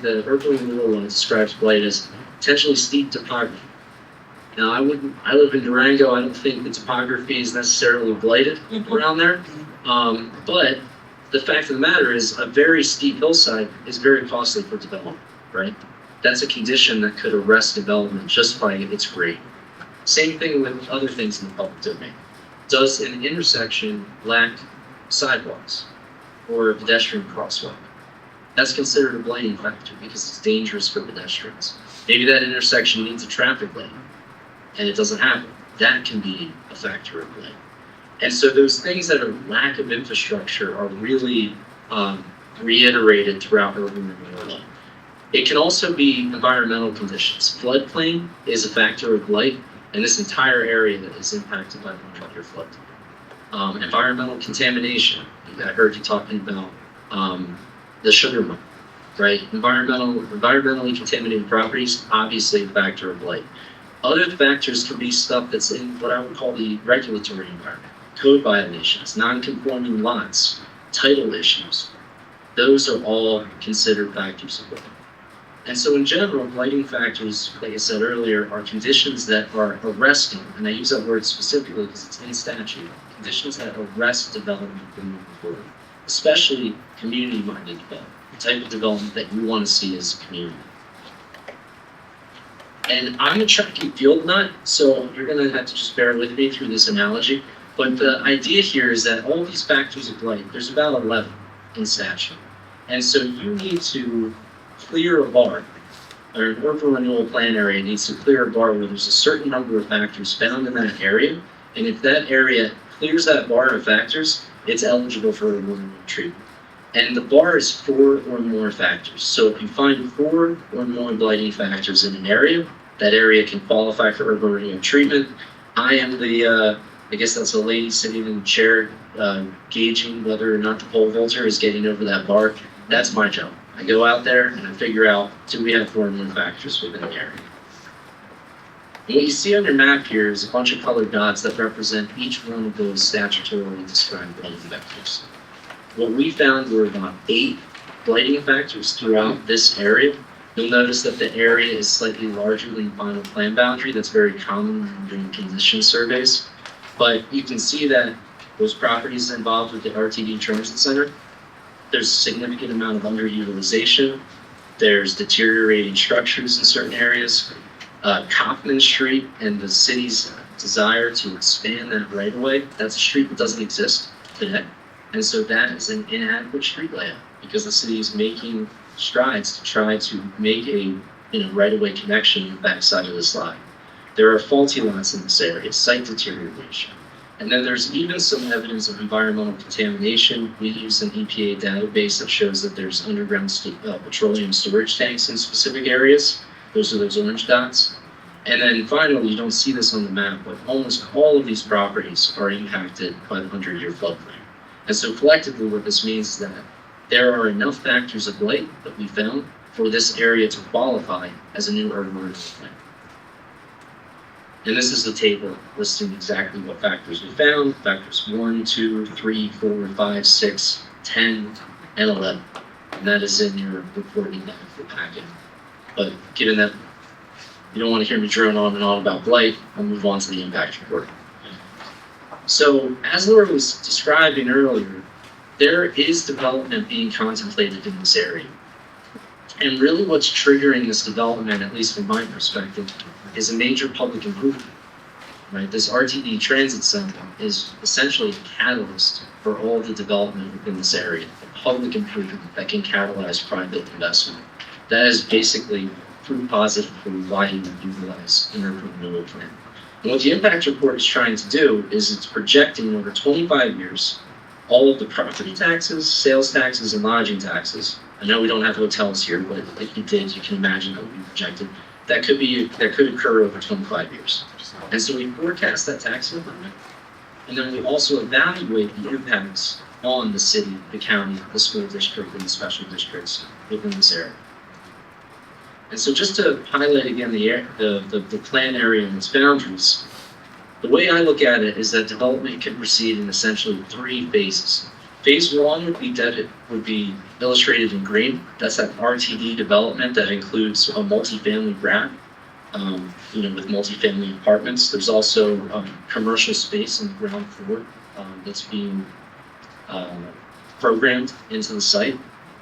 the urban renewal law describes blight as potentially steep topography. Now, I live in Durango. I don't think the topography is necessarily blighted around there. But the fact of the matter is a very steep hillside is very costly for development, right? That's a condition that could arrest development just by its grade. Same thing with other things in the public domain. Does an intersection lack sidewalks or a pedestrian crosswalk? That's considered a blighting factor because it's dangerous for pedestrians. Maybe that intersection needs a traffic light and it doesn't have it. That can be a factor of blight. And so those things that are lack of infrastructure are really reiterated throughout urban renewal. It can also be environmental conditions. Floodplain is a factor of blight, and this entire area is impacted by the 100-year flood. Environmental contamination. I heard you talking about the sugar mine, right? Environmentally contaminated properties, obviously a factor of blight. Other factors could be stuff that's in what I would call the regulatory environment. Code violations, non-conforming lots, title issues. Those are all considered factors of blight. And so in general, blighting factors, like I said earlier, are conditions that are arresting, and I use that word specifically because it's in statute, conditions that arrest development from moving forward, especially community-minded development, the type of development that you want to see as a community. And I'm a track and field nut, so you're going to have to just bear with me through this analogy. But the idea here is that all these factors of blight, there's about 11 in statute. And so you need to clear a bar, or an urban renewal plan area needs to clear a bar where there's a certain number of factors found in that area. And if that area clears that bar of factors, it's eligible for urban renewal treatment. And the bar is 4 or more factors. So if you find 4 or more blighting factors in an area, that area can qualify for urban renewal treatment. I am the, I guess that's a lady sitting in the chair, gauging whether or not the pole vaulter is getting over that bar. That's my job. I go out there and I figure out, do we have 4 or more factors within the area? And what you see on your map here is a bunch of colored dots that represent each one of those statutorily described blighting factors. What we found were about 8 blighting factors throughout this area. You'll notice that the area is slightly larger than the final plan boundary. That's very common when doing condition surveys. But you can see that those properties involved with the RTD Transit Center, there's a significant amount of underutilization. There's deteriorating structures in certain areas. Kaufman Street and the city's desire to expand that right away, that's a street that doesn't exist today. And so that is an inadequate street layout because the city is making strides to try to make a right-of-way connection in the backside of this lot. There are faulty lots in this area, site deterioration. And then there's even some evidence of environmental contamination. We use an EPA database that shows that there's underground petroleum storage tanks in specific areas. Those are those orange dots. And then finally, you don't see this on the map, but almost all of these properties are impacted by the 100-year floodplain. And so collectively, what this means is that there are enough factors of blight that we found for this area to qualify as a new urban renewal plan. And this is the table listing exactly what factors we found, factors 1, 2, 3, 4, 5, 6, 10, and 11. And that is in your reporting packet. But given that you don't want to hear me drone on and on about blight, I'll move on to the impact report. So, as Laura was describing earlier, there is development being contemplated in this area. And really what's triggering this development, at least from my perspective, is a major public improvement. Right? This RTD Transit Center is essentially a catalyst for all the development within this area, a public improvement that can catalyze private investment. That is basically proof positive for why you would utilize an urban renewal plan. And what the impact report is trying to do is it's projecting over 25 years all of the property taxes, sales taxes, and lodging taxes. I know we don't have hotels here, but if you did, you can imagine that would be projected. That could occur over 25 years. And so we forecast that tax environment, and then we also evaluate the impacts on the city, the county, the school district, and the special districts within this area. And so just to highlight again the plan area and its boundaries, the way I look at it is that development can proceed in essentially 3 phases. Phase 1 would be illustrated in green. That's that RTD development that includes a multifamily wrap, with multifamily apartments. There's also commercial space on the ground floor that's being programmed into the site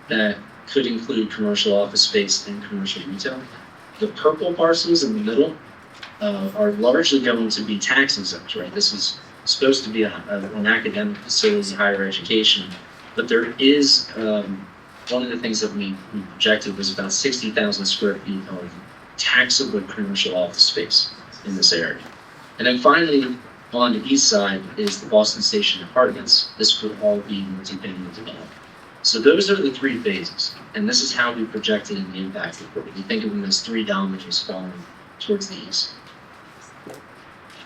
that could include commercial office space and commercial retail. The purple parcels in the middle are largely going to be tax exempt, right? This is supposed to be an academic facility, higher education, but there is one of the things that we projected was about 60,000 square feet of taxable commercial office space in this area. And then finally, On the east side is the Boston Station Apartments. This would all be multi-family development. So those are the three phases, and this is how we projected in the impact report. You think of them as three dominoes falling towards the east.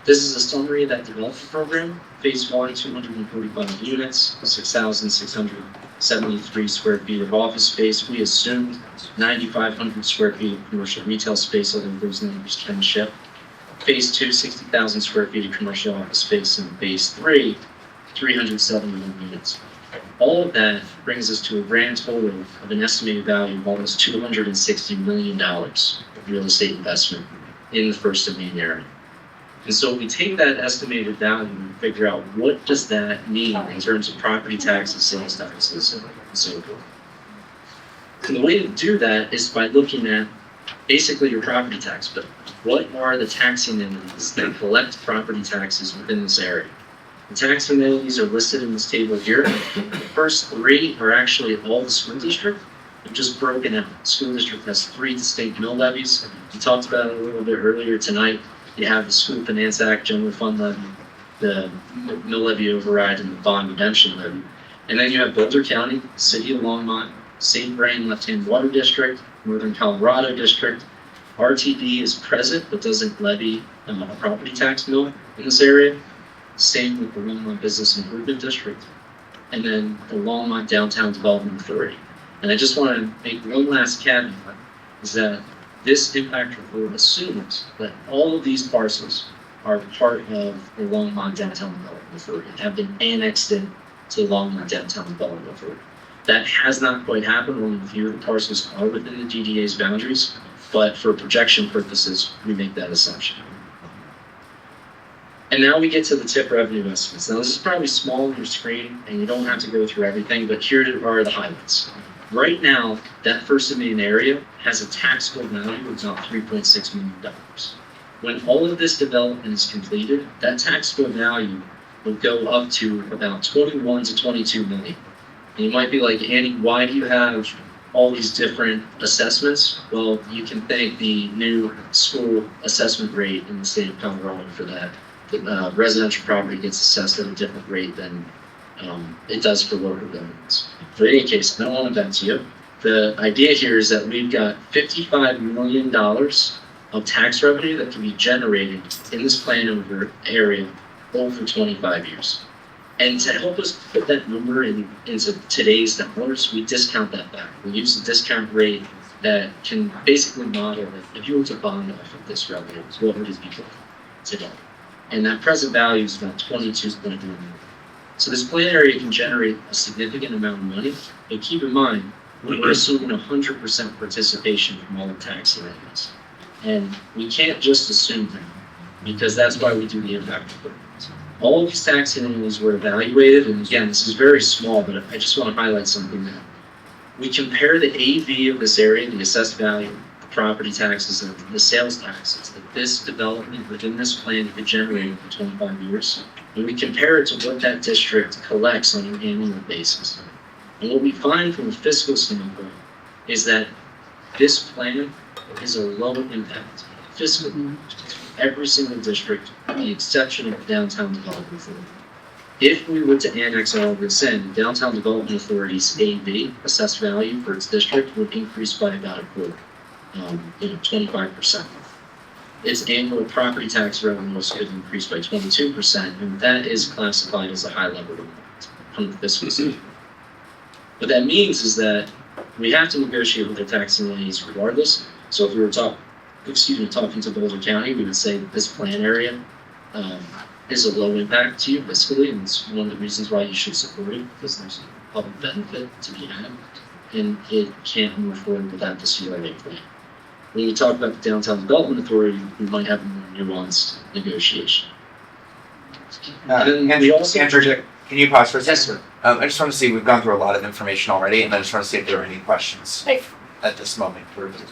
This is a summary of that development program. Phase 1, 245 units, 6,673 square feet of office space. We assumed 9,500 square feet of commercial retail space, although those numbers can shift. Phase 2, 60,000 square feet of commercial office space, and Phase 3, 371 units. All of that brings us to a grand total of an estimated value of almost $260 million of real estate investment in the First and Main area. And so we take that estimated value and figure out what does that mean in terms of property taxes, sales taxes, and so forth. And the way to do that is by looking at basically your property tax bill. What are the taxing entities that collect property taxes within this area? The taxing entities are listed in this table here. The first three are actually all the school district. They're just broken out. The school district has three distinct mill levies. We talked about it a little bit earlier tonight. You have the School Finance Act General Fund levy, the mill levy override, and the bond redemption levy. And then you have Boulder County, City of Longmont, St. Vrain Left-Hand Water District, Northern Colorado District. RTD is present but doesn't levy a property tax mill in this area. Same with the Longmont Business Improvement District, and then the Longmont Downtown Development Authority. And I just want to make one last caveat, is that this impact report assumes that all of these parcels are part of the Longmont Downtown Development Authority and have been annexed in to the Longmont Downtown Development Authority. That has not quite happened. Only a few of the parcels are within the DDA's boundaries, but for projection purposes, we make that assumption. And now we get to the tip revenue estimates. Now this is probably small on your screen and you don't have to go through everything, but here are the highlights. Right now, that First and Main area has a taxable value of about $3.6 million. When all of this development is completed, that taxable value will go up to about 21 to 22 million. And you might be like, Andy, why do you have all these different assessments? Well, you can thank the new school assessment rate in the state of Colorado for that. The residential property gets assessed at a different rate than it does for local governments. For any case, I don't want to bet to you. The idea here is that we've got $55 million of tax revenue that can be generated in this plan over area over 25 years. And to help us put that number into today's dollars, we discount that back. We use a discount rate that can basically model it. If you were to bond off of this revenue, what would it be today? And that present value is about 22.1 million. So this plan area can generate a significant amount of money, but keep in mind, we're assuming 100% participation from all the tax entities. And we can't just assume that, because that's why we do the impact report. All of these tax entities were evaluated, and again, this is very small, but I just want to highlight something there. We compare the AV of this area, the assessed value, the property taxes, and the sales taxes that this development within this plan could generate for 25 years. And we compare it to what that district collects on an annual basis. And what we find from a fiscal standpoint is that this plan is a low impact fiscal every single district, with the exception of the Downtown Development Authority. If we were to annex all of this in, the Downtown Development Authority's AV, assessed value for its district, would increase by about a quarter, 25%. Its annual property tax revenues could increase by 22%, and that is classified as a high level impact from the fiscal standpoint. What that means is that we have to negotiate with the taxing entities regardless. So if we were talking to Boulder County, we would say that this plan area is a low impact to you fiscally, and it's one of the reasons why you should support it, because there's a public benefit to be had, and it can't move forward without the CRA plan. When we talk about the Downtown Development Authority, we might have a more nuanced negotiation. Andrew, can you pause for a second? Yes, sir. I just want to see, we've gone through a lot of information already, and I just want to see if there are any questions at this moment.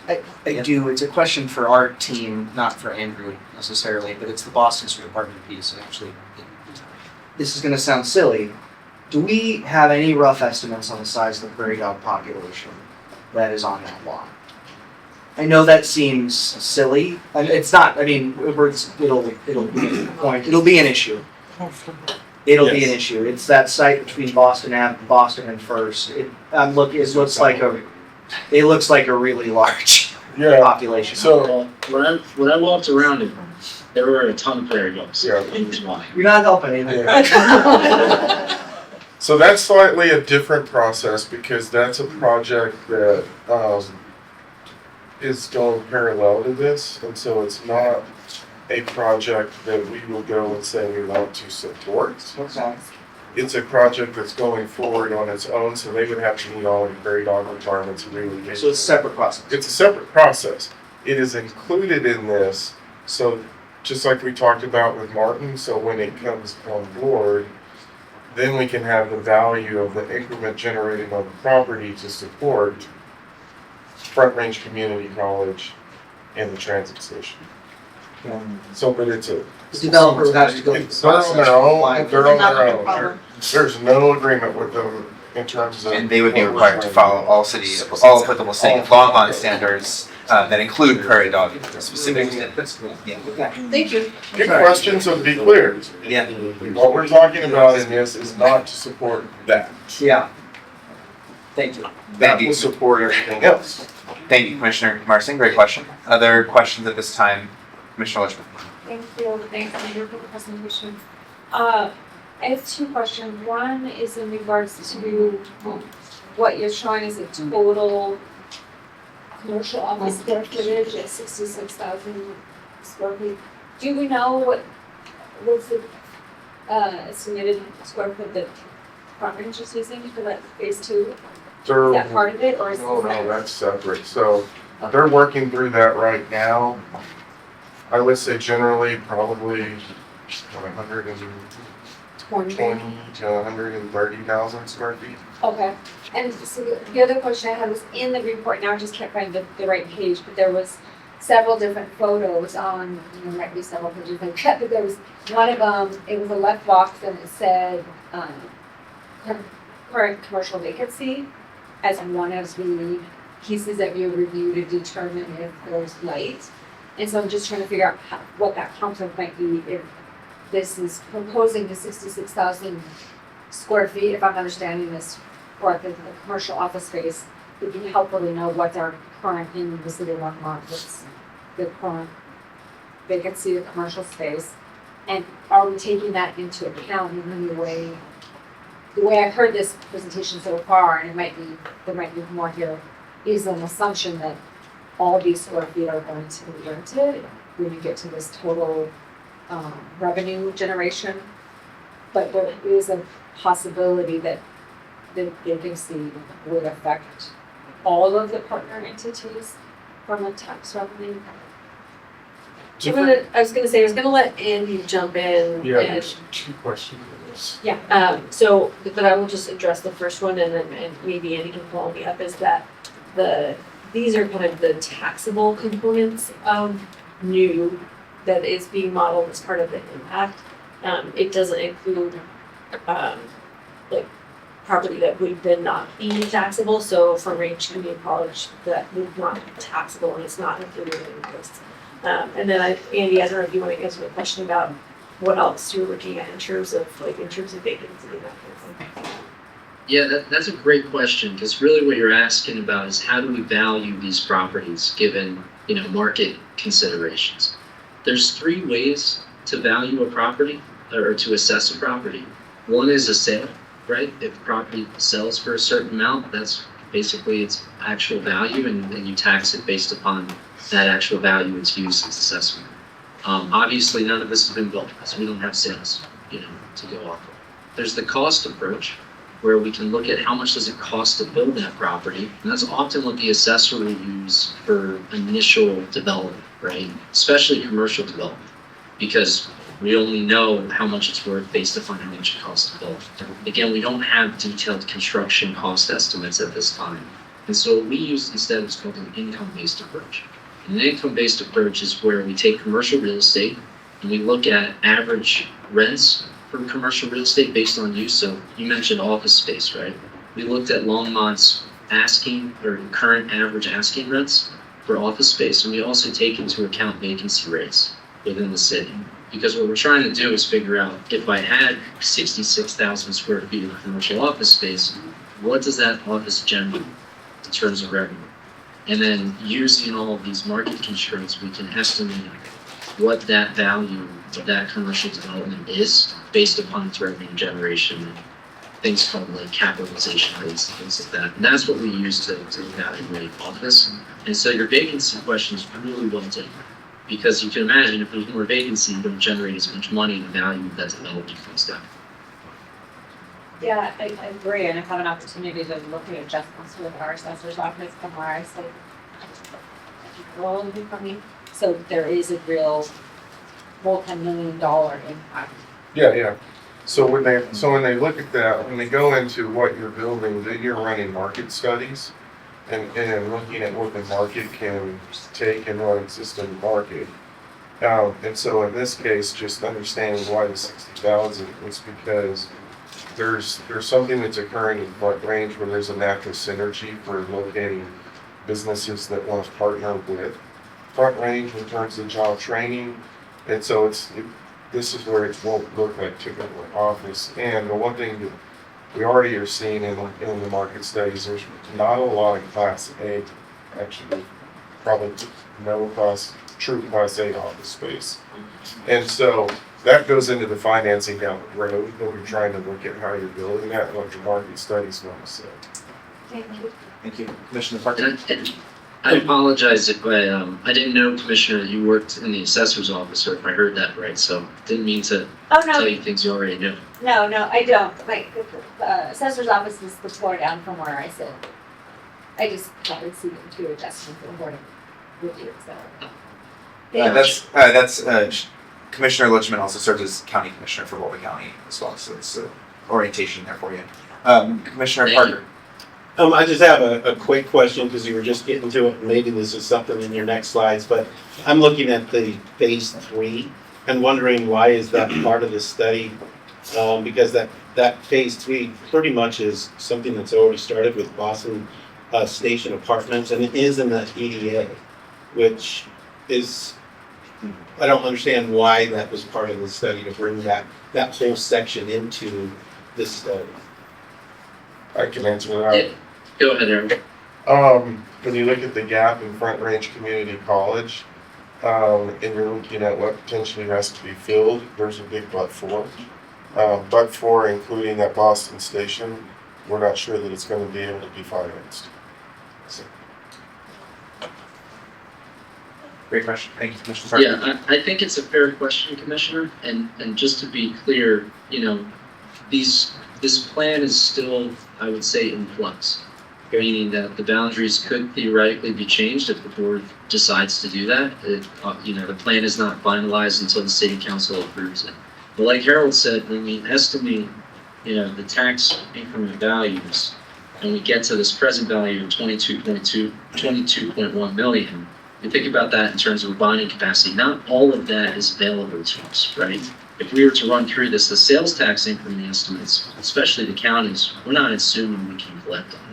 I do. It's a question for our team, not for Andrew necessarily, but it's the Boston Street Apartment piece. And actually, this is going to sound silly. Do we have any rough estimates on the size of the prairie dog population that is on that lot? I know that seems silly, and it's not, I mean, it'll be a point, it'll be an issue. It'll be an Yes. issue. It's that site between Boston Ave and Boston and First. It looks like a really large Yeah, population. so, When I walked around it, there were a ton of prairie dogs. Yeah. Here's why. You're not helping either. so that's slightly a different process because that's a project that, is going parallel to this, and so it's not a project that we will go and say we want to support. Okay. It's a project that's going forward on its own, so they would have to meet all the prairie dog requirements and really. So it's a separate process. It's a separate process. It is included in this, so just like we talked about with Martin, so when it comes on board, then we can have the value of the increment generated on the property to support Front Range Community College and the transit station. So, but it's a. The developer would have to go. They're on their own, they're on Not their a own. problem. There's no agreement with them in terms of. And they would be required to follow all applicable city of Longmont standards that include prairie dog specific. Yeah. Thank you. Good questions, so to be clear, Yeah. what we're talking about in this is not to support that. Yeah. Thank you. That will support everything else. Thank you, Commissioner Marson. Great question. Other questions at this time? Commissioner Lichman. Thank you, thanks, Andrew, for the presentation. I have two questions. One is in regards to what you're showing as a total commercial office square footage at 66,000 square feet. Do we know what was the estimated square foot that Front Range is using for that phase two? Is that part of it, or is it? No, that's separate. So they're working through that right now. I would say generally probably 120 to 130,000 square feet. Okay, and so the other question I had was in the report, now I just can't find the right page, but there was several different photos on, there might be several pages like that, but there was one of them, it was a left box and it said, current commercial vacancy as one of the pieces that you review to determine if there's light. And so I'm just trying to figure out what that concept might be if this is proposing the 66,000 square feet, if I'm understanding this correctly, the commercial office space. It'd be helpful to know what's our current in the city of Longmont, what's the current vacancy of commercial space. And are we taking that into account in any way? The way I've heard this presentation so far, and there might be more here, is an assumption that all these square feet are going to be rented when you get to this total revenue generation. But there is a possibility that the vacancy would affect all of the partner entities from a tax revenue. I was gonna let Andy jump in. Yeah, and- there's two questions. But I will just address the first one and then maybe Andy can follow me up, is that these are kind of the taxable components of new that is being modeled as part of the impact. It doesn't include, like property that would then not be taxable, so from Range Community College, that would not be taxable and it's not included in this. And then Andy, I don't know if you want to answer the question about what else you're looking at in terms of vacancy and that kind of thing. Yeah, that's a great question, because really what you're asking about is how do we value these properties given, market considerations. There's three ways to value a property or to assess a property. One is a sale, right? If a property sells for a certain amount, that's basically its actual value, and you tax it based upon that actual value it's used as assessment. Obviously, none of this has been built, so we don't have sales, to go off of. There's the cost approach, where we can look at how much does it cost to build that property, and that's often what the assessor will use for initial development, right? Especially commercial development, because we only know how much it's worth based upon how much it costs to build. Again, we don't have detailed construction cost estimates at this time, and so what we use instead is called an income-based approach. An income-based approach is where we take commercial real estate and we look at average rents for commercial real estate based on use. So you mentioned office space, right? We looked at Longmont's asking or current average asking rents, for office space, and we also take into account vacancy rates within the city. Because what we're trying to do is figure out, if I had 66,000 square feet of commercial office space, what does that office generate in terms of revenue? And then using all of these market constraints, we can estimate what that value of that commercial development is based upon its revenue generation, and things called like capitalization rates, things like that. And that's what we use to evaluate office. And so your vacancy question is really well taken, because you can imagine if there's more vacancy, you don't generate as much money, and the value of that development comes down. Yeah, I agree, and I've had an opportunity to look at adjustments with our assessor's office from where I sit. So there is a real multi-million-dollar impact. Yeah. So when they look at that, when they go into what you're building, then you're running market studies and looking at what the market can take and what exists in the market. And so in this case, just understanding why the 60,000 is because there's something that's occurring in Front Range where there's a natural synergy for locating businesses that want to partner with Front Range in terms of job training. And so this is where it won't look like typical office. And the one thing that we already are seeing in the market studies, there's not a lot of Class A, actually, probably no true Class A office space. And so that goes into the financing down the road, when you're trying to look at how you're building that and what your market studies want to say. Thank you. Thank you. Commissioner Parker? And I apologize if I didn't know, Commissioner, you worked in the assessor's office, or if I heard that right, so didn't mean to tell you things you already knew. No, I don't. The assessor's office is the floor down from where I sit. I just thought we'd see the two adjustments in board with you, so. That's Commissioner Lichman also serves as county commissioner for Boulder County as well, so it's orientation there for you. Commissioner Thank Parker. I just have a quick question because you were just getting to it. Maybe this is something in your next slides, but I'm looking at the phase 3 and wondering why is that part of the study? Because that phase 3 pretty much is something that's already started with Boston Station Apartments, and it is in the EDA, which is, I don't understand why that was part of the study to bring that whole section into this study. I can answer that. Yeah. Go ahead, Eric. When you look at the gap in Front Range Community College, and you're looking at what potentially has to be filled, there's a big but for. But for including that Boston Station, we're not sure that it's going to be able to be financed. So. Great question. Thank you, Commissioner Parker. Yeah, I think it's a fair question, Commissioner, and just to be clear, this plan is still, I would say, in flux, meaning that the boundaries could theoretically be changed if the board decides to do that. The plan is not finalized until the city council approves it. But like Harold said, when we estimate, the tax increment values, and we get to this present value of 22.1 million, you think about that in terms of bonding capacity. Not all of that is available to us, right? If we were to run through this, the sales tax increment estimates, especially the counties, we're not assuming we can collect on that.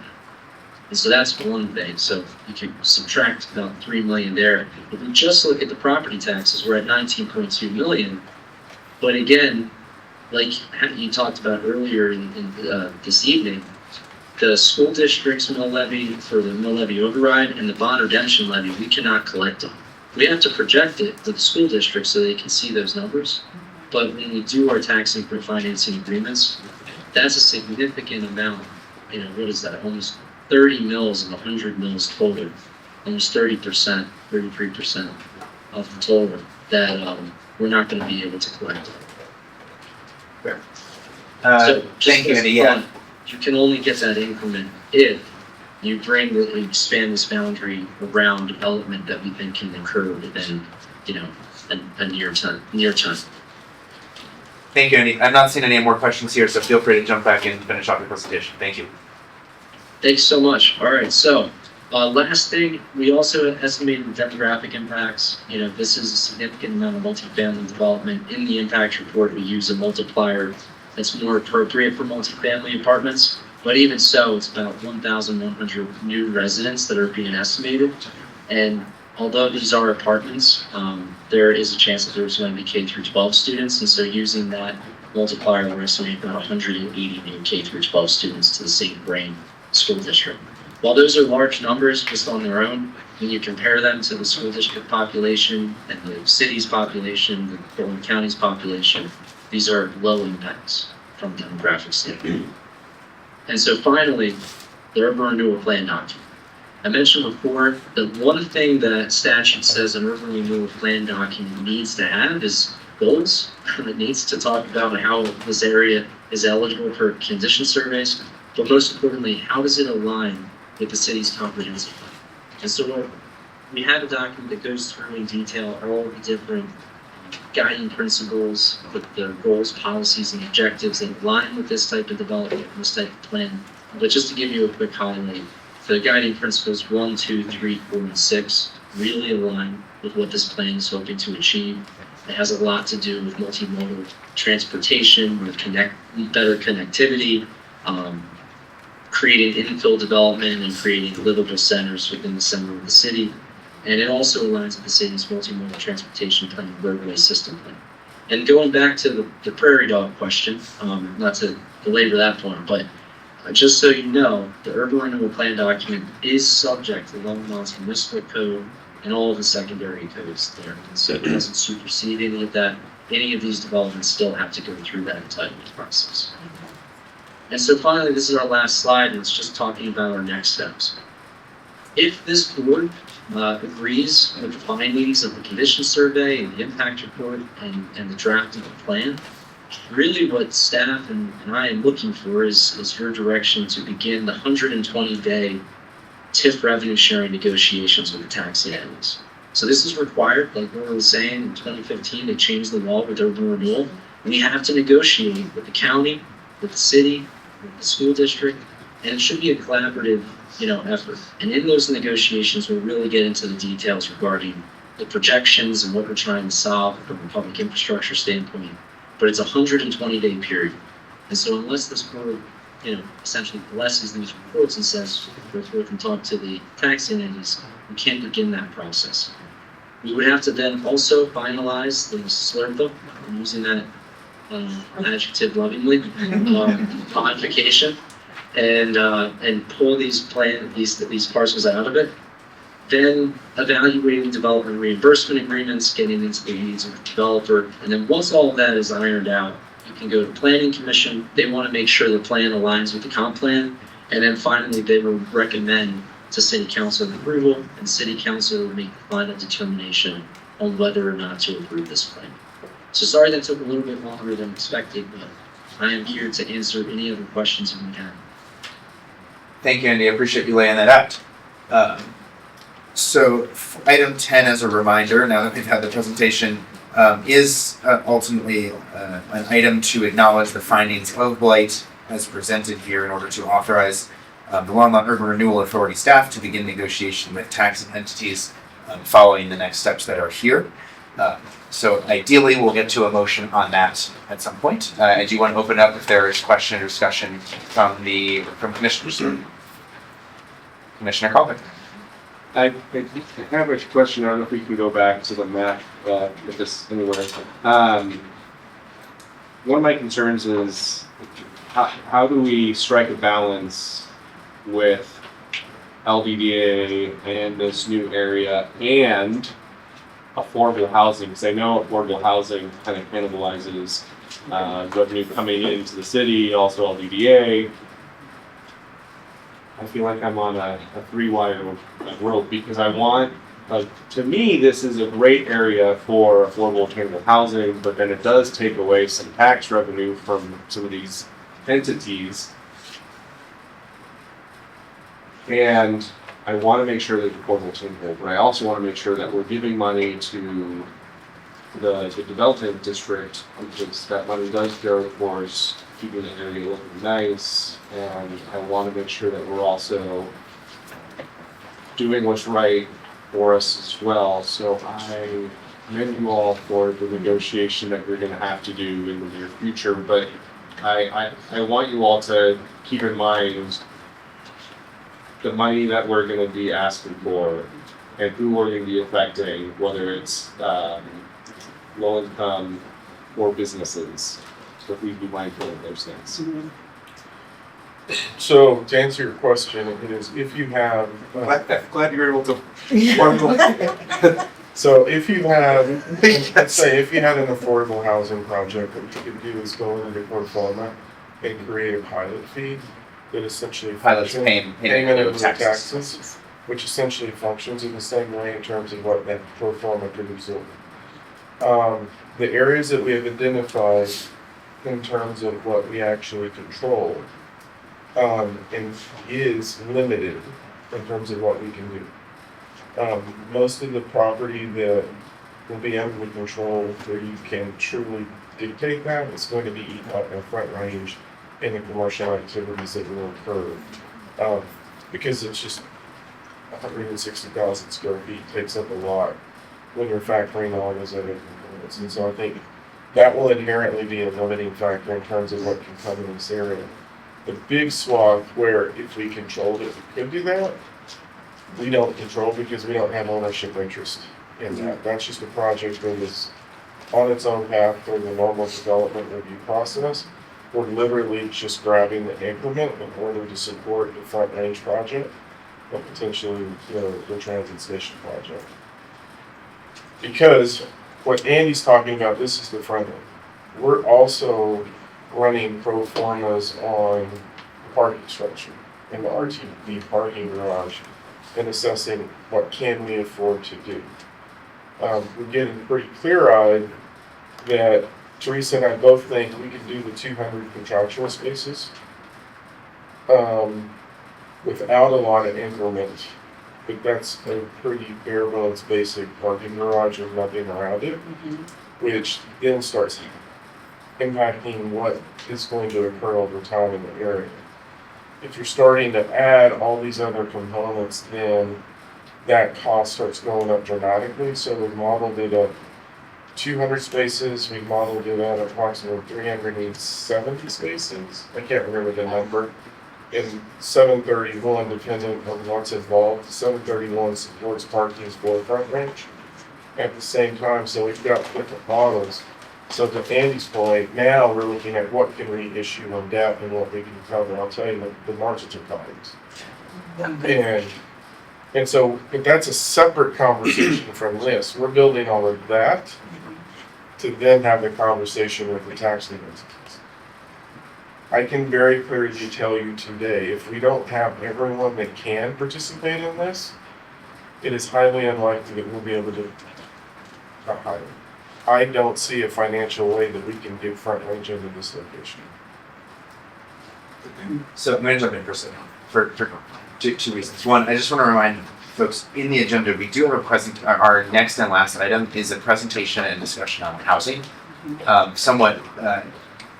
And so that's one thing. So you can subtract about 3 million there. If we just look at the property taxes, we're at 19.2 million. But again, like you talked about earlier in this evening, the school district's mill levy for the mill levy override and the bond redemption levy, we cannot collect on. We have to project it for the school district so they can see those numbers. But when we do our tax increment financing agreements, that's a significant amount. What is that? Almost 30 mills and 100 mills total. Almost 30%, 33% of the total that we're not going to be able to collect. Fair. So Thank you, Andy. Yeah. You can only get that increment if you expand this boundary around development that we think can occur within, a near time. Thank you, Andy. I'm not seeing any more questions here, so feel free to jump back in and finish off your presentation. Thank you. Thanks so much. All right, so last thing, we also estimated the demographic impacts. This is a significant amount of multifamily development. In the impact report, we use a multiplier that's more appropriate for multifamily apartments. But even so, it's about 1,100 new residents that are being estimated. And although these are apartments, there is a chance that there's going to be K through 12 students, and so using that multiplier, we're estimating about 180 new K through 12 students to the St. Vrain School District. While those are large numbers just on their own, when you compare them to the school district population and the city's population, the Portland County's population, these are low impacts from a demographic standpoint. And so finally, the urban renewal plan document. I mentioned before that one thing that statute says an urban renewal plan document needs to have is goals. It needs to talk about how this area is eligible for condition surveys, but most importantly, how does it align with the city's comprehensive plan? And so we have a document that goes through in detail all the different guiding principles, the goals, policies, and objectives that align with this type of development, this type of plan. But just to give you a quick highlight, the guiding principles 1, 2, 3, 4, and 6 really align with what this plan is hoping to achieve. It has a lot to do with multimodal transportation, with better connectivity, creating infill development and creating livable centers within the center of the city. And it also aligns with the city's multimodal transportation plan, roadway system plan. And going back to the prairie dog question, not to belabor that point, but just so you know, the urban renewal plan document is subject to Longmont's municipal code and all of the secondary codes there. And so it doesn't supersede any of that. Any of these developments still have to go through that entitlement process. And so finally, this is our last slide, and it's just talking about our next steps. If this board agrees with the findings of the condition survey and the impact report and the draft of the plan, really what staff and I am looking for is your direction to begin the 120-day TIF revenue sharing negotiations with the taxing entities. So this is required, like Laura was saying, in 2015 they changed the law with urban renewal. We have to negotiate with the county, with the city, with the school district, and it should be a collaborative effort. And in those negotiations, we'll really get into the details regarding the projections and what we're trying to solve from a public infrastructure standpoint. But it's a 120-day period. And so unless this board, essentially blesses these reports and says, go forth and talk to the taxing entities, we can't begin that process. We would have to then also finalize the SLRPA, I'm using that adjective lovingly, modification, and pull these parcels out of it. Then evaluating development reimbursement agreements, getting into the needs of the developer, and then once all of that is ironed out, you can go to planning commission. They want to make sure the plan aligns with the comp plan, and then finally they will recommend to city council approval, and city council will make the final determination on whether or not to approve this plan. So sorry that took a little bit longer than expected, but I am here to answer any other questions you may have. Thank you, Andy. I appreciate you laying that out. So item 10 as a reminder, now that we've had the presentation, is ultimately an item to acknowledge the findings of blight as presented here in order to authorize the Longmont Urban Renewal Authority staff to begin negotiation with taxing entities following the next steps that are here. So ideally, we'll get to a motion on that at some point. I do want to open up if there is question or discussion from commissioners. Commissioner Colvin. I have a question. I don't know if we can go back to the map with this anywhere. One of my concerns is how do we strike a balance with LDDA and this new area and affordable housing? Because I know affordable housing kind of cannibalizes revenue coming into the city, also LDDA. I feel like I'm on a three-wire world because I want, to me, this is a great area for affordable attainable housing, but then it does take away some tax revenue from some of these entities. And I want to make sure that it's affordable attainable, but I also want to make sure that we're giving money to the development district, because that money does go towards keeping the area looking nice, and I want to make sure that we're also doing what's right for us as well. So I commend you all for the negotiation that you're going to have to do in the near future, but I want you all to keep in mind the money that we're going to be asking for and who we're going to be affecting, whether it's low income or businesses. So if we be mindful of those things. So to answer your question, it is if you have. Glad you're able to. So if you have, let's say if you had an affordable housing project, what you could do is go into pro forma and create a pilot fee that essentially Pilots functions- payment of of the taxes. which essentially functions in the same way in terms of what that pro forma could absorb. The areas that we have identified in terms of what we actually control, and is limited in terms of what we can do. Most of the property that will be under the control where you can truly dictate that is going to be eaten up in Front Range in the commercial activities that will occur. Because it's just 160,000 square feet takes up a lot when you're factoring all those other components. And so I think that will inherently be a limiting factor in terms of what can come in this area. The big swath where if we controlled it, we could do that. We don't control because we don't have ownership interest in that. That's just a project that is on its own path through the normal development review process. We're literally just grabbing the increment in order to support the Front Range project and potentially the transit station project. Because what Andy's talking about, this is the front end. We're also running pro formas on the parking structure and the RTD parking garage and assessing what can we afford to do. We're getting pretty clear-eyed that Teresa and I both think we can do the 200 contractual spaces without a lot of increment, but that's a pretty bare bones basic parking garage with nothing around it, which then starts impacting what is going to occur over time in the area. If you're starting to add all these other components, then that cost starts going up dramatically. So we've modeled it at 200 spaces, we've modeled it at approximately 370 spaces. I can't remember the number. In 731, depending on what's involved, 731 supports parking for Front Range at the same time. So we've got different models. So to Andy's point, now we're looking at what can we issue on debt and what we can cover. I'll tell you, the margins are tight. And so but that's a separate conversation from this. We're building all of that to then have the conversation with the tax limits. I can very clearly tell you today, if we don't have everyone that can participate in this, it is highly unlikely that we'll be able to hire. I don't see a financial way that we can get Front Range into this location. So I'm going to jump in for two reasons. One, I just want to remind folks in the agenda, we do have our next and last item is a presentation and discussion on housing. Somewhat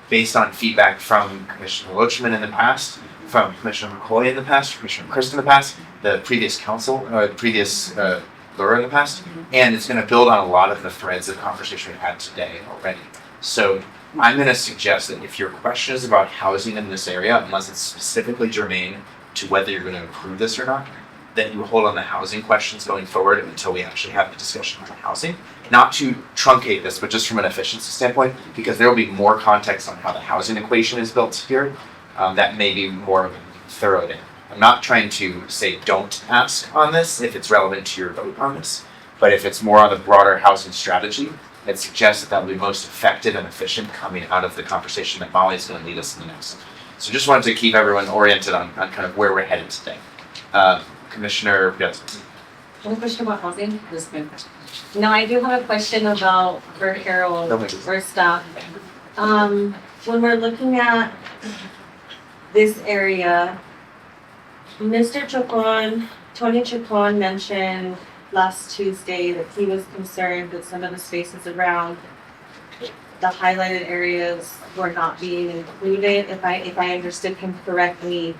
based on feedback from Commissioner Loachman in the past, from Commissioner McCoy in the past, Commissioner Christ in the past, the previous Laura in the past, and it's going to build on a lot of the threads of conversation we've had today already. So I'm going to suggest that if your question is about housing in this area, unless it's specifically germane to whether you're going to approve this or not, then you hold on the housing questions going forward until we actually have the discussion on housing. Not to truncate this, but just from an efficiency standpoint, because there will be more context on how the housing equation is built here that may be more thorough in. I'm not trying to say don't ask on this if it's relevant to your vote on this, but if it's more on the broader housing strategy, I'd suggest that will be most effective and efficient coming out of the conversation that Molly's going to lead us in the next. So just wanted to keep everyone oriented on kind of where we're headed today. Commissioner, yes. One question about housing? This is my question. No, I do have a question about for Harold or staff. When we're looking at this area, Mr. Chacon, Tony Chacon mentioned last Tuesday that he was concerned that some of the spaces around the highlighted areas were not being included, if I understood him correctly,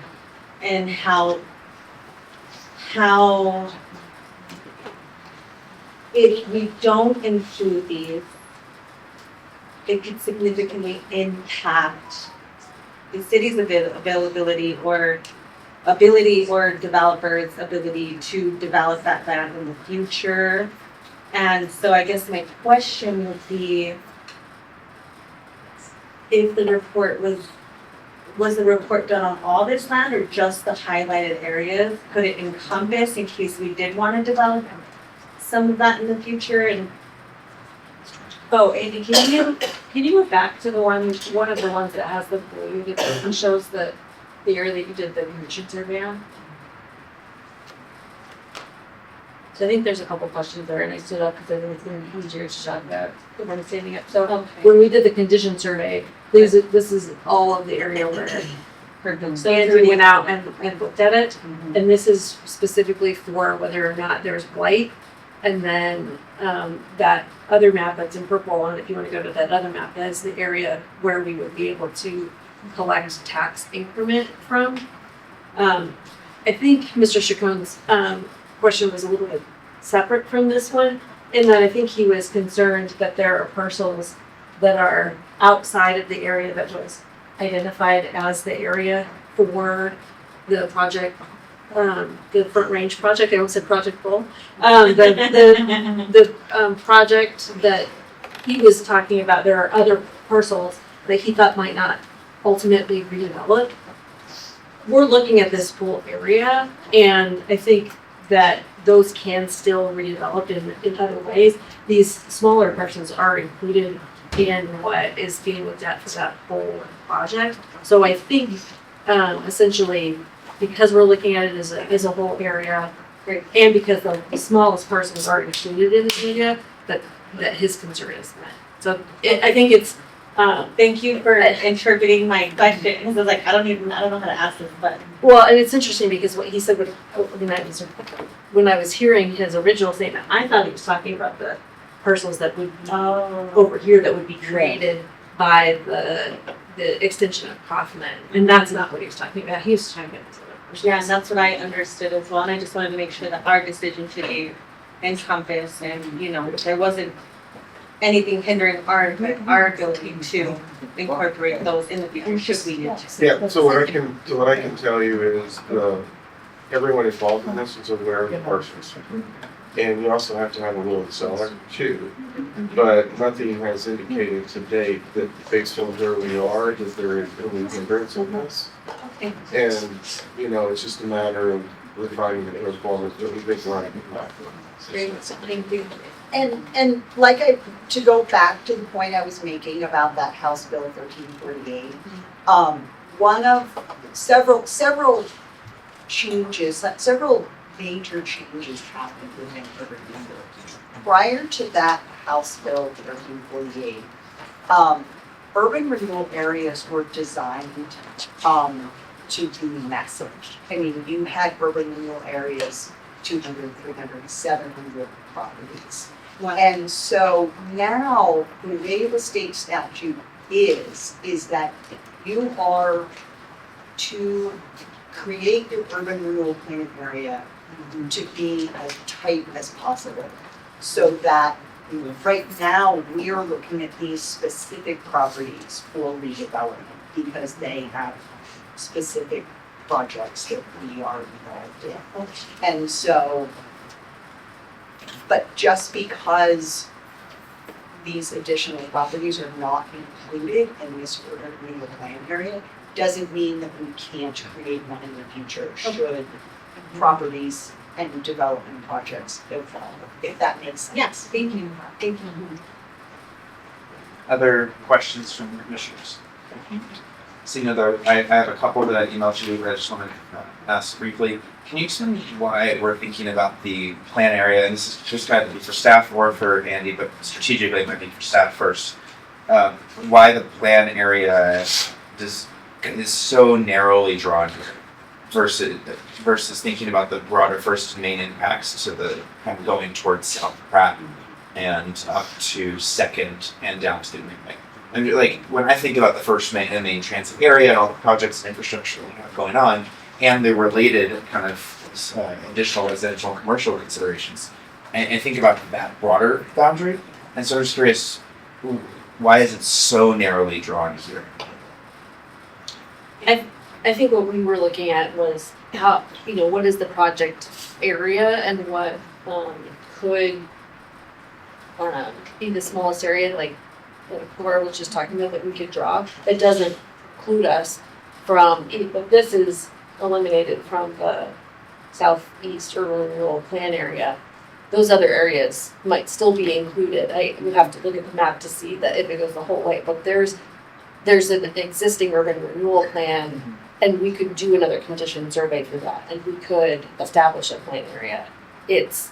and how if we don't include these, it could significantly impact the city's availability or ability or developers' ability to develop that land in the future. And so I guess my question would be, if the report was the report done on all this land or just the highlighted areas? Could it encompass in case we did want to develop some of that in the future? And Oh, Andy, can you go back to the one of the ones that has the blue that shows the area that you did the condition survey on? So I think there's a couple questions there, and I stood up because I think it's going to be easier to talk about if I'm standing up. So when we did the condition survey, this is all of the area where Andrew went out and looked at it, and this is specifically for whether or not there's blight. And then that other map that's in purple, and if you want to go to that other map, that is the area where we would be able to collect tax increment from. I think Mr. Chacon's question was a little bit separate from this one, in that I think he was concerned that there are parcels that are outside of the area that was identified as the area for the project. The Front Range project, I almost said Project Bull. The project that he was talking about, there are other parcels that he thought might not ultimately redevelop. We're looking at this whole area, and I think that those can still redevelop in other ways. These smaller parcels are included in what is being looked at for that whole project. So I think essentially, because we're looking at it as a whole area, and because the smallest parcels are included in this area, that his concern is met. So I think it's. Thank you for interpreting my question, because I was like, I don't know how to ask this, but. Well, and it's interesting because what he said when I was hearing his original statement, I thought he was talking about the parcels that would be over here that would be created by the extension of Kaufman, and that's not what he was talking about. He was talking about this other parcels. Yeah, and that's what I understood as well, and I just wanted to make sure that our decision today encompassed, and there wasn't anything hindering our ability to incorporate those in the future should we need to. Yeah, so what I can tell you is everyone involved in this is aware of the parcels. And you also have to have a will seller too. But nothing has indicated to date that based on where we are, that there is any hindrance in this. And, it's just a matter of refining the performance that we think we're on the platform. Thank you. And to go back to the point I was making about that House Bill 1348, one of several changes, several major changes happened within urban renewal. Prior to that House Bill 1348, urban renewal areas were designed to be massive. I mean, you had urban renewal areas, 200, 300, 700 properties. Wow. And so now the way the state statute is that you are to create your urban renewal plan area to be as tight as possible. So that right now we are looking at these specific properties for redevelopment because they have specific projects that we are involved in. And so, but just because these additional properties are not included in this urban renewal plan area doesn't mean that we can't create one in the future should properties and development projects go forward, if that makes sense. Yes, thank you. Thank you. Other questions from the commissioners? Seeing I have a couple that I emailed you, but I just want to ask briefly. Can you explain why we're thinking about the plan area, and this is just kind of for staff or for Andy, but strategically it might be for staff first. Why the plan area is so narrowly drawn here versus thinking about the broader first main impacts to the kind of going towards South Pratt and up to Second and down to the main. And like when I think about the first main transit area and all the projects and infrastructure that we have going on, and the related kind of additional residential and commercial considerations, and think about that broader boundary. And so I'm just curious, why is it so narrowly drawn here? I think what we were looking at was how, what is the project area and what, could, be the smallest area, like Laura was just talking about, that we could draw. It doesn't preclude us from, if this is eliminated from the southeast urban renewal plan area, those other areas might still be included. I would have to look at the map to see that if it goes the whole way, but there's an existing urban renewal plan, and we could do another condition survey for that, and we could establish a plan area. It's,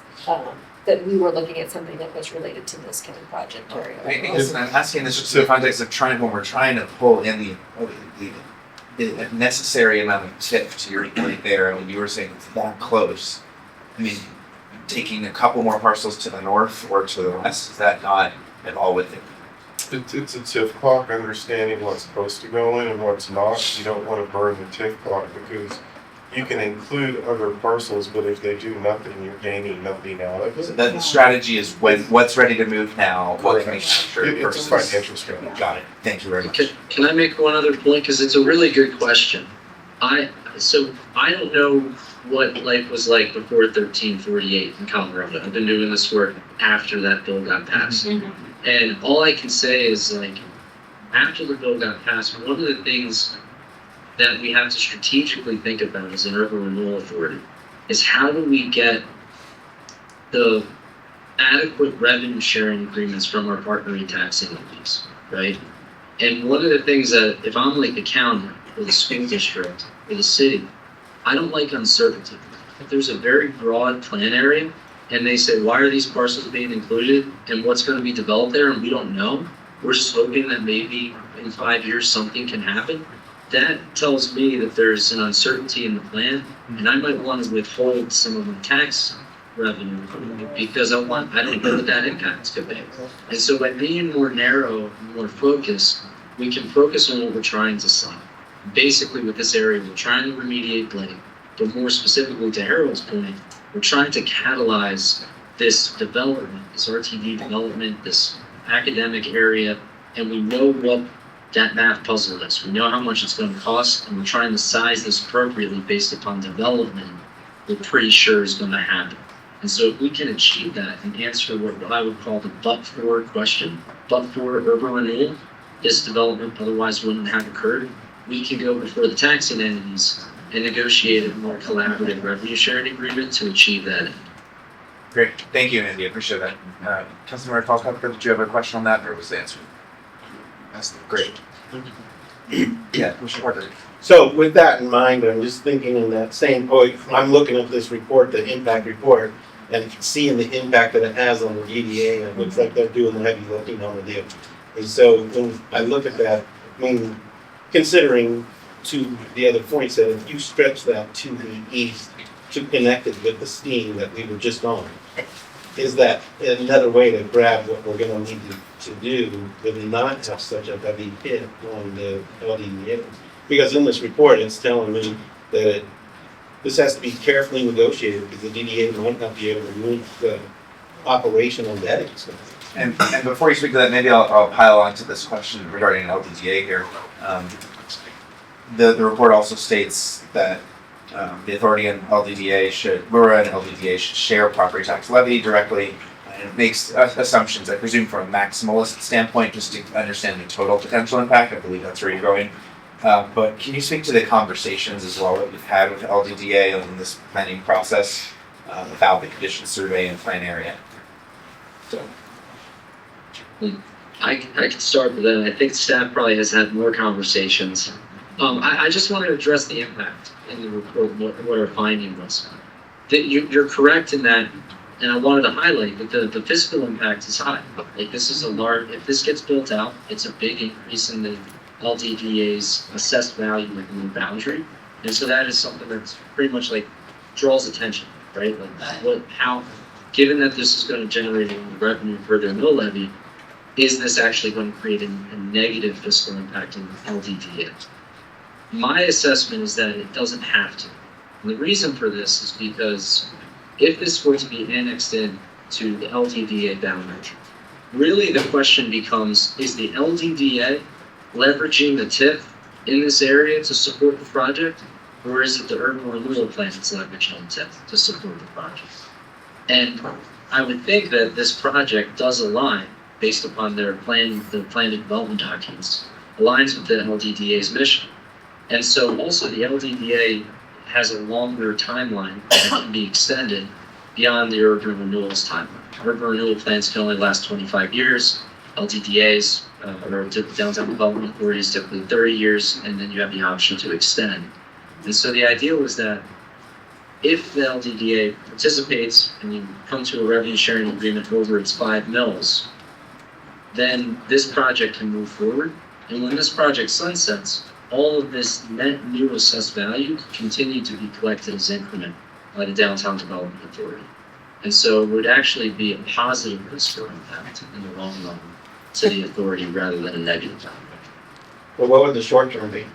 that we were looking at something that was related to this kind of project area. I guess I'm asking this just in the context of when we're trying to pull in the necessary amount of TIF to your point there, and you were saying it's that close. I mean, taking a couple more parcels to the north or to the west, is that not at all within? It's a TIF clock, understanding what's supposed to go in and what's not. You don't want to burn the TIF clock because you can include other parcels, but if they do nothing, you're gaining nothing out of So it. the strategy is what's ready to move now, what can we capture It's a versus. financial strategy. Got it. Thank you very much. Can I make one other point? Because it's a really good question. So I don't know what life was like before 1348 in Colorado. I've been doing this work after that bill got passed. And all I can say is, like, after the bill got passed, one of the things that we have to strategically think about as an urban renewal authority is how do we get the adequate revenue sharing agreements from our partnering tax entities, right? And one of the things that, if I'm like the county or the school district or the city, I don't like uncertainty. If there's a very broad plan area and they say, why are these parcels being included and what's going to be developed there, and we don't know, we're just hoping that maybe in 5 years something can happen, that tells me that there's an uncertainty in the plan, and I might want to withhold some of my tax revenue because I don't know what that impact's going to be. And so by being more narrow, more focused, we can focus on what we're trying to solve. Basically, with this area, we're trying to remediate blame, but more specifically to Harold's point, we're trying to catalyze this development, this RTD development, this academic area, and we know what that math puzzle is. We know how much it's going to cost, and we're trying to size this appropriately based upon development we're pretty sure is going to happen. And so if we can achieve that and answer what I would call the but-for question, but-for urban renewal, this development otherwise wouldn't have occurred, we can go before the taxing entities and negotiate a more collaborative revenue sharing agreement to achieve that. Great. Thank you, Andy. I appreciate that. Councilmember Falconer, did you have a question on that, or was the answer? That's great. Yeah, Commissioner Parker. So with that in mind, I'm just thinking in that same point, I'm looking at this report, the impact report, and seeing the impact that it has on the EDA, and it looks like they're doing the heavy lifting on the deal. And so when I look at that, I mean, considering to the other points that if you stretch that to the east, to connect it with the steam that we were just on, is that another way to grab what we're gonna need to do, but not have such a heavy hit on the LDA? Because in this report, it's telling me that this has to be carefully negotiated because the DDA might not be able to move the operational debt expenses. And before you speak to that, maybe I'll pile on to this question regarding LDDA here. The report also states that the authority and LDDA should share property tax levy directly. And it makes assumptions, I presume, from a maximalist standpoint, just to understand the total potential impact. I believe that's where you're going. But can you speak to the conversations as well that you've had with LDDA on this planning process about the condition survey and plan area? So. I can start with that. I think staff probably has had more conversations. I just want to address the impact in the report, what our finding was. You're correct in that, and I wanted to highlight that the fiscal impact is high. Like, this is a large, if this gets built out, it's a big increase in the LDDA's assessed value within the boundary. And so that is something that's pretty much like draws attention, right? Like given that this is going to generate a lot of revenue for their mill levy, is this actually going to create a negative fiscal impact in LDDA? My assessment is that it doesn't have to. And the reason for this is because if this were to be annexed in to the LDDA boundary, really the question becomes, is the LDDA leveraging the TIF in this area to support the project? Or is it the urban renewal plan that's leveraged on TIF to support the project? And I would think that this project does align based upon their plan, the plan and development documents, aligns with the LDDA's mission. And so also the LDDA has a longer timeline that can be extended beyond the urban renewals timeline. Urban renewal plans can only last 25 years. LDDA's, or downtown development authorities, typically 30 years, and then you have the option to extend. And so the idea was that if the LDDA participates and you come to a revenue sharing agreement over its 5 mills, then this project can move forward. And when this project sunsets, all of this net new assessed value can continue to be collected as increment by the Downtown Development Authority. And so it would actually be a positive risk impact in the long run to the authority rather than a negative. Well, what would the short term be?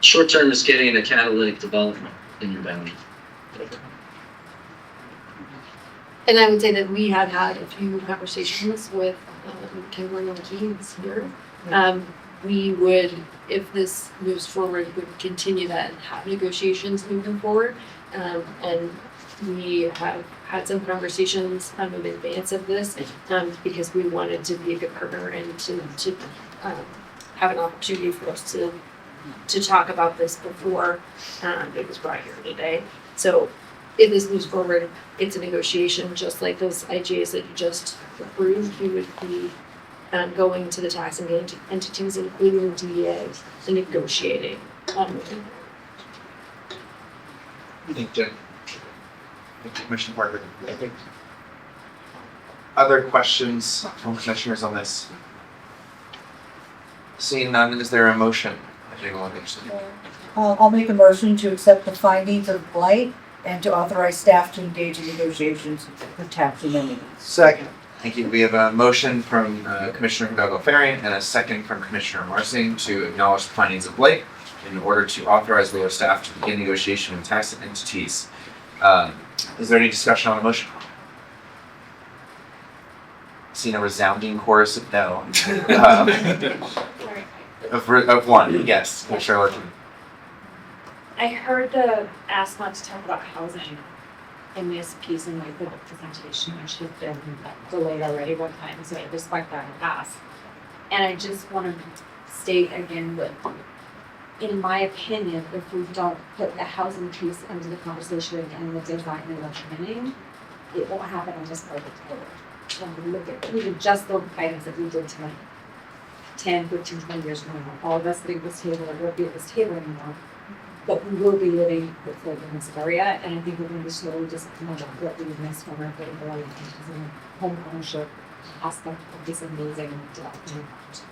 Short term is getting a catalytic development in your boundary. And I would say that we have had a few conversations with Kimberly and Keys here. We would, if this moves forward, would continue that and have negotiations moving forward. And we have had some conversations in advance of this because we wanted to be a good partner and to have an opportunity for us to talk about this before it was brought here today. So if this moves forward, it's a negotiation just like those IGAs that you just approved. We would be going to the taxing entities, including the DEA, and negotiating. I think, Jim. Commissioner Parker. I think. Other questions from commissioners on this? Seeing none, is there a motion? I'll make a motion to accept the findings of blight and to authorize staff to engage in negotiations with tax amenities. Second. Thank you. We have a motion from Commissioner Hidalgo-Ferrian and a second from Commissioner Marsing to acknowledge the findings of blight in order to authorize local staff to begin negotiation with tax entities. Is there any discussion on the motion? Seen a resounding chorus of no. Of one, yes. Commissioner Larkin. I heard the ask not to talk about housing in this piece in like the presentation, which has been delayed already one time, so I respect that and ask. And I just want to state again that, in my opinion, if we don't put the housing piece into the conversation and the design and the planning, it won't happen on this part of the table. When we look at even just the items that we did tonight, 10, 15, 20 years from now, all of us sitting at this table won't be at this table anymore. But we will be living hopefully in this area, and I think we're going to be slowly disappointed what we missed from our ability to home ownership aspect of this amazing development. So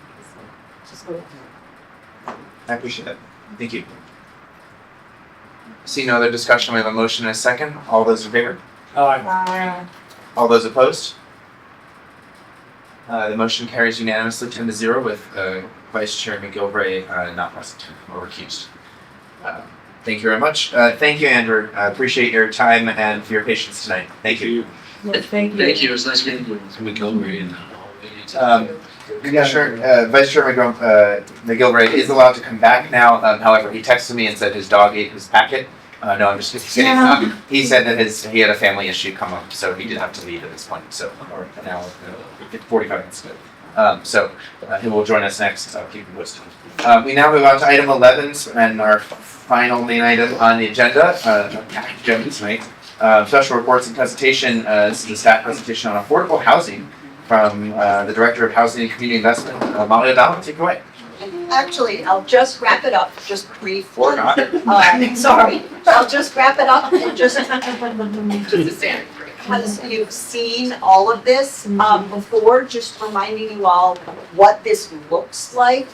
just go ahead. I appreciate it. Thank you. See no other discussion. We have a motion and a second. All those in favor? All those opposed? The motion carries unanimously 10-0 with Vice Chair McGilvray not present or recused. Thank you very much. Thank you, Andrew. I appreciate your time and for your patience tonight. Thank you. Thank you. Thank you. It was nice meeting you. McGilvery in the hallway. Commissioner, Vice Chair McGilvray is allowed to come back now. However, he texted me and said his dog ate his packet. No, I'm just kidding. Yeah. He said that he had a family issue come up, so he did have to leave at this point. So, or now, 45 minutes ago. So he will join us next. I'll keep you posted. We now move on to item 11 and our final main item on the agenda. Tonight. Special reports and presentation. This is a staff presentation on affordable housing from the Director of Housing and Community Investment, Molly O'Donnell. Take it away. Actually, I'll just wrap it up just briefly. Sorry, I'll just wrap it up and just because you've seen all of this before, just reminding you all what this looks like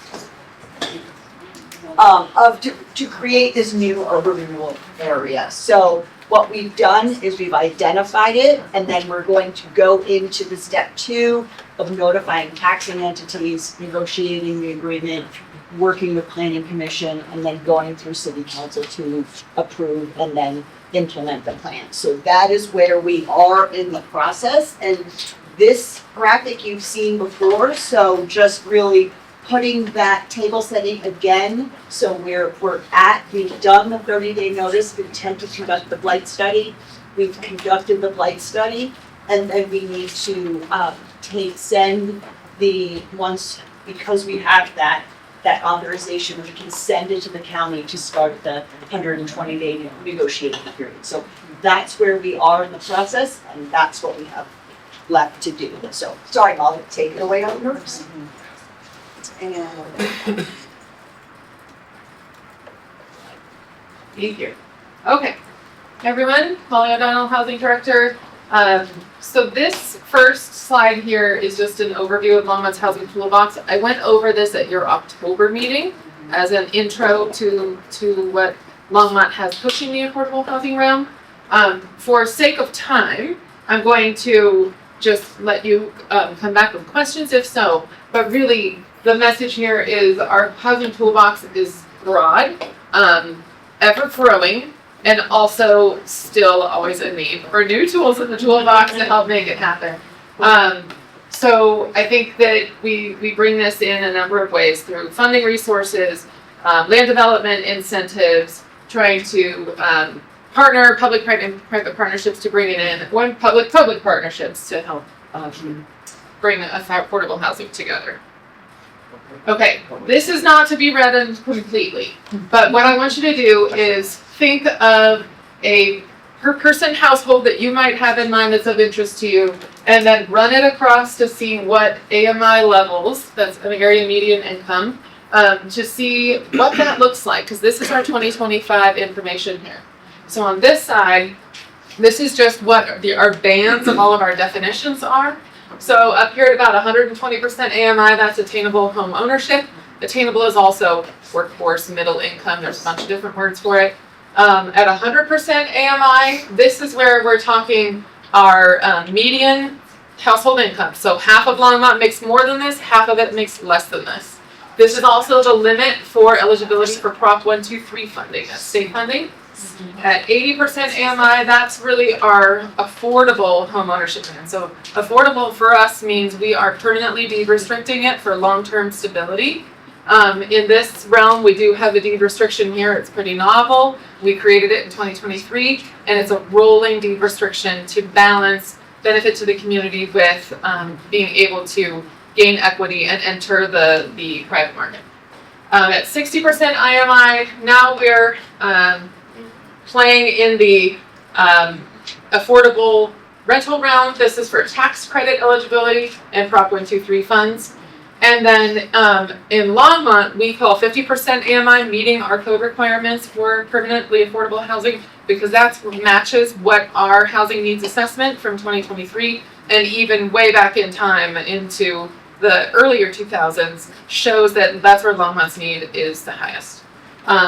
to create this new urban renewal area. So what we've done is we've identified it, and then we're going to go into the step 2 of notifying taxing entities, negotiating the agreement, working with planning commission, and then going through city council to approve and then implement the plan. So that is where we are in the process, and this graphic you've seen before, so just really putting that table setting again, so we've done the 30-day notice, we intend to conduct the blight study. We've conducted the blight study, and then we need to send the ones, because we have that authorization, we can send it to the county to start the 120-day negotiating period. So that's where we are in the process, and that's what we have left to do. So, sorry, I'll take it away on yours. And Thank you. Okay, everyone, Molly O'Donnell, Housing Director. So this first slide here is just an overview of Longmont's Housing Toolbox. I went over this at your October meeting as an intro to what Longmont has pushing the affordable housing realm. For sake of time, I'm going to just let you come back with questions if so, but really the message here is our housing toolbox is broad, ever growing, and also still always a need for new tools in the toolbox to help make it happen. So I think that we bring this in a number of ways through funding resources, land development incentives, trying to partner public-private partnerships to bring it in, public-public partnerships to help bring affordable housing together. Okay, this is not to be read in completely, but what I want you to do is think of a per person household that you might have in mind that's of interest to you, and then run it across to see what AMI levels, that's an area median income, to see what that looks like, because this is our 2025 information here. So on this side, this is just what our bands of all of our definitions are. So up here at about 120% AMI, that's attainable home ownership. Attainable is also workforce, middle income, there's a bunch of different words for it. At 100% AMI, this is where we're talking our median household income. So half of Longmont makes more than this, half of it makes less than this. This is also the limit for eligibility for Prop 123 funding, that's state funding. At 80% AMI, that's really our affordable homeownership plan. So affordable for us means we are permanently deed restricting it for long-term stability. In this realm, we do have a deed restriction here. It's pretty novel. We created it in 2023, and it's a rolling deed restriction to balance benefit to the community with being able to gain equity and enter the private market. At 60% IMI, now we're playing in the affordable rental realm. This is for tax credit eligibility and Prop 123 funds. And then in Longmont, we call 50% AMI meeting our code requirements for permanently affordable housing, because that matches what our housing needs assessment from 2023 and even way back in time into the earlier 2000s shows that that's where Longmont's need is the highest.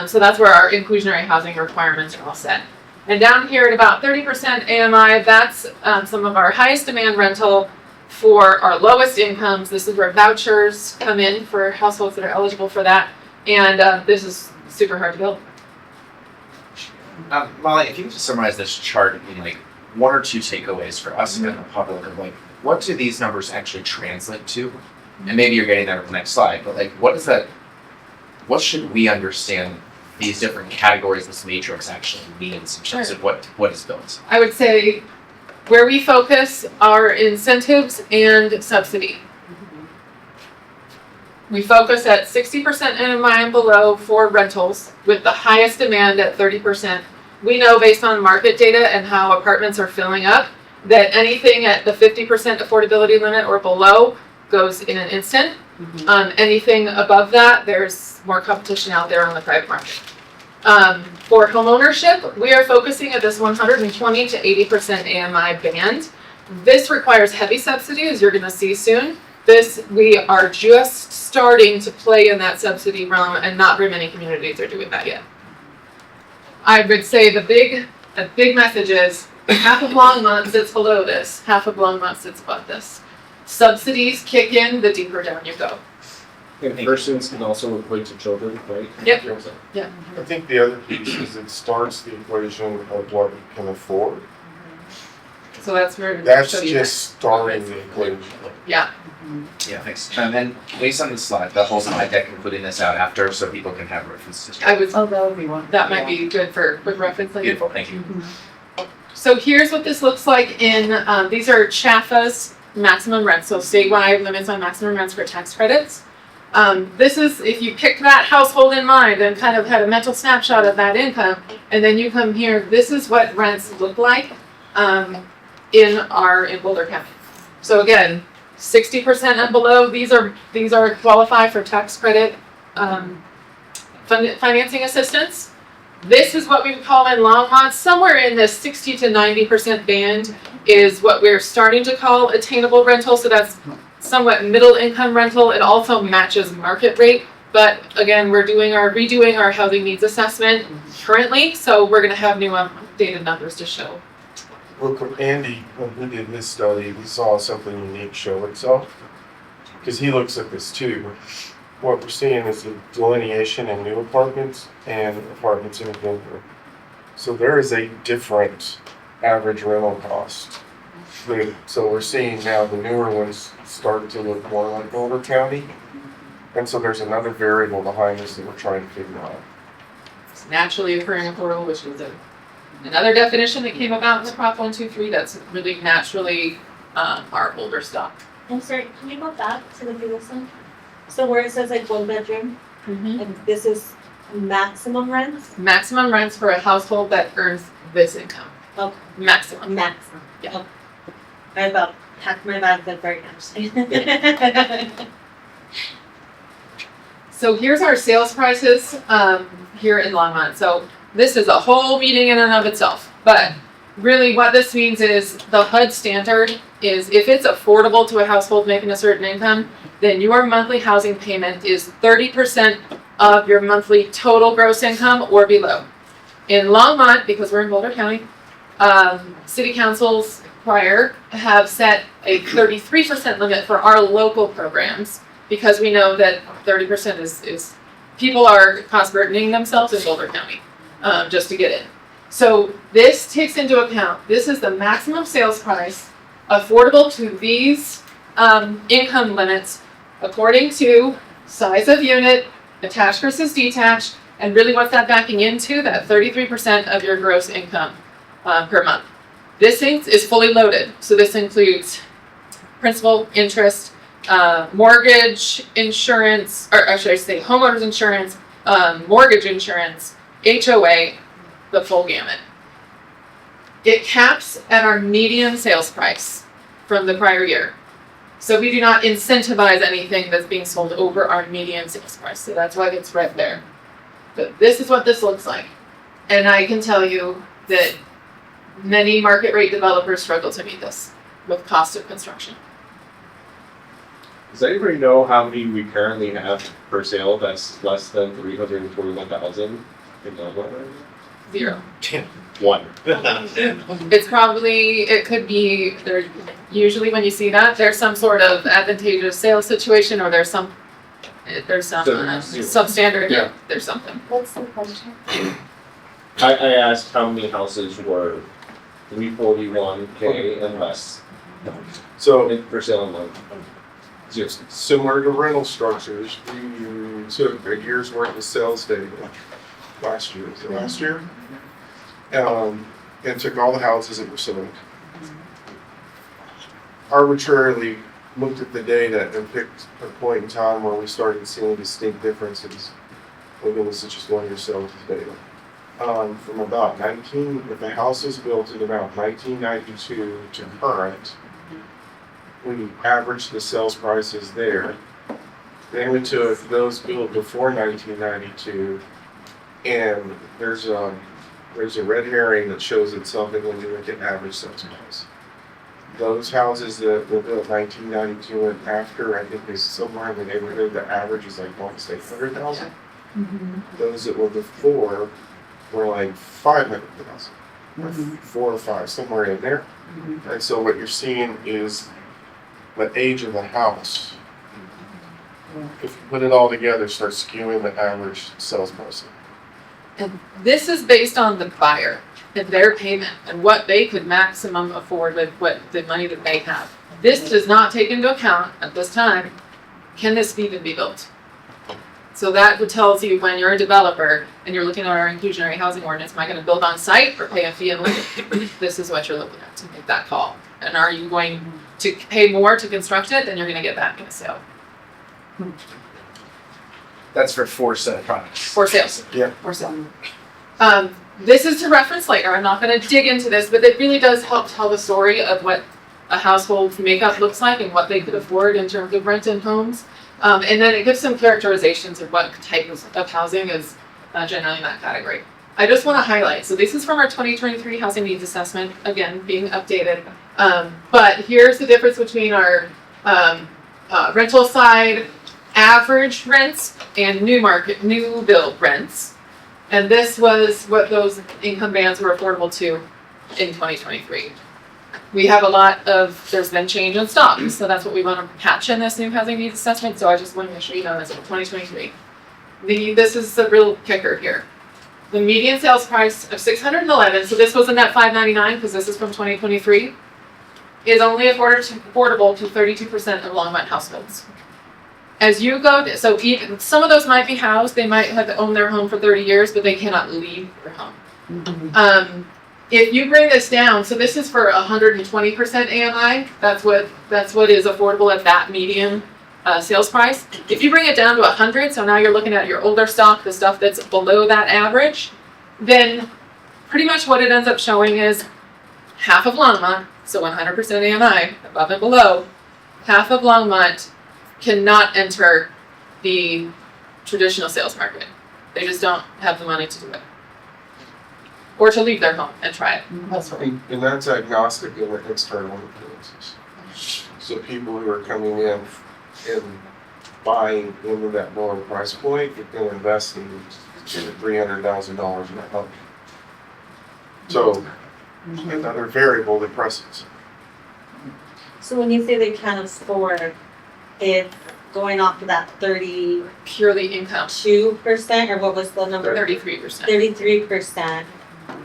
So that's where our inclusionary housing requirements are all set. And down here at about 30% AMI, that's some of our highest demand rental for our lowest incomes. This is where vouchers come in for households that are eligible for that. And this is super hard to build. Molly, if you could just summarize this chart in like one or two takeaways for us and the public of like, what do these numbers actually translate to? And maybe you're getting that on the next slide, but like, what should we understand these different categories, this matrix actually means in terms of what is built? I would say where we focus are incentives and subsidy. We focus at 60% NMI and below for rentals with the highest demand at 30%. We know based on market data and how apartments are filling up that anything at the 50% affordability limit or below goes in an instant. Anything above that, there's more competition out there on the private market. For homeownership, we are focusing at this 120 to 80% AMI band. This requires heavy subsidy, as you're going to see soon. We are just starting to play in that subsidy realm, and not very many communities are doing that yet. I would say the big message is half of Longmont sits below this, half of Longmont sits above this. Subsidies kick in, the deeper down you go. And persons can also equate to children, right? Yep. Yeah. I think the other piece is it starts the equation of what we can afford. So that's where. That's show you just starting the equation. Yeah, Yeah, thanks. And then based on the slide, the whole slide deck, including this out after, so people can have references. I was, Oh, that would be one. that might be good for quick reference later. Beautiful, thank you. So here's what this looks like in, these are Chaffa's maximum rent, so statewide limits on maximum rents for tax credits. This is, if you picked that household in mind and kind of had a mental snapshot of that income, and then you come here, this is what rents look like in Boulder County. So again, 60% and below, these are qualify for tax credit financing assistance. This is what we would call in Longmont, somewhere in the 60 to 90% band is what we're starting to call attainable rental. So that's somewhat middle income rental. It also matches market rate. But again, we're redoing our housing needs assessment currently. So we're gonna have new updated numbers to show. Well, Andy, when we did this study, we saw something unique show itself. Because he looks at this too. What we're seeing is the delineation in new apartments and apartments in Denver. So there is a different average rental cost. So we're seeing now the newer ones start to look more like Boulder County. And so there's another variable behind this that we're trying to figure out. It's naturally occurring affordable, which is another definition that came about in the Prop 123 that's really naturally our older stock. I'm sorry, can you go back to the previous one? So where it says like 1 bedroom, and this is maximum rents? Maximum rents for a household that earns this income. Okay. Maximum. Maximum. Yeah. Okay. I about packed my bag that very much. So here's our sales prices here in Longmont. So this is a whole meeting in and of itself. But really what this means is the HUD standard is if it's affordable to a household making a certain income, then your monthly housing payment is 30% of your monthly total gross income or below. In Longmont, because we're in Boulder County, city councils prior have set a 33% limit for our local programs because we know that 30% is people are cost burdening themselves in Boulder County just to get in. So this takes into account, this is the maximum sales price affordable to these income limits according to size of unit, attached versus detached, and really what's that backing into? That 33% of your gross income per month. This is fully loaded, so this includes principal, interest, mortgage insurance, or should I say homeowners insurance, mortgage insurance, HOA, the full gamut. It caps at our median sales price from the prior year. So we do not incentivize anything that's being sold over our median sales price. So that's why it's right there. But this is what this looks like. And I can tell you that many market rate developers struggle to meet this with cost of construction. Does anybody know how many we currently have for sale that's less than 341,000 in Longmont? 0. One. It's probably, it could be, there, usually when you see that, there's some sort of advantageous sales situation or there's some substandard, Yeah. there's something. What's the question? I asked how many houses were 341K and less So for sale in Longmont. just similar to rental structures, we took a year's worth of sales data last year, was it last year? And took all the houses that were sold. Arbitrarily looked at the data and picked a point in time where we started seeing distinct differences. Again, this is just 1 year sales data. From about if the house was built in about 1992 to current, we averaged the sales prices there. Then we took those built before 1992, and there's a red herring that shows itself in when you look at average sales price. Those houses that were built 1992 and after, I think is somewhere in the neighborhood, the average is like 100,000. Those that were before were like 500,000, or 4 or 5, somewhere in there. And so what you're seeing is the age of the house, if you put it all together, starts skewing the average sales price. And this is based on the buyer. and their payment and what they could maximum afford with what the money that they have. This does not take into account at this time, can this even be built? So that would tells you when you're a developer and you're looking at our inclusionary housing ordinance, am I gonna build on site or pay a fee and live? This is what you're looking at to make that call. And are you going to pay more to construct it than you're gonna get back in a sale? That's for products. For sales. Yeah. For sale. This is to reference later. I'm not gonna dig into this, but it really does help tell the story of what a household's makeup looks like and what they could afford in terms of rent and homes. And then it gives some characterizations of what type of housing is generally in that category. I just want to highlight, so this is from our 2023 housing needs assessment, again, being updated. But here's the difference between our rental side average rents and new build rents. And this was what those income bands were affordable to in 2023. We have a lot of, there's been change in stock, so that's what we want to patch in this new housing needs assessment, so I just want to make sure you know this is 2023. This is the real kicker here. The median sales price of $611, so this wasn't at $599 because this is from 2023, is only affordable to 32% of Longmont households. As you go, so even some of those might be housed, they might have owned their home for 30 years, but they cannot leave their home. If you bring this down, so this is for 120% AMI, that's what is affordable at that median sales price. If you bring it down to 100, so now you're looking at your older stock, the stuff that's below that average, then pretty much what it ends up showing is half of Longmont, so 100% AMI, above and below, half of Longmont cannot enter the traditional sales market. They just don't have the money to do it. Or to leave their home and try it elsewhere. And that's agnostic in the external influences. So people who are coming in and buying into that lower price point, they're investing $300,000 in a home. So another variable that presses. So when you say they can't afford, it's going off of that 30 purely income 2%, or what was the number? 33%. 33%.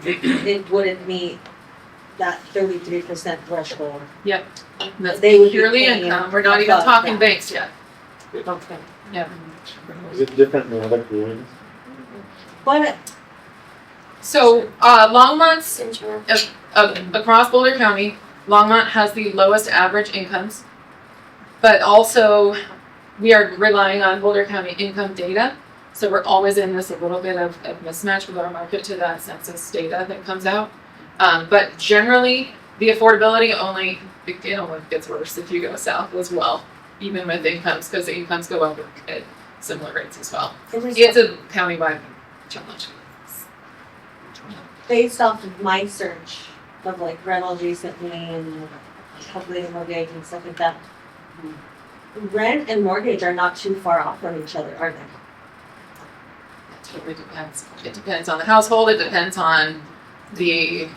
It wouldn't meet that 33% threshold. Yep. That's They would be purely paying income. We're not even above talking that. banks yet. Okay. Yeah. Is it different in other communities? But So Longmont's across Boulder County, Longmont has the lowest average incomes, but also we are relying on Boulder County income data. So we're always in this a little bit of mismatch with our market to that census data that comes out. But generally, the affordability only gets worse if you go south as well, even with incomes, because the incomes go up at similar rates as well. It's a countywide challenge. based off of my search of like rentals recently and calculating mortgage and stuff like that, rent and mortgage are not too far off from each other, are they? Totally depends. It depends on the household. It depends on the.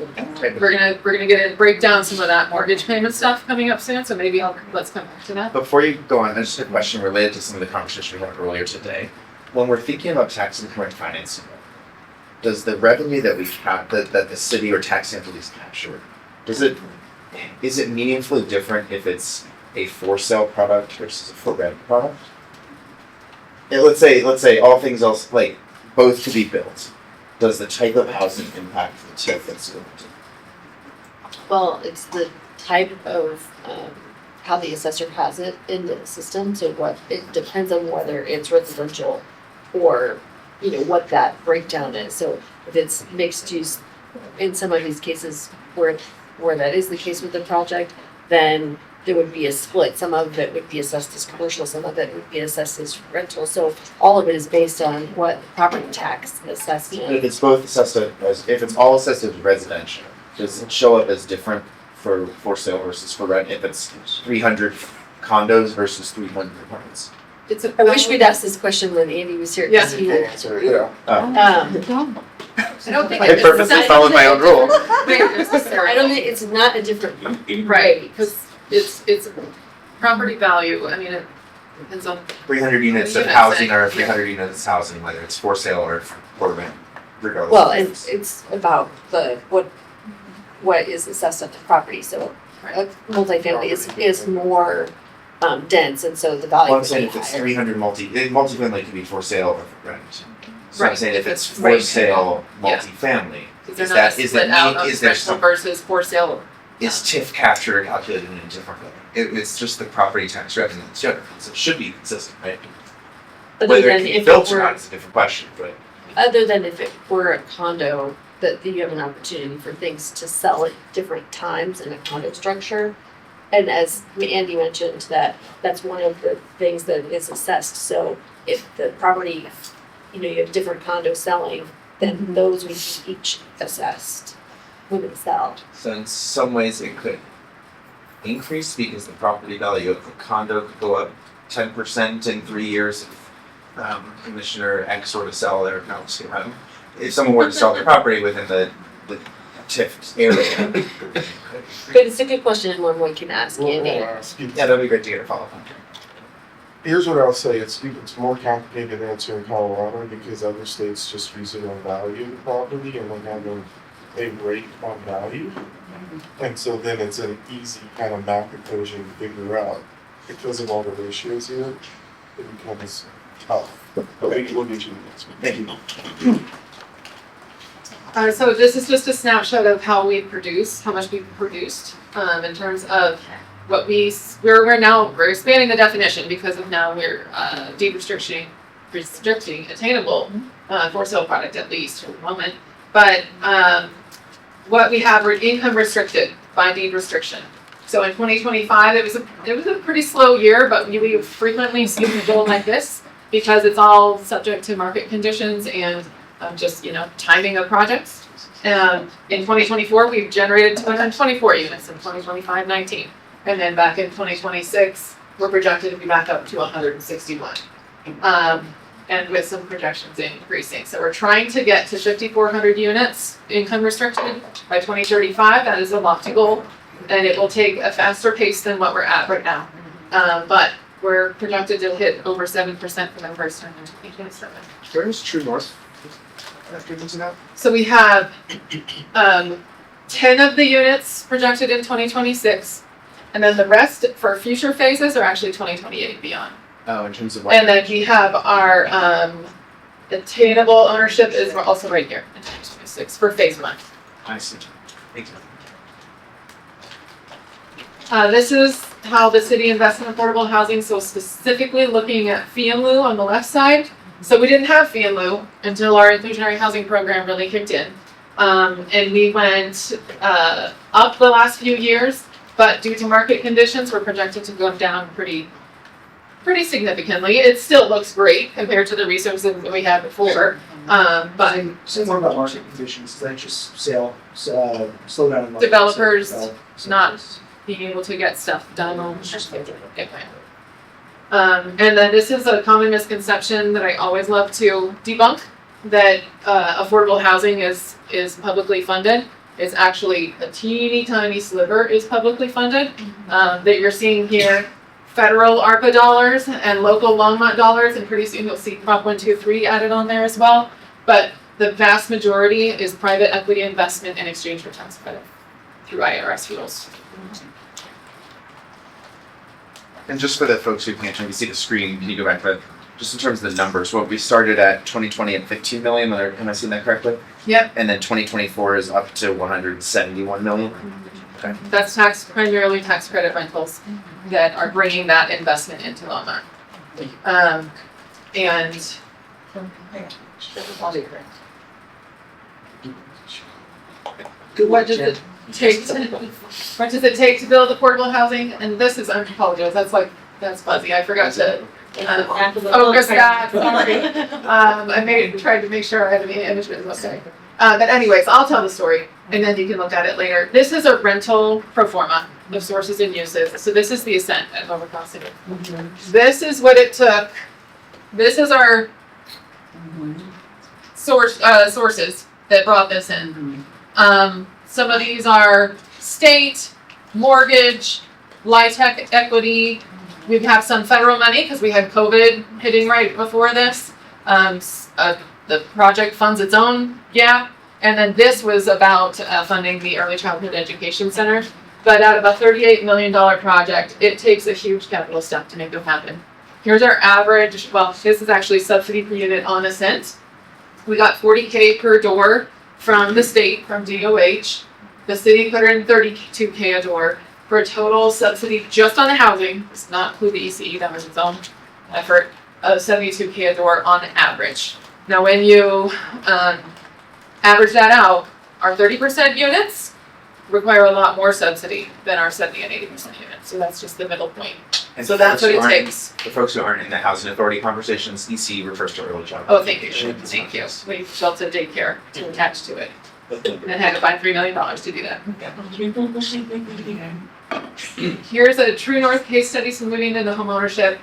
We're gonna get a breakdown some of that mortgage payment stuff coming up soon. So maybe let's come back to that. Before you go on, just a question related to some of the conversation we had earlier today. When we're thinking about tax increment financing, does the revenue that we have, that the city or tax entities capture, is it meaningfully different if it's a for sale product versus a for rent product? And let's say all things else, like both to be built. Does the type of housing impact the TIF that's built? Well, it's the type of how the assessor has it in the system. So what it depends on whether it's residential or what that breakdown is. So if it's mixed use, in some of these cases where that is the case with the project, then there would be a split. Some of it would be assessed as commercial, some of it would be assessed as rental. So all of it is based on what property tax assessment. But if it's both assessed if it's all assessed as residential, does it show up as different for sale versus for rent if it's 300 condos versus 300 apartments? I wish we'd asked this question when Andy was here. Yeah. He would answer it. I don't think I purposely followed my own rule. I don't think it's not a different Right, because it's property value. I mean, it depends on 300 units of housing or 300 units of housing, whether it's for sale or for rent. regardless. Well, of and this. it's about what is assessed on the property, so a multifamily is more dense, and so the value Well, I'm would saying be if it's higher. 300 multifamily can be for sale or for rent. So I'm Right, saying if if it's it's for right. sale Yeah. multifamily, Is there is not that, a is there split out need, of is there rental some, versus for sale? is TIF capture calculated in a different way? It's just the property tax revenue that's generated, so it should be consistent, right? Other Whether it than can be if it built or were, not is a different question, but. other than if it were a condo, that you have an opportunity for things to sell at different times in a condo structure. And as Andy mentioned, that's one of the things that is assessed, so if the property, you have different condos selling, then those would be each assessed when it's sell. So in some ways it could increase because the property value of the condo could go up 10% in 3 years if Commissioner X were to sell their house. If someone were to sell their property within the TIF area. But it's a good question and one we can ask Andy. Yeah, that'd be great to get a follow-up on. Here's what I'll say, it's more complicated to answer in Colorado because other states just use it on value of the property and then having a rate on value. And so then it's an easy kind of math equation to figure out. Because of all the ratios here, it becomes tough. But we'll get you the next one. Thank you. So this is just a snapshot of how we produce, how much we've produced, in terms of what we're expanding the definition because of now we're deed restricting attainable for sale product at least for the moment. But what we have, we're income restricted by deed restriction. So in 2025, it was a pretty slow year, but we frequently see it go like this because it's all subject to market conditions and just timing of projects. In 2024, we've generated 224 units. In 2025, 19, and then back in 2026, we're projected to be back up to 161, and with some projections increasing. So we're trying to get to 5,400 units income restricted by 2035. That is a lofty goal, and it will take a faster pace than what we're at right now. But we're projected to hit over 7% for the first time in 2027. Where is True North? So we have 10 of the units projected in 2026, and then the rest for future phases are actually 2028 and beyond. Oh, in terms of what? And then we have our attainable ownership is also right here in 2026 for phase 1. I see. Thank you. This is how the city invests in affordable housing, so specifically looking at fee in lieu on the left side. So we didn't have fee in lieu until our inclusionary housing program really kicked in. And we went up the last few years, but due to market conditions, we're projected to go down pretty significantly. It still looks great compared to the resources that we had before. But Say more about market conditions, is that just slow down in market? developers not being able to get stuff done on and then this is a common misconception that I always love to debunk, that affordable housing is publicly funded. It's actually a teeny tiny sliver is publicly funded. That you're seeing here, federal ARPA dollars and local Longmont dollars, and pretty soon you'll see Prop 123 added on there as well. But the vast majority is private equity investment in exchange for tax credit through IRS rules. And just for the folks who can't maybe see the screen, can you go back, but just in terms of the numbers, what we started at 2020 at 15 million, am I seeing that correctly? Yep. And then 2024 is up to 171 million? Okay. That's primarily tax credit rentals that are bringing that investment into Longmont. And what does it take to build affordable housing? And this is, I apologize, that's fuzzy. I forgot to focus that. Sorry. I tried to make sure I had the image was okay. But anyways, I'll tell the story and then you can look at it later. This is a rental pro forma of sources and uses. So this is the ascent at lower cost city. This is what it took. This is our sources that brought this in. Some of these are state, mortgage, LIHTC equity. We have some federal money because we had COVID hitting right before this. A the project funds its own gap. And then this was about funding the Early Childhood Education Center. But out of a $38 million project, it takes a huge capital step to make it happen. Here's our average, well, this is actually subsidy per unit on Ascent. We got $40K per door from the state, from DOH. The city put in $32K a door for a total subsidy just on the housing, does not include the ECE, that was its own effort, of $72K a door on average. Now when you average that out, our 30% units require a lot more subsidy than our 70 and 80% units. So that's just the middle point. And So that's what it takes. The folks who aren't in the housing authority conversations, EC refers to early childhood. Oh, thank you. Thank you. We built a daycare to attach to it. And had to find $3 million to do that. Here's a True North case study, so moving into homeownership.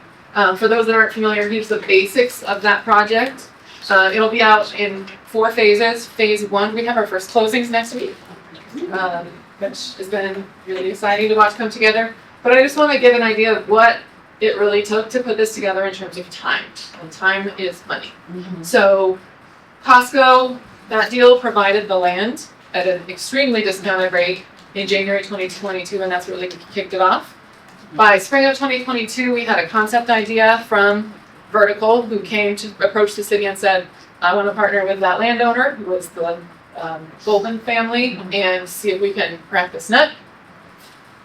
For those that aren't familiar, here's the basics of that project. It'll be out in 4 phases. Phase 1, we have our first closings next week, which has been really exciting to watch come together. But I just want to give an idea of what it really took to put this together in terms of time. And time is money. So Costco, that deal provided the land at an extremely discounted rate in January 2022, and that's really kicked it off. By spring of 2022, we had a concept idea from Vertical, who came to approach the city and said, I want to partner with that landowner, who was the Golden family, and see if we can crack this nut.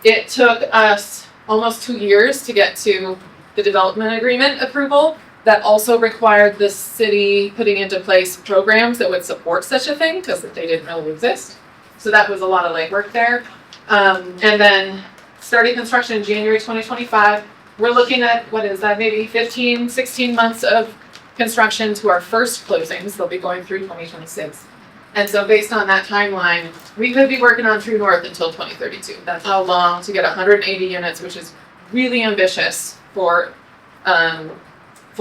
It took us almost 2 years to get to the development agreement approval. That also required the city putting into place programs that would support such a thing, because they didn't really exist. So that was a lot of legwork there. And then starting construction in January 2025, we're looking at, what is that, maybe 15, 16 months of construction to our first closings. They'll be going through 2026. And so based on that timeline, we could be working on True North until 2032. That's how long to get 180 units, which is really ambitious for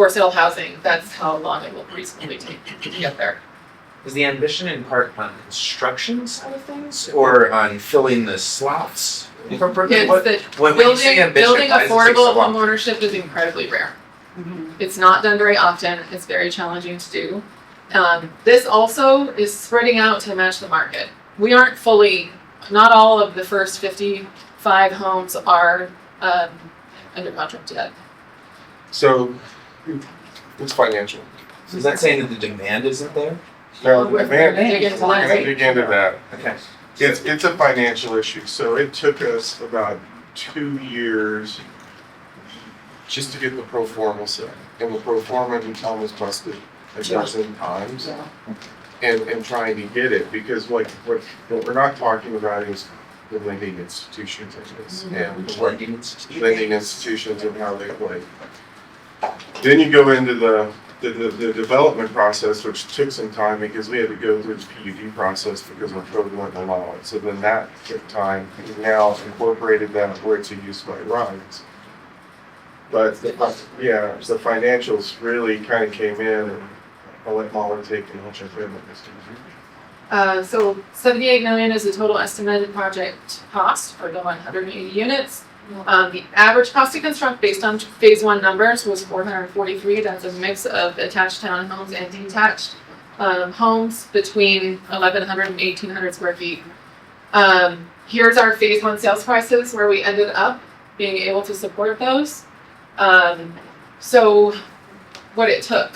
sale housing. That's how long it will reasonably take to get there. Is the ambition in part on construction side of things, or on filling the slots? It's that building affordable homeownership is incredibly rare. It's not done very often. It's very challenging to do. This also is spreading out to match the market. We aren't fully, not all of the first 55 homes are under contract yet. So it's financial. So is that saying that the demand isn't there? No, the We're demand, gonna dig into that. we're gonna dig into that. Okay. It's a financial issue, so it took us about 2 years just to get the pro forma set. And the pro forma was busted a dozen times. And trying to get it, because what we're not talking about is the lending institutions of this. And the lending institutions and how they play. Then you go into the development process, which took some time because we had to go through the PUD process because our code wouldn't allow it. So then that took time. We've now incorporated that where it's a use by rights. But the financials really kind of came in, and I'll let Molly take and I'll jump in on this. So $78 million is the total estimated project cost for the 180 units. The average cost to construct based on phase 1 numbers was $443. That's a mix of attached townhomes and detached homes between 1,100 and 1,800 square feet. Here's our phase 1 sales prices where we ended up being able to support those. So what it took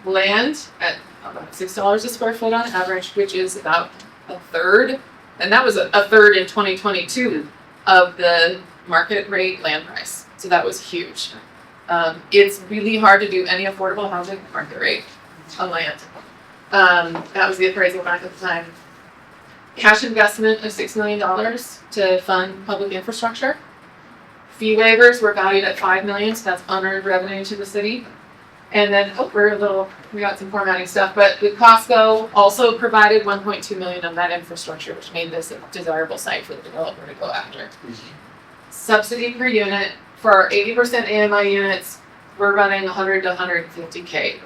land at about $6 a square foot on average, which is about a third, and that was a third in 2022 of the market rate land price. So that was huge. It's really hard to do any affordable housing market rate on land. That was the appraisal back at the time. Cash investment of $6 million to fund public infrastructure. Fee waivers were valued at $5 million, so that's unearned revenue to the city. And then, we got some formatting stuff, but the Costco also provided $1.2 million of that infrastructure, which made this a desirable site for the developer to go after. Subsidy per unit, for our 80% AMI units, we're running 100 to 150K,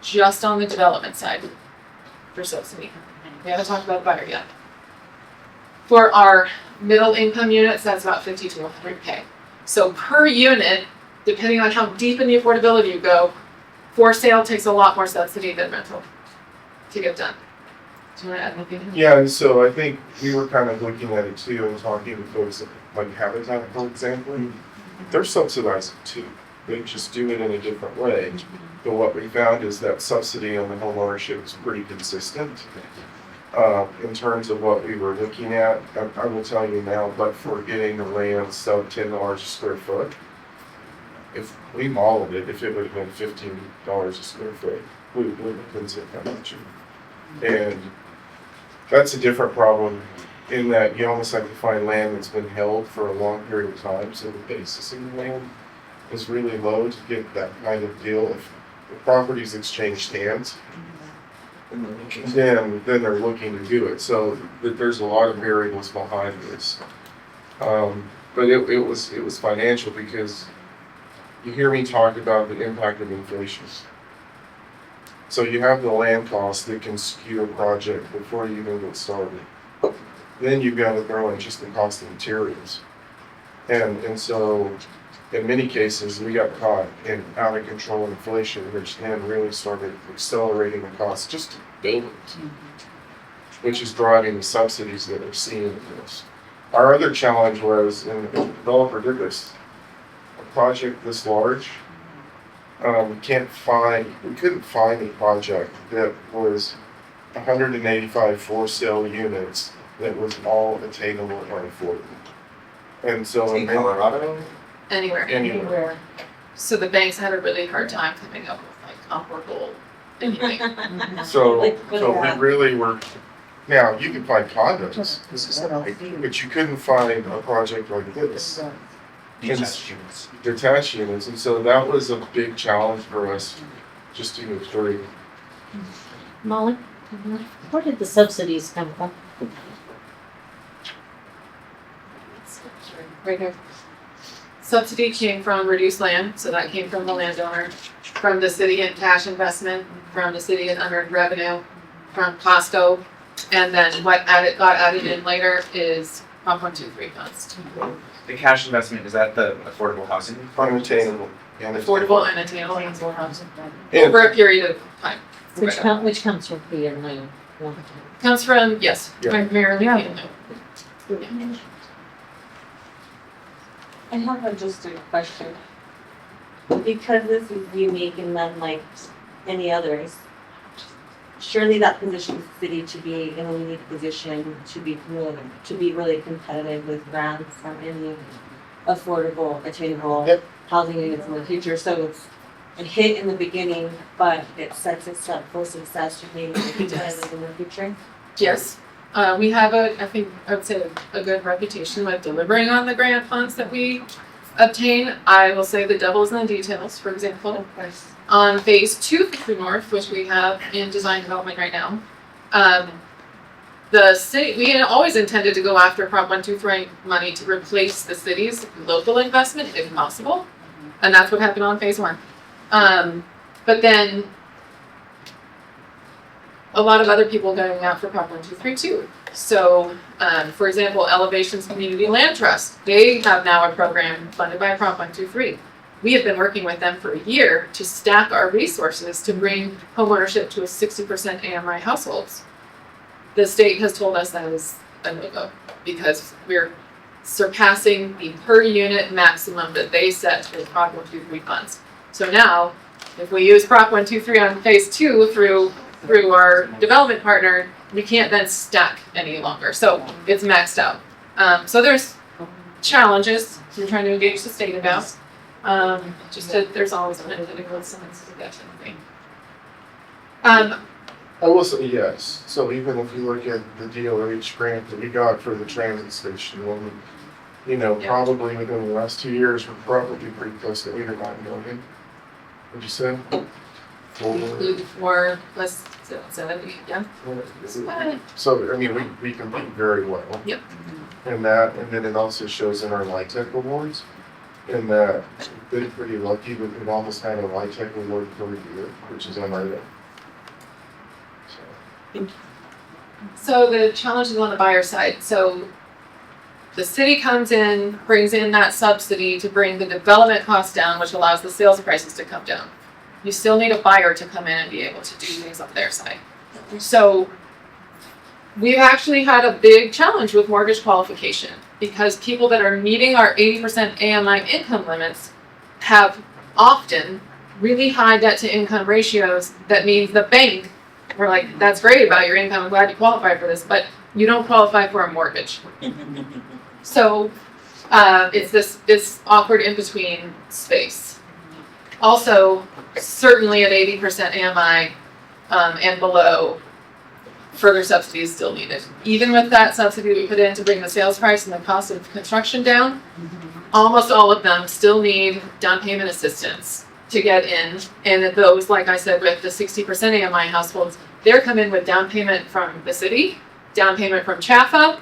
just on the development side for subsidy. We haven't talked about the buyer yet. For our middle income units, that's about 50 to 100K. So per unit, depending on how deep in the affordability you go, for sale takes a lot more subsidy than rental to get done. Do you want to add anything? Yeah, and so I think we were kind of looking at it too and talking to folks like Habitat, for example. They're subsidizing too. They just do it in a different way. But what we found is that subsidy on the home ownership is pretty consistent. In terms of what we were looking at, I will tell you now, but for getting the land sub $10 a square foot, if we modeled it, if it would have been $15 a square foot, we wouldn't have been so much. And that's a different problem in that you almost have to find land that's been held for a long period of time, so the basis in the land is really low to get that kind of deal. If the property's exchanged hands, then they're looking to do it. So there's a lot of variables behind this. But it was financial because you hear me talk about the impact of inflation. So you have the land costs that can skew a project before you even get started. Then you've got to throw in just the cost of materials. And so in many cases, we got caught in out of control inflation, which then really started accelerating the cost just to build it, which is driving the subsidies that we're seeing in this. Our other challenge was, and the developer did this, a project this large, we couldn't find a project that was 185 for sale units that was all attainable or affordable. And so in Colorado, Anywhere. So the banks had a really hard time coming up with like comparable anything. so we really were. Now you can find condos, but you couldn't find a project like this. Detached units, and so that was a big challenge for us just to move through. Molly, where did the subsidies come from? Right here. Subsidy came from reduced land, so that came from the landowner, from the city in cash investment, from the city in unearned revenue, from Costco, and then what got added in later is Prop 123 funds. The cash investment, is that the affordable housing? Unattainable. Affordable and attainable housing over a period of time. Which comes from P&L. Comes from, yes, Yeah. primarily Yeah. P&L. I have just a question. Because this is unique and unlike any others, surely that positions the city to be in a unique position to be really competitive with grants from any affordable, attainable housing units in the future. So it's a hit in the beginning, but it sets us up for success to maybe be competitive in the future. Yes. We have I would say a good reputation with delivering on the grant funds that we obtain. I will say the devil is in the details. For example, on phase 2 through North, which we have in design development right now, the city, we had always intended to go after Prop 123 money to replace the city's local investment if possible. And that's what happened on phase 1. But then a lot of other people going out for Prop 123 too. So, for example, Elevations Community Land Trust, they have now a program funded by Prop 123. We have been working with them for a year to stack our resources to bring homeownership to a 60% AMI households. The state has told us that is a no-go because we're surpassing the per unit maximum that they set with Prop 123 funds. So now, if we use Prop 123 on phase 2 through our development partner, we can't then stack any longer. So it's maxed out. So there's challenges we're trying to engage the state about. There's always political sense to that kind of thing. I will say yes. So even if you look at the DOH grant that we got for the transit station, probably within the last 2 years, we're probably pretty close to 8 or 9 million. What'd you say? For plus 70, yeah. So, I mean, we compete very well. Yep. And then it also shows in our LIHTC awards, in that we've been pretty lucky, but we've almost had a LIHTC award per year, which is unheard of. So the challenge is on the buyer side. So the city comes in, brings in that subsidy to bring the development costs down, which allows the sales prices to come down. You still need a buyer to come in and be able to do things on their side. So we've actually had a big challenge with mortgage qualification because people that are meeting our 80% AMI income limits have often really high debt to income ratios. That means the bank, we're like, that's great about your income, I'm glad you qualify for this, but you don't qualify for a mortgage. So it's this awkward in-between space. Also, certainly at 80% AMI and below, further subsidy is still needed. Even with that subsidy we put in to bring the sales price and the cost of construction down, almost all of them still need down payment assistance to get in. And those, like I said, with the 60% AMI households, they're coming with down payment from the city, down payment from CHAFA,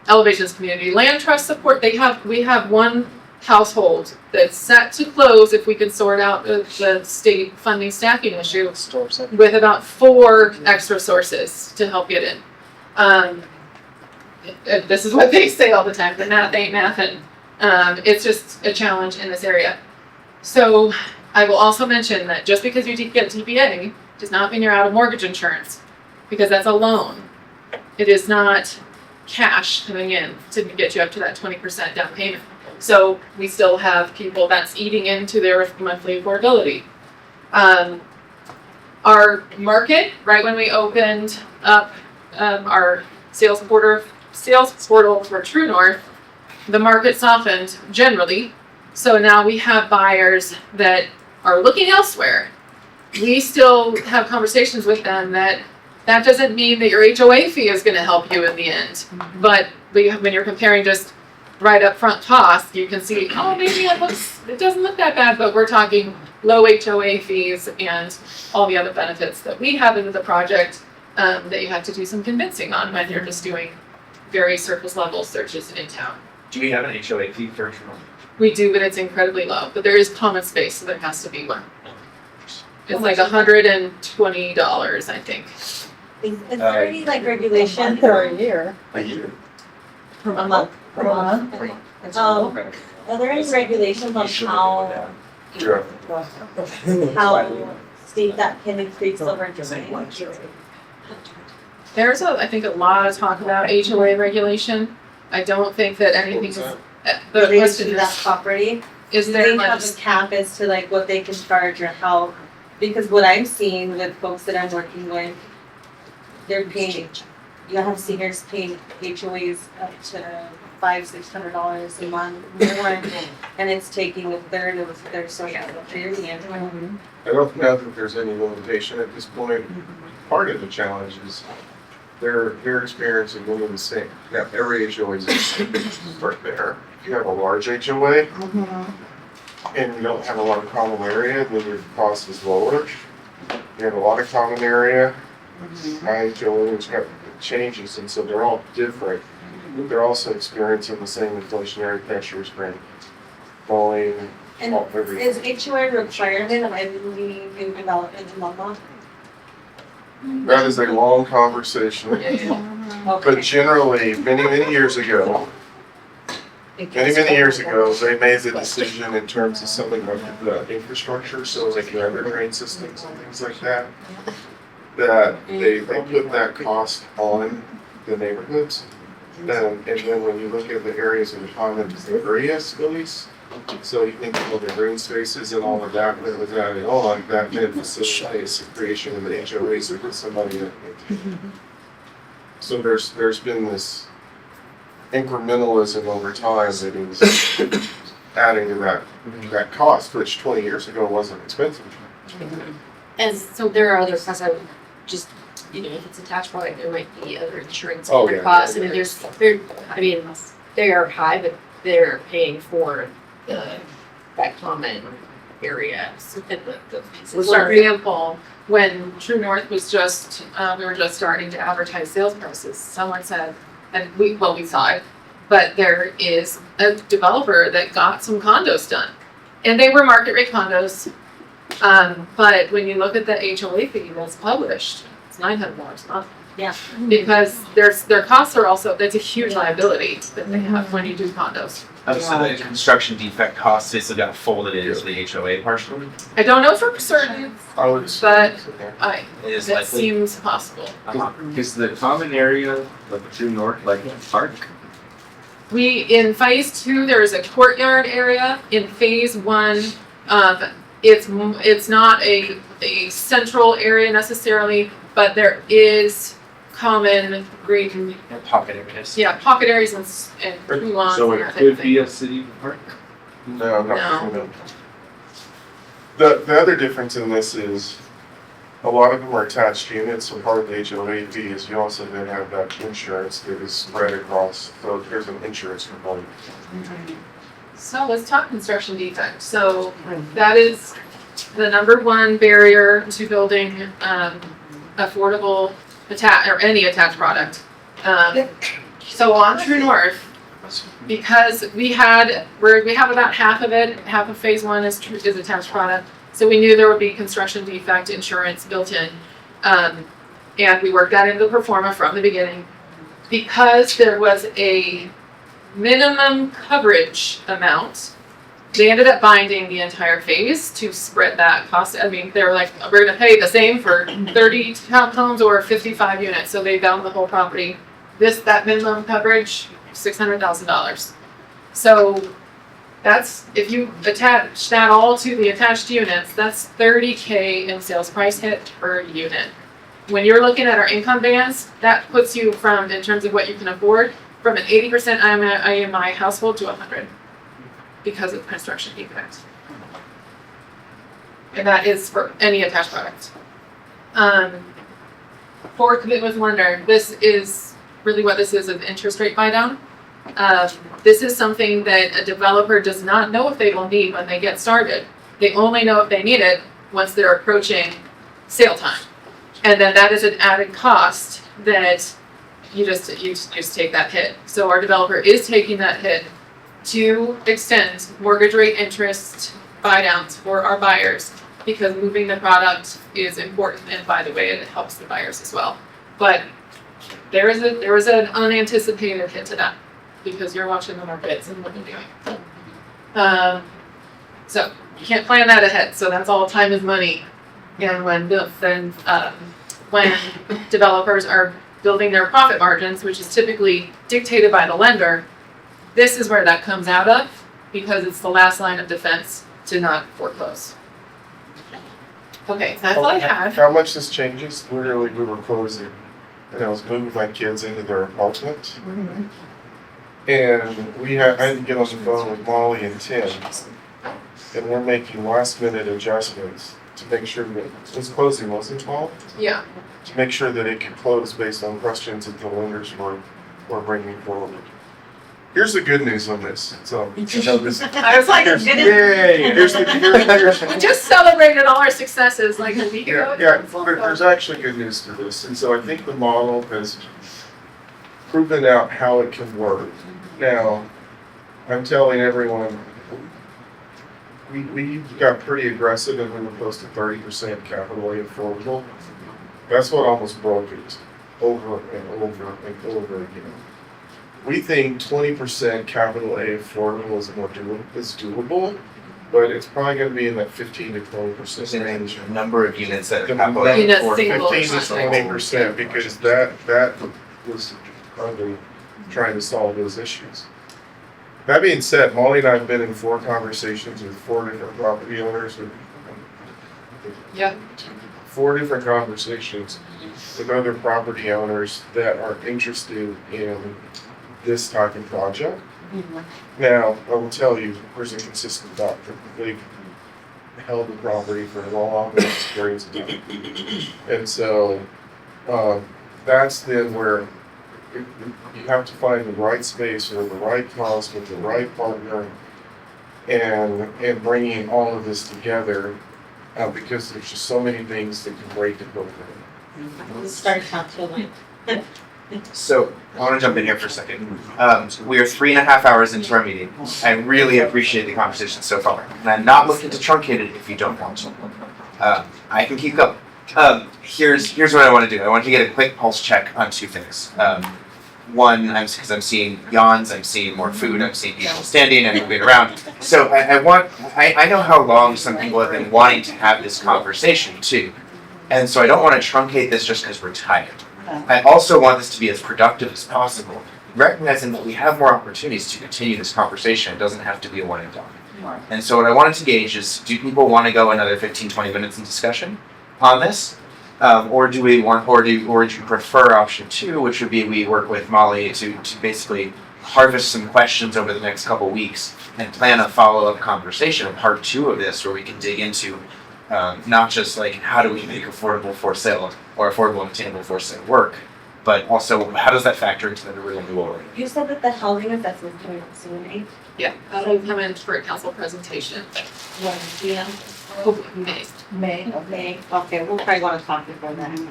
Elevations Community Land Trust support. We have one household that's set to close if we can sort out the state funding staffing issue with about 4 extra sources to help get in. This is what they say all the time, the math ain't mathin'. It's just a challenge in this area. So I will also mention that just because you get TPA does not mean you're out of mortgage insurance, because that's a loan. It is not cash coming in to get you up to that 20% down payment. So we still have people that's eating into their monthly affordability. Our market, right when we opened up our sales portal for True North, the market softened generally. So now we have buyers that are looking elsewhere. We still have conversations with them that doesn't mean that your HOA fee is going to help you in the end. But when you're comparing just right up front cost, you can see, oh, maybe it doesn't look that bad, but we're talking low HOA fees and all the other benefits that we have into the project that you have to do some convincing on when you're just doing very surface level searches in town. Do we have an HOA fee for True North? We do, but it's incredibly low. But there is common space, so there has to be one. It's like $120, I think. Is there any like regulation? Per year. A year. A month. Per month. Are there any regulations on how steep that can increase over time? There's I think a lot of talk about HOA regulation. I don't think that anything is, the Related question to that is, property? is Do there they have a like, cap as to like what they can charge or how? Because what I'm seeing with folks that I'm working with, they're paying, you have seniors paying HOAs up to $500-600 a month more, and it's taking a third of their social security income. I don't know that there's any limitation at this point. Part of the challenge is they're experiencing many of the same. Now, every HOA is start there. If you have a large HOA and you don't have a lot of common area, then your cost is lower. You have a lot of common area, high HOA, which got changes, and so they're all different. They're also experiencing the same inflationary pressures, rent, falling, And is HOA requirement of any new development in Longmont? That is a long conversation. But generally, many years ago, they made the decision in terms of something like the infrastructure, so like your underground systems and things like that, that they put that cost on the neighborhoods. And then when you look at the areas of the common area space, so you think of all the green spaces and all of that was added on, that then facilitates the creation of the HOAs with somebody in. So there's been this incrementalism over time that is adding to that cost, which 20 years ago wasn't expensive. And so there are other costs I would just, if it's a tax product, there might be other insurance Oh, and yeah, costs. yeah, I mean, they are high, but they're paying for that common area. for example, when True North was we were just starting to advertise sales prices, someone said, and we saw it, but there is a developer that got some condos done. And they were market rate condos, but when you look at the HOA fee that's published, it's $900 a month. Yeah. Because their costs are also, that's a huge liability that they have when you do condos. So the construction defect costs basically got folded into the HOA partial. I don't know for certain, I would. but It is that likely. seems possible. Is the common area like true north, like a park? In phase 2, there is a courtyard area. In phase 1, it's not a central area necessarily, but there is common green, Pocket areas. yeah, pocket areas and tree lawns So and it that type of could thing. be a city park? No, No. no. The other difference in this is a lot of them are attached units, so part of the HOA fee is you also then have that insurance that is spread across, so there's an insurance component. So let's talk construction defect. So that is the number one barrier to building affordable or any attached product. So on True North, because we have about half of it, half of phase 1 is attached product. So we knew there would be construction defect insurance built in. And we worked that into the pro forma from the beginning. Because there was a minimum coverage amount, they ended up binding the entire phase to spread that cost. I mean, they were like, we're gonna pay the same for 30 townhomes or 55 units, so they bound the whole property. That minimum coverage, $600,000. So that's, if you attach that all to the attached units, that's $30K in sales price hit per unit. When you're looking at our income bands, that puts you from, in terms of what you can afford, from an 80% IMI household to 100 because of construction defect. And that is for any attached product. For commitment lender, this is really what this is, an interest rate buy down. This is something that a developer does not know if they will need when they get started. They only know if they need it once they're approaching sale time. And then that is an added cost that you just take that hit. So our developer is taking that hit to extend mortgage rate interest buy downs for our buyers because moving the product is important, and by the way, it helps the buyers as well. But there was an unanticipated hit to that because you're watching the markets and what they're doing. So you can't plan that ahead. So that's all time is money. And when developers are building their profit margins, which is typically dictated by the lender, this is where that comes out of because it's the last line of defense to not foreclose. Okay, that's all I had. How much this changes, literally we were closing, and I was moving my kids into their apartment. And I had to get on the phone with Molly and Tim, and we're making last minute adjustments to make sure that, it was closing, wasn't it, Molly? Yeah. To make sure that it could close based on questions that the lenders were bringing forward. Here's the good news on this. So, I was like, here's we just celebrated all our successes like a week ago. there's actually good news to this. And so I think the model has proven out how it can work. Now, I'm telling everyone, we got pretty aggressive and we were close to 30% capital A affordable. That's what almost broke it over and over and over again. We think 20% capital A affordable is doable, but it's probably going to be in that 15 to 20% range. Number of units that are In capital a A single 15 to 20% because that was under trying to solve those issues. That being said, Molly and I have been in 4 conversations with 4 different property owners. Yeah. 4 different conversations with other property owners that are interested in this type of project. Now, I will tell you, there's a consistent doctor. They've held the property for a long experience. And so that's then where you have to find the right space or the right cost with the right partner and bringing all of this together because there's just so many things that can break the program. Start calculating. So I want to jump in here for a second. We are 3.5 hours into our meeting. I really appreciate the conversation so far, and I'm not looking to truncate it if you don't want to. I can keep going. Here's what I want to do. I want to get a quick pulse check on 2 things. one, because I'm seeing yawns, I'm seeing more food, I'm seeing people standing and moving around. So I know how long some people have been wanting to have this conversation too. And so I don't want to truncate this just because we're tired. I also want this to be as productive as possible, recognizing that we have more opportunities to continue this conversation. It doesn't have to be a one and done. And so what I wanted to gauge is, do people want to go another 15, 20 minutes in discussion on this? Or do you prefer option 2, which would be we work with Molly to basically harvest some questions over the next couple weeks and plan a follow-up conversation, part 2 of this, where we can dig into not just like how do we make affordable for sale or affordable and attainable for sale work, but also how does that factor into the renewal? You said that the housing assessment coming up soon, right? Yeah, that'll come in for a council presentation. When, yeah? May. May. Okay, okay, we'll probably want to talk before then.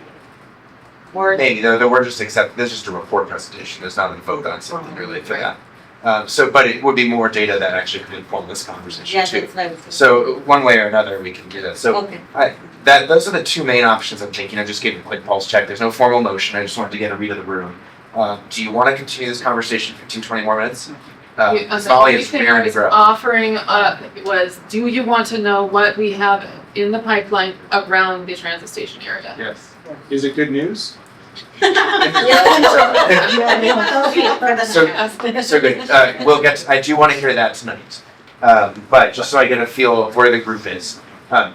Or, Maybe, though we're just accepting, this is just a report presentation, there's not a vote on something related to that. But it would be more data that actually could inform this conversation yeah, too. that's what I was thinking. So one way or another, we can do that. So Okay. those are the 2 main options I'm thinking. I just gave a quick pulse check. There's no formal motion. I just wanted to get a read of the room. Do you want to continue this conversation 15, 20 more minutes? Molly The is only thing I raring to was grow. offering was, do you want to know what we have in the pipeline around the transit station area? Yes. Is it good news? So good. I do want to hear that tonight. But just so I get a feel of where the group is,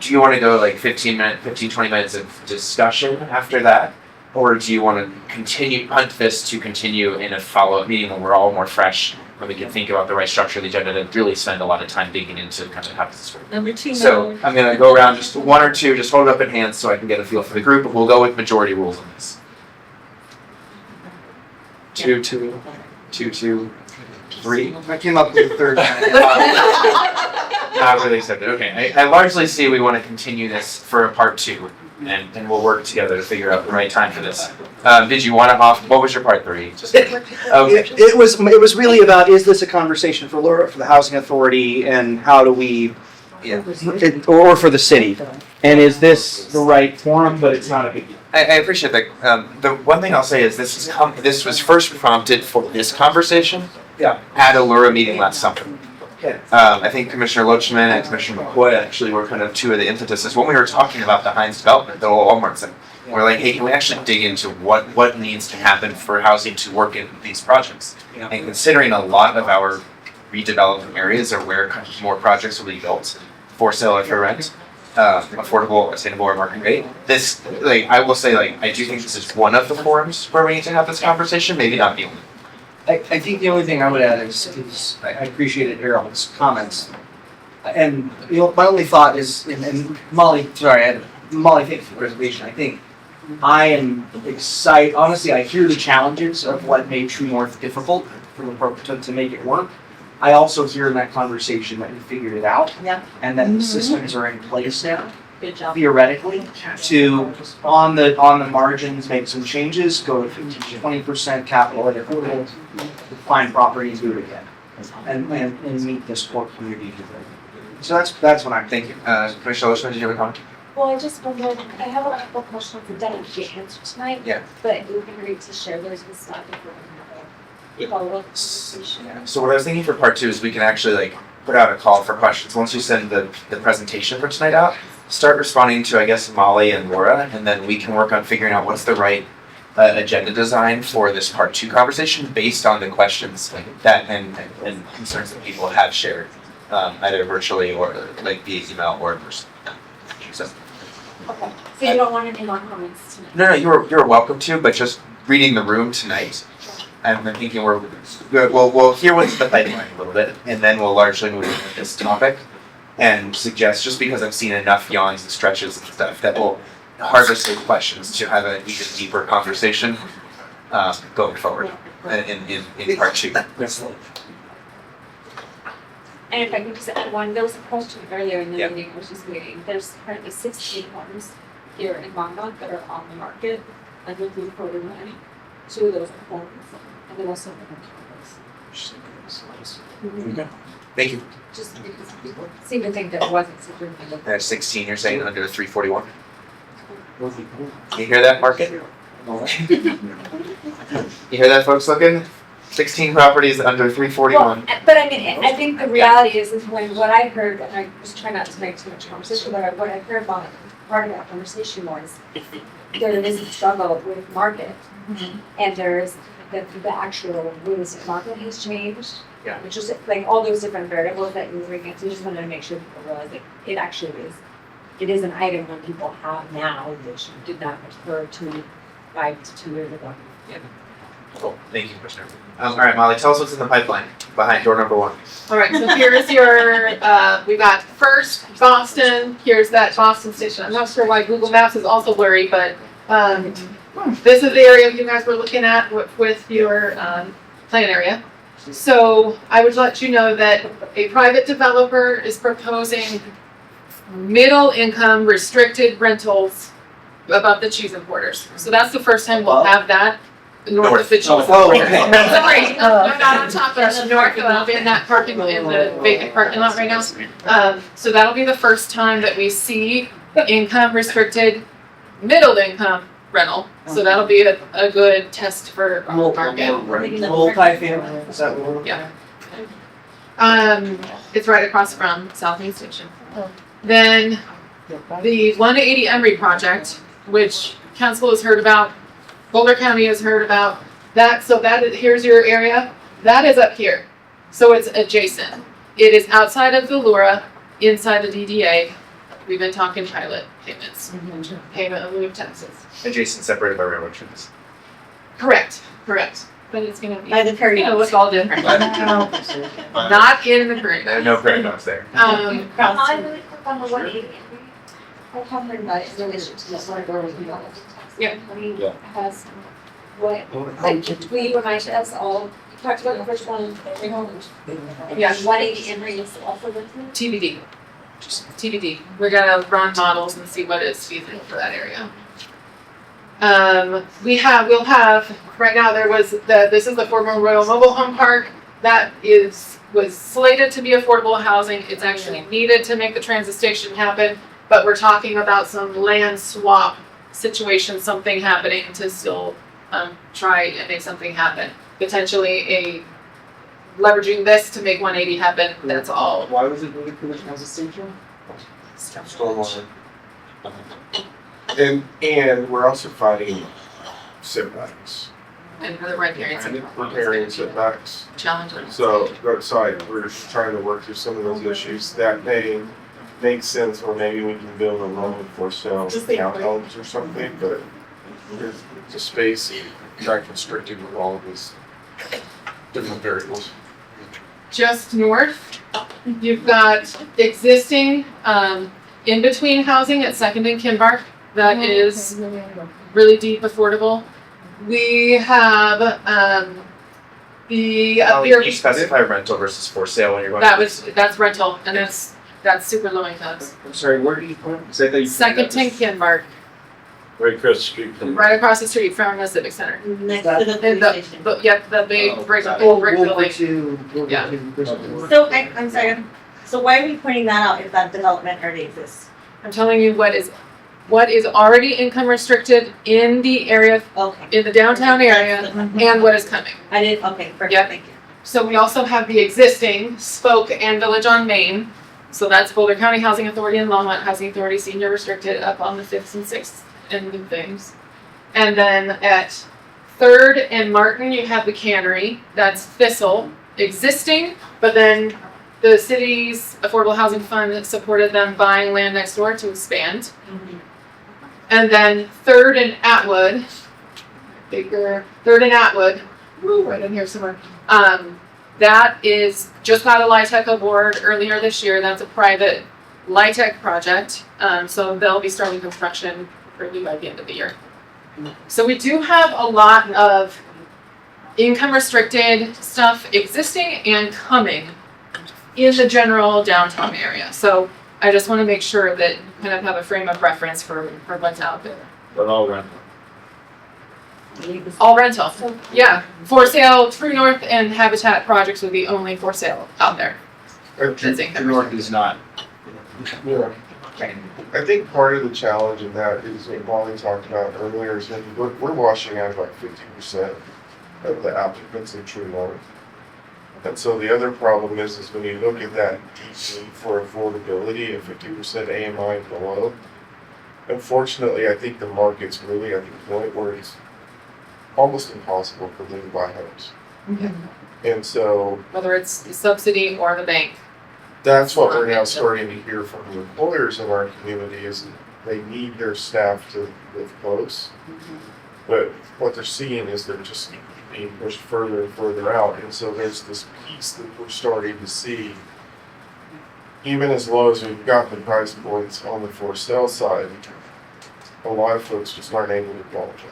do you want to go like 15, 20 minutes of discussion after that? Or do you want to punt this to continue in a follow-up meeting when we're all more fresh, when we can think about the right structure of the agenda and really spend a lot of time digging into kind of how this works? Number 2, So I'm going to go around just 1 or 2, just hold it up in hands so I can get a feel for the group, but we'll go with majority rules on this. 2, 2, 2, 2, 3. I came up with the third. Not really accepted. Okay, I largely see we want to continue this for a part 2, and we'll work together to figure out the right time for this. Did you want to what was your part 3? Okay. It was really about, is this a conversation for Laura, for the housing authority, and how do we, or for the city? And is this the right forum, but it's not a big deal. I appreciate that. The one thing I'll say is this was first prompted for this conversation at a Lura meeting last summer. I think Commissioner Loachman and Commissioner McCoy actually were kind of 2 of the impetuses when we were talking about the Heinz development, the old Walmart thing. We're like, hey, can we actually dig into what needs to happen for housing to work in these projects? And considering a lot of our redevelopment areas are where kind of more projects will be built for sale or for rent, affordable, attainable, or market rate. This, I will say, I do think this is one of the forums where we need to have this conversation, maybe not the only. I think the only thing I would add is I appreciated Harold's comments. And my only thought is, and Molly, thank you for the presentation. I think I am excited, honestly, I hear the challenges of what made True North difficult to make it work. I also hear in that conversation that we figured it out. Yeah. And that the systems are in place now, Good job. theoretically, to, on the margins, make some changes, go to 15-20% capital at affordable, find property and do it again. And meet this core community. So that's what I'm thinking. Commissioner Loachman, did you have a comment? Well, I just wondered, I have a couple questions that didn't get answered tonight. Yeah. But it would be great to share those with staff if we're gonna have a follow-up conversation. So what I was thinking for part 2 is we can actually put out a call for questions. Once you send the presentation for tonight out, start responding to, I guess, Molly and Laura, and then we can work on figuring out what's the right agenda design for this part 2 conversation based on the questions that and concerns that people have shared, either virtually or via email or in person. So. Okay, so you don't want any more comments tonight? No, you're welcome to, but just reading the room tonight, I'm thinking we'll hear what's in the pipeline a little bit, and then we'll largely move into this topic and suggest, just because I've seen enough yawns and stretches and stuff, that we'll harvest those questions to have an even deeper conversation going forward in part 2. And if I could just add one, there was a question earlier in the Yeah. meeting, I was just waiting, there's currently 16 homes here in Longmont that are on the market, and we've been quoting money. 2 of those are homes, and then also Okay. Thank you. just because people seem to think that it wasn't significant. There's 16, you're saying under 341? You hear that, market? You hear that, folks looking? 16 properties under 341. But I mean, I think the reality is when what I heard, and I was trying not to make too much conversation, but what I heard about part of that conversation was there is a struggle with market, and there is the actual real estate market has changed. Yeah. Which is like all those different variables that you bring into. Just wanted to make sure people realize that it actually is. It is an item that people have now, which did not occur 5 to 2 years ago. Cool. Thank you, Commissioner. All right, Molly, tell us what's in the pipeline behind door number 1. All right, so here's your, we got first Boston, here's that Boston station. I'm not sure why Google Maps is also blurry, but this is the area you guys were looking at with your plan area. So I would let you know that a private developer is proposing middle income restricted rentals above the cheese importers. So that's the first time we'll have that north of the cheese. Oh, okay. Sorry, no, not on top of the north, it'll be in that parking, in the vacant parking lot right now. So that'll be the first time that we see income restricted, middle income rental. So that'll be a good test for our market. Multi-family, is that what we're? Yeah. It's right across from South Main Station. Then the 180 Emery project, which council has heard about, Boulder County has heard about that. So here's your area. That is up here. So it's adjacent. It is outside of the LURA, inside the DDA. We've been talking pilot payments, payment in lieu of taxes. Adjacent, separated by railroad tracks. Correct. But it's gonna be. By the prairie dogs. Look all different. Not in the prairie. No prairie dogs there. I really click on the 180. I have heard about it in relation to this one door. Yeah. Has what, like, we reminded us all, we talked about the first one, Yeah. 180 Emory is also listed. TBD. Just TBD. We're gonna run models and see what is feasible for that area. We'll have, right now this is the former Royal Mobile Home Park. That was slated to be affordable housing. It's actually needed to make the transit station happen, but we're talking about some land swap situation, something happening to still try and make something happen. Potentially leveraging this to make 180 happen, that's all. Why was it needed for the transit station? Stormwater. And we're also fighting setbacks. And the right areas. And repairing setbacks. Challenging. So, we're trying to work through some of those issues. That may make sense, or maybe we can build a loan for sale townhomes or something, but there's the space kind of constricted with all of these different variables. Just north, you've got existing in-between housing at 2nd and Kinbark that is really deep, affordable. We have the up here. You specify rental versus for sale when you're going. That's rental, and that's super low incomes. I'm sorry, where do you put it? Say that you. 2nd and Kinbark, Right across the street from. right across the street from the Civic Center. Next to the police station. The big brick, old brick building. Yeah. So I'm sorry, so why are we pointing that out if that development already exists? I'm telling you what is already income restricted in the area, Okay. in the downtown area, and what is coming. I did, okay, perfect, Yep. thank you. So we also have the existing Spoke and Village on Main. So that's Boulder County Housing Authority and Longmont Housing Authority Senior Restricted up on the 5th and 6th end of things. And then at 3rd and Martin, you have the cannery. That's Thistle, existing, but then the city's Affordable Housing Fund supported them buying land next door to expand. And then 3rd and Atwood, bigger, 3rd and Atwood, right in here somewhere. That is just got a LIHTC award earlier this year. That's a private LIHTC project. So they'll be starting construction early by the end of the year. So we do have a lot of income restricted stuff existing and coming in the general downtown area. So I just want to make sure that you kind of have a frame of reference for what's out there. But all rental. All rental, yeah. For sale, True North and Habitat projects would be only for sale out there. True North is not. I think part of the challenge in that is what Molly talked about earlier, is that we're washing out like 50% of the applicants in True North. And so the other problem is when you look at that deep need for affordability of 50% AMI and below, unfortunately, I think the market's really at the point where it's almost impossible for them to buy homes. And so Whether it's the subsidy or the bank. that's what we're now starting to hear from the employers in our community is they need their staff to live close. But what they're seeing is they're just being pushed further and further out. And so there's this piece that we're starting to see, even as low as we've got the price points on the for sale side, a lot of folks just aren't able to qualify.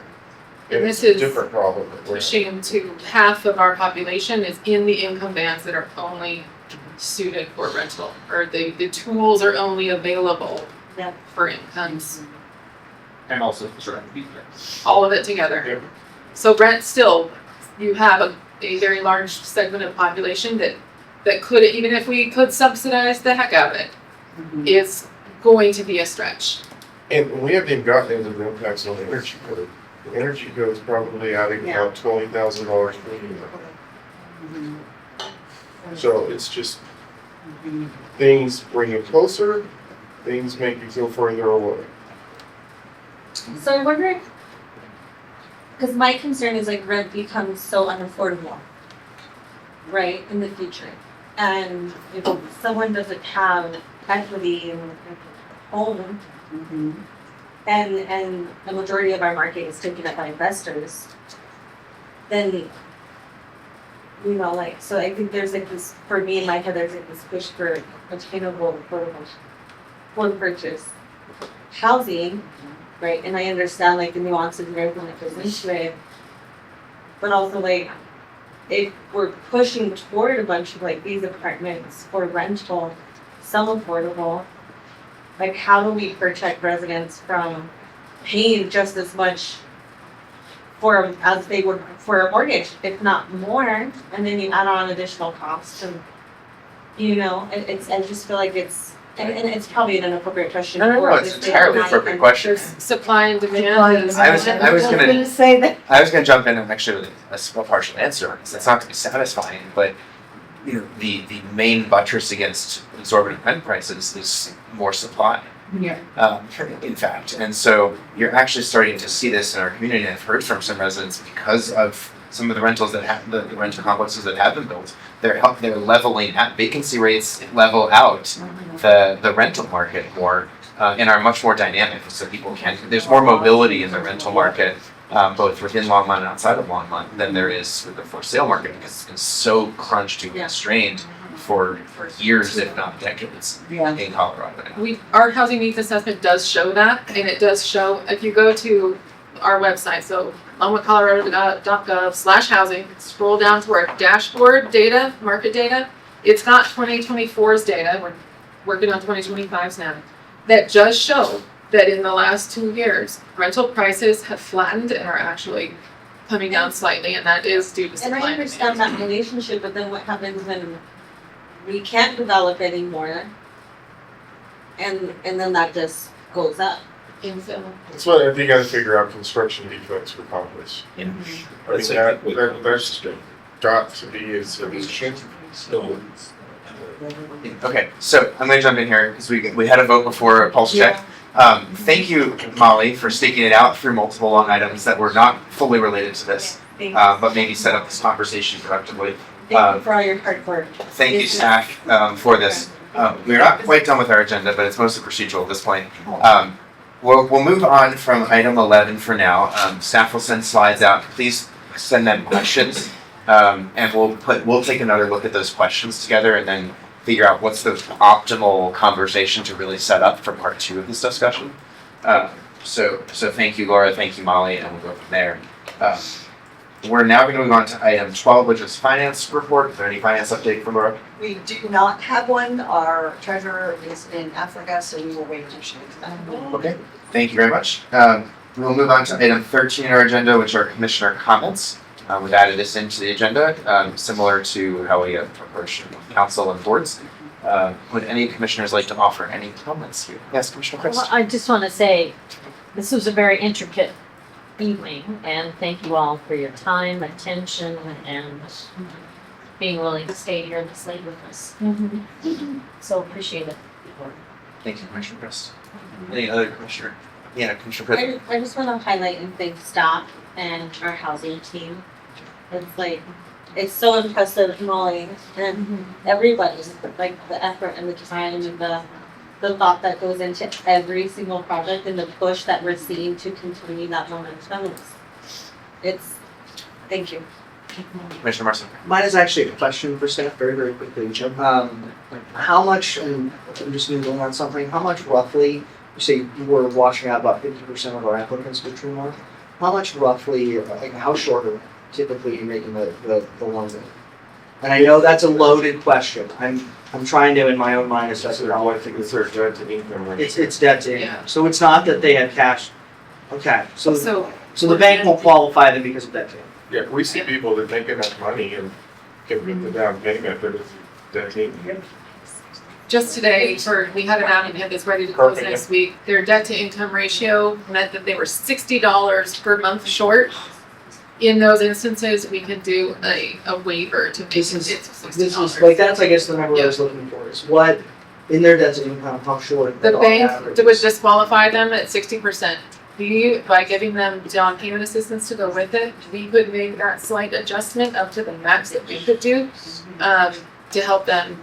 And it's this a is different problem that we're Pushing to half of our population is in the income bands that are only suited for rental, or the tools are only available Yeah. for incomes, And also, sure. all of it together. So rent still, you have a very large segment of population that could, even if we could subsidize the heck out of it, is going to be a stretch. And we haven't even gotten into the impacts on the energy code. The energy code is probably adding about $20,000 per year. So it's just things bring you closer, things make you go further away. So I'm wondering, because my concern is like rent becomes so unaffordable, right, in the future. And if someone doesn't have equity in a home, and the majority of our market is taken up by investors, then, you know, like, so I think there's like this, for me in my head, there's like this push for attainable, affordable, home purchase housing, right? And I understand like the nuances and everything that goes into it, but also like, if we're pushing toward a bunch of like these apartments for rental, some affordable, like how do we protect residents from paying just as much for as they would for a mortgage, if not more, and then you add on additional costs and you know, it's I just feel like it's and it's probably an inappropriate question. No, for it's this entirely day. appropriate question. Supply and demand. I was gonna say that. I was gonna jump in and actually with a small partial answer. It's not to be satisfying, but you know, the main buttress against exorbitant rent prices is more supply. Yeah. In fact, and so you're actually starting to see this in our community. I've heard from some residents because of some of the rentals that have the rental complexes that have been built. They're leveling at vacancy rates level out the rental market more and are much more dynamic. So people there's more mobility in the rental market, both within Longmont and outside of Longmont than there is with the for sale market because it's been so crunched and constrained for years, if not decades, in Colorado. Our housing needs assessment does show that, and it does show, if you go to our website, so longmontcolorado.gov/housing, scroll down to our dashboard data, market data, it's got 2024's data, we're working on 2025's now, that does show that in the last 2 years, rental prices have flattened and are actually coming down slightly, and that is due to supply And I understand that relationship, but then what happens when we can't develop anymore? And then that just goes up. That's what I think you gotta figure out construction defects for complex. Yeah. I mean, that's got to be a solution. Okay, so I'm going to jump in here because we had a vote before a pulse check. Thank you, Molly, for staking it out through multiple long items that were not fully related to this, but maybe set up this conversation productively. Thank you for all your hard work. Thank you, staff, for this. We're not quite done with our agenda, but it's mostly procedural at this point. We'll move on from item 11 for now. Staff will send slides out. Please send them questions, and we'll take another look at those questions together, and then figure out what's the optimal conversation to really set up for part 2 of this discussion. So thank you, Laura. Thank you, Molly, and we'll go from there. We're now going to move on to item 12, which is finance report. Is there any finance update from Laura? We do not have one. Our treasurer is in Africa, so we will wait to share that. Okay, thank you very much. We'll move on to item 13 in our agenda, which are commissioner comments. We've added this into the agenda, similar to how we approach council and boards. Would any commissioners like to offer any comments here? Yes, Commissioner Chris. Well, I just want to say, this was a very intricate evening, and thank you all for your time, attention, and being willing to stay here this late with us. So appreciate it. Thank you, Commissioner Chris. Any other commissioner? Yeah, Commissioner Chris. I just wanna highlight and thank staff and our housing team. It's like, it's so impressive, Molly, and everybody, like the effort and the time and the thought that goes into every single project and the push that we're seeing to continue that momentum. It's, thank you. Commissioner Marson. Mine is actually a question for staff, very, very quickly, Jim. How much, and I'm just noodling on something, how much roughly, you say we're washing out about 50% of our applicants for True North. How much roughly, like how short are typically you're making the London? And I know that's a loaded question. I'm trying to, in my own mind, assess it all. I think it's their debt to income ratio. It's debt to income. So it's not that they have cash. Okay, so So the bank won't qualify them because of debt to income. Yeah, we see people that make enough money and can put the down payment, but it's debt to income. just today, we had an applicant that's ready to close Perfect. next week. Their debt to income ratio meant that they were $60 per month short. In those instances, we can do a waiver to make it $60. This is, like, that's, I guess, the number I was looking for, is what, in their debt to income, how short. The on bank average would is. disqualify them at 60%. By giving them down payment assistance to go with it, we could make that slight adjustment up to the max that we could do, to help them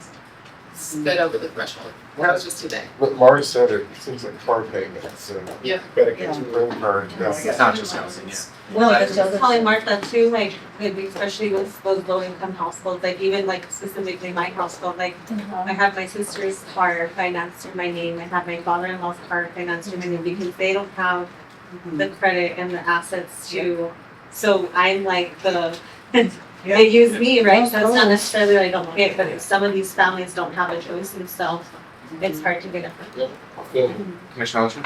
spit over the threshold. That was just today. But Mars said it seems like car payments, so. Yeah. Better get your credit card. It's not just housing, yeah. Well, I was just telling Mark that too, like, maybe especially with those low income households, like even like specifically my household, like I have my sister's car financed in my name, I have my father-in-law's car financed in my name because they don't have the credit and the assets to, so I'm like they use me, right? So it's not necessarily that I don't pay it, but if some of these families don't have a choice themselves, it's hard to get it. Commissioner Ellison?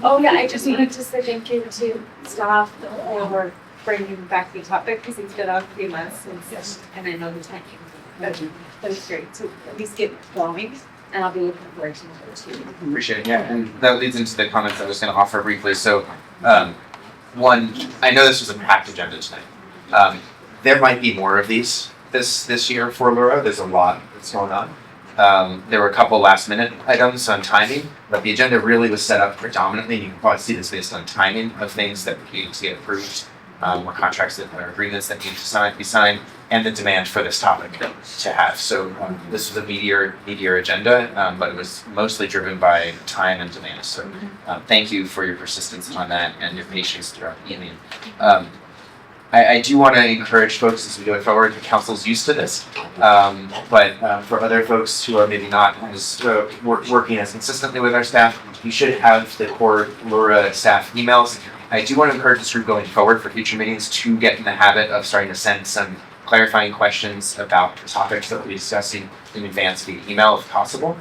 Oh, yeah, I just wanted to say thank you to staff for bringing back the topic, because it's been a few months since, and I know the timing. That was great, to at least get going, and I'll be looking forward to it too. Appreciate it, yeah, and that leads into the comments I was gonna offer briefly, so, one, I know this was a packed agenda tonight. There might be more of these this year for Laura, there's a lot that's going on. There were a couple last minute items on timing, but the agenda really was set up predominantly, and you can probably see this based on timing of things that need to get approved, or contracts that are agreements that need to be signed, and the demand for this topic to have. So this was a meatier agenda, but it was mostly driven by time and demand. So thank you for your persistence on that and your patience throughout the evening. I do want to encourage folks as we go forward, the council's used to this, but for other folks who are maybe not as working as consistently with our staff, you should have the core Laura staff emails. I do want to encourage this group going forward for future meetings to get in the habit of starting to send some clarifying questions about the topics that we'll be discussing in advance via email if possible.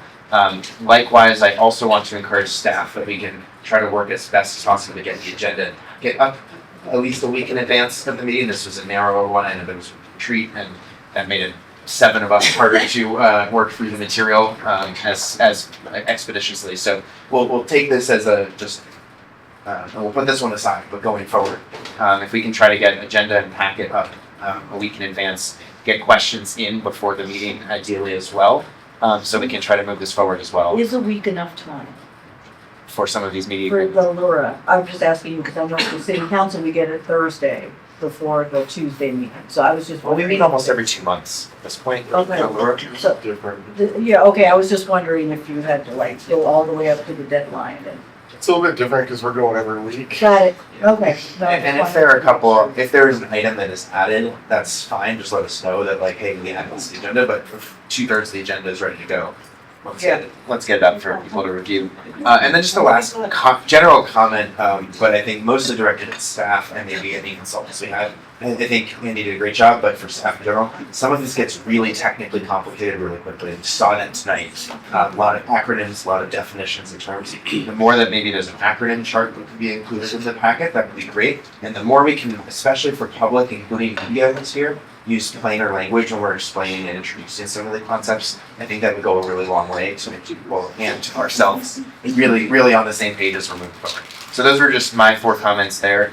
Likewise, I also want to encourage staff that we can try to work as best as possible to get the agenda, get up at least a week in advance of the meeting. This was a narrower one, I know there was a retreat, and that made it 7 of us harder to work through the material as expeditiously. So we'll take this as a just, and we'll put this one aside, but going forward, if we can try to get agenda and packet up a week in advance, get questions in before the meeting ideally as well, so we can try to move this forward as well Is a week enough time for some of these meetings. for the Laura? I'm just asking you because I know the city council, we get it Thursday before the Tuesday meeting. So I was just Well, we wondering. meet almost every 2 months at this point. Okay. Laura? So, yeah, okay, I was just wondering if you had to like go all the way up to the deadline and. It's a little bit different because we're going every week. Got it, okay. No, And if there are if there is an item that is added, that's fine, just let us know that like, hey, we added this to the agenda, but if 2/3 of the agenda is ready to go, let's get it up for people to review. And then just the last general comment, but I think mostly directed at staff and maybe any consultants we had. I think Andy did a great job, but for staff in general, some of this gets really technically complicated really quickly. We saw that tonight. A lot of acronyms, a lot of definitions and terms. The more that maybe there's an acronym chart that can be included in the packet, that would be great. And the more we can, especially for public, including media this year, use plainer language when we're explaining and introducing some of the concepts. I think that would go a really long way to make people and ourselves really on the same page as we're moving forward. So those were just my 4 comments there.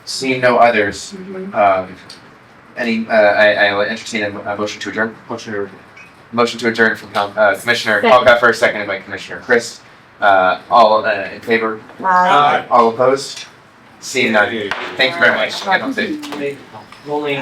Seeing no others, I will entertain a motion to adjourn. Motion to adjourn from Commissioner Culpepper, seconded by Commissioner Chris. All in favor? All opposed? Seeing none. Thank you very much. Only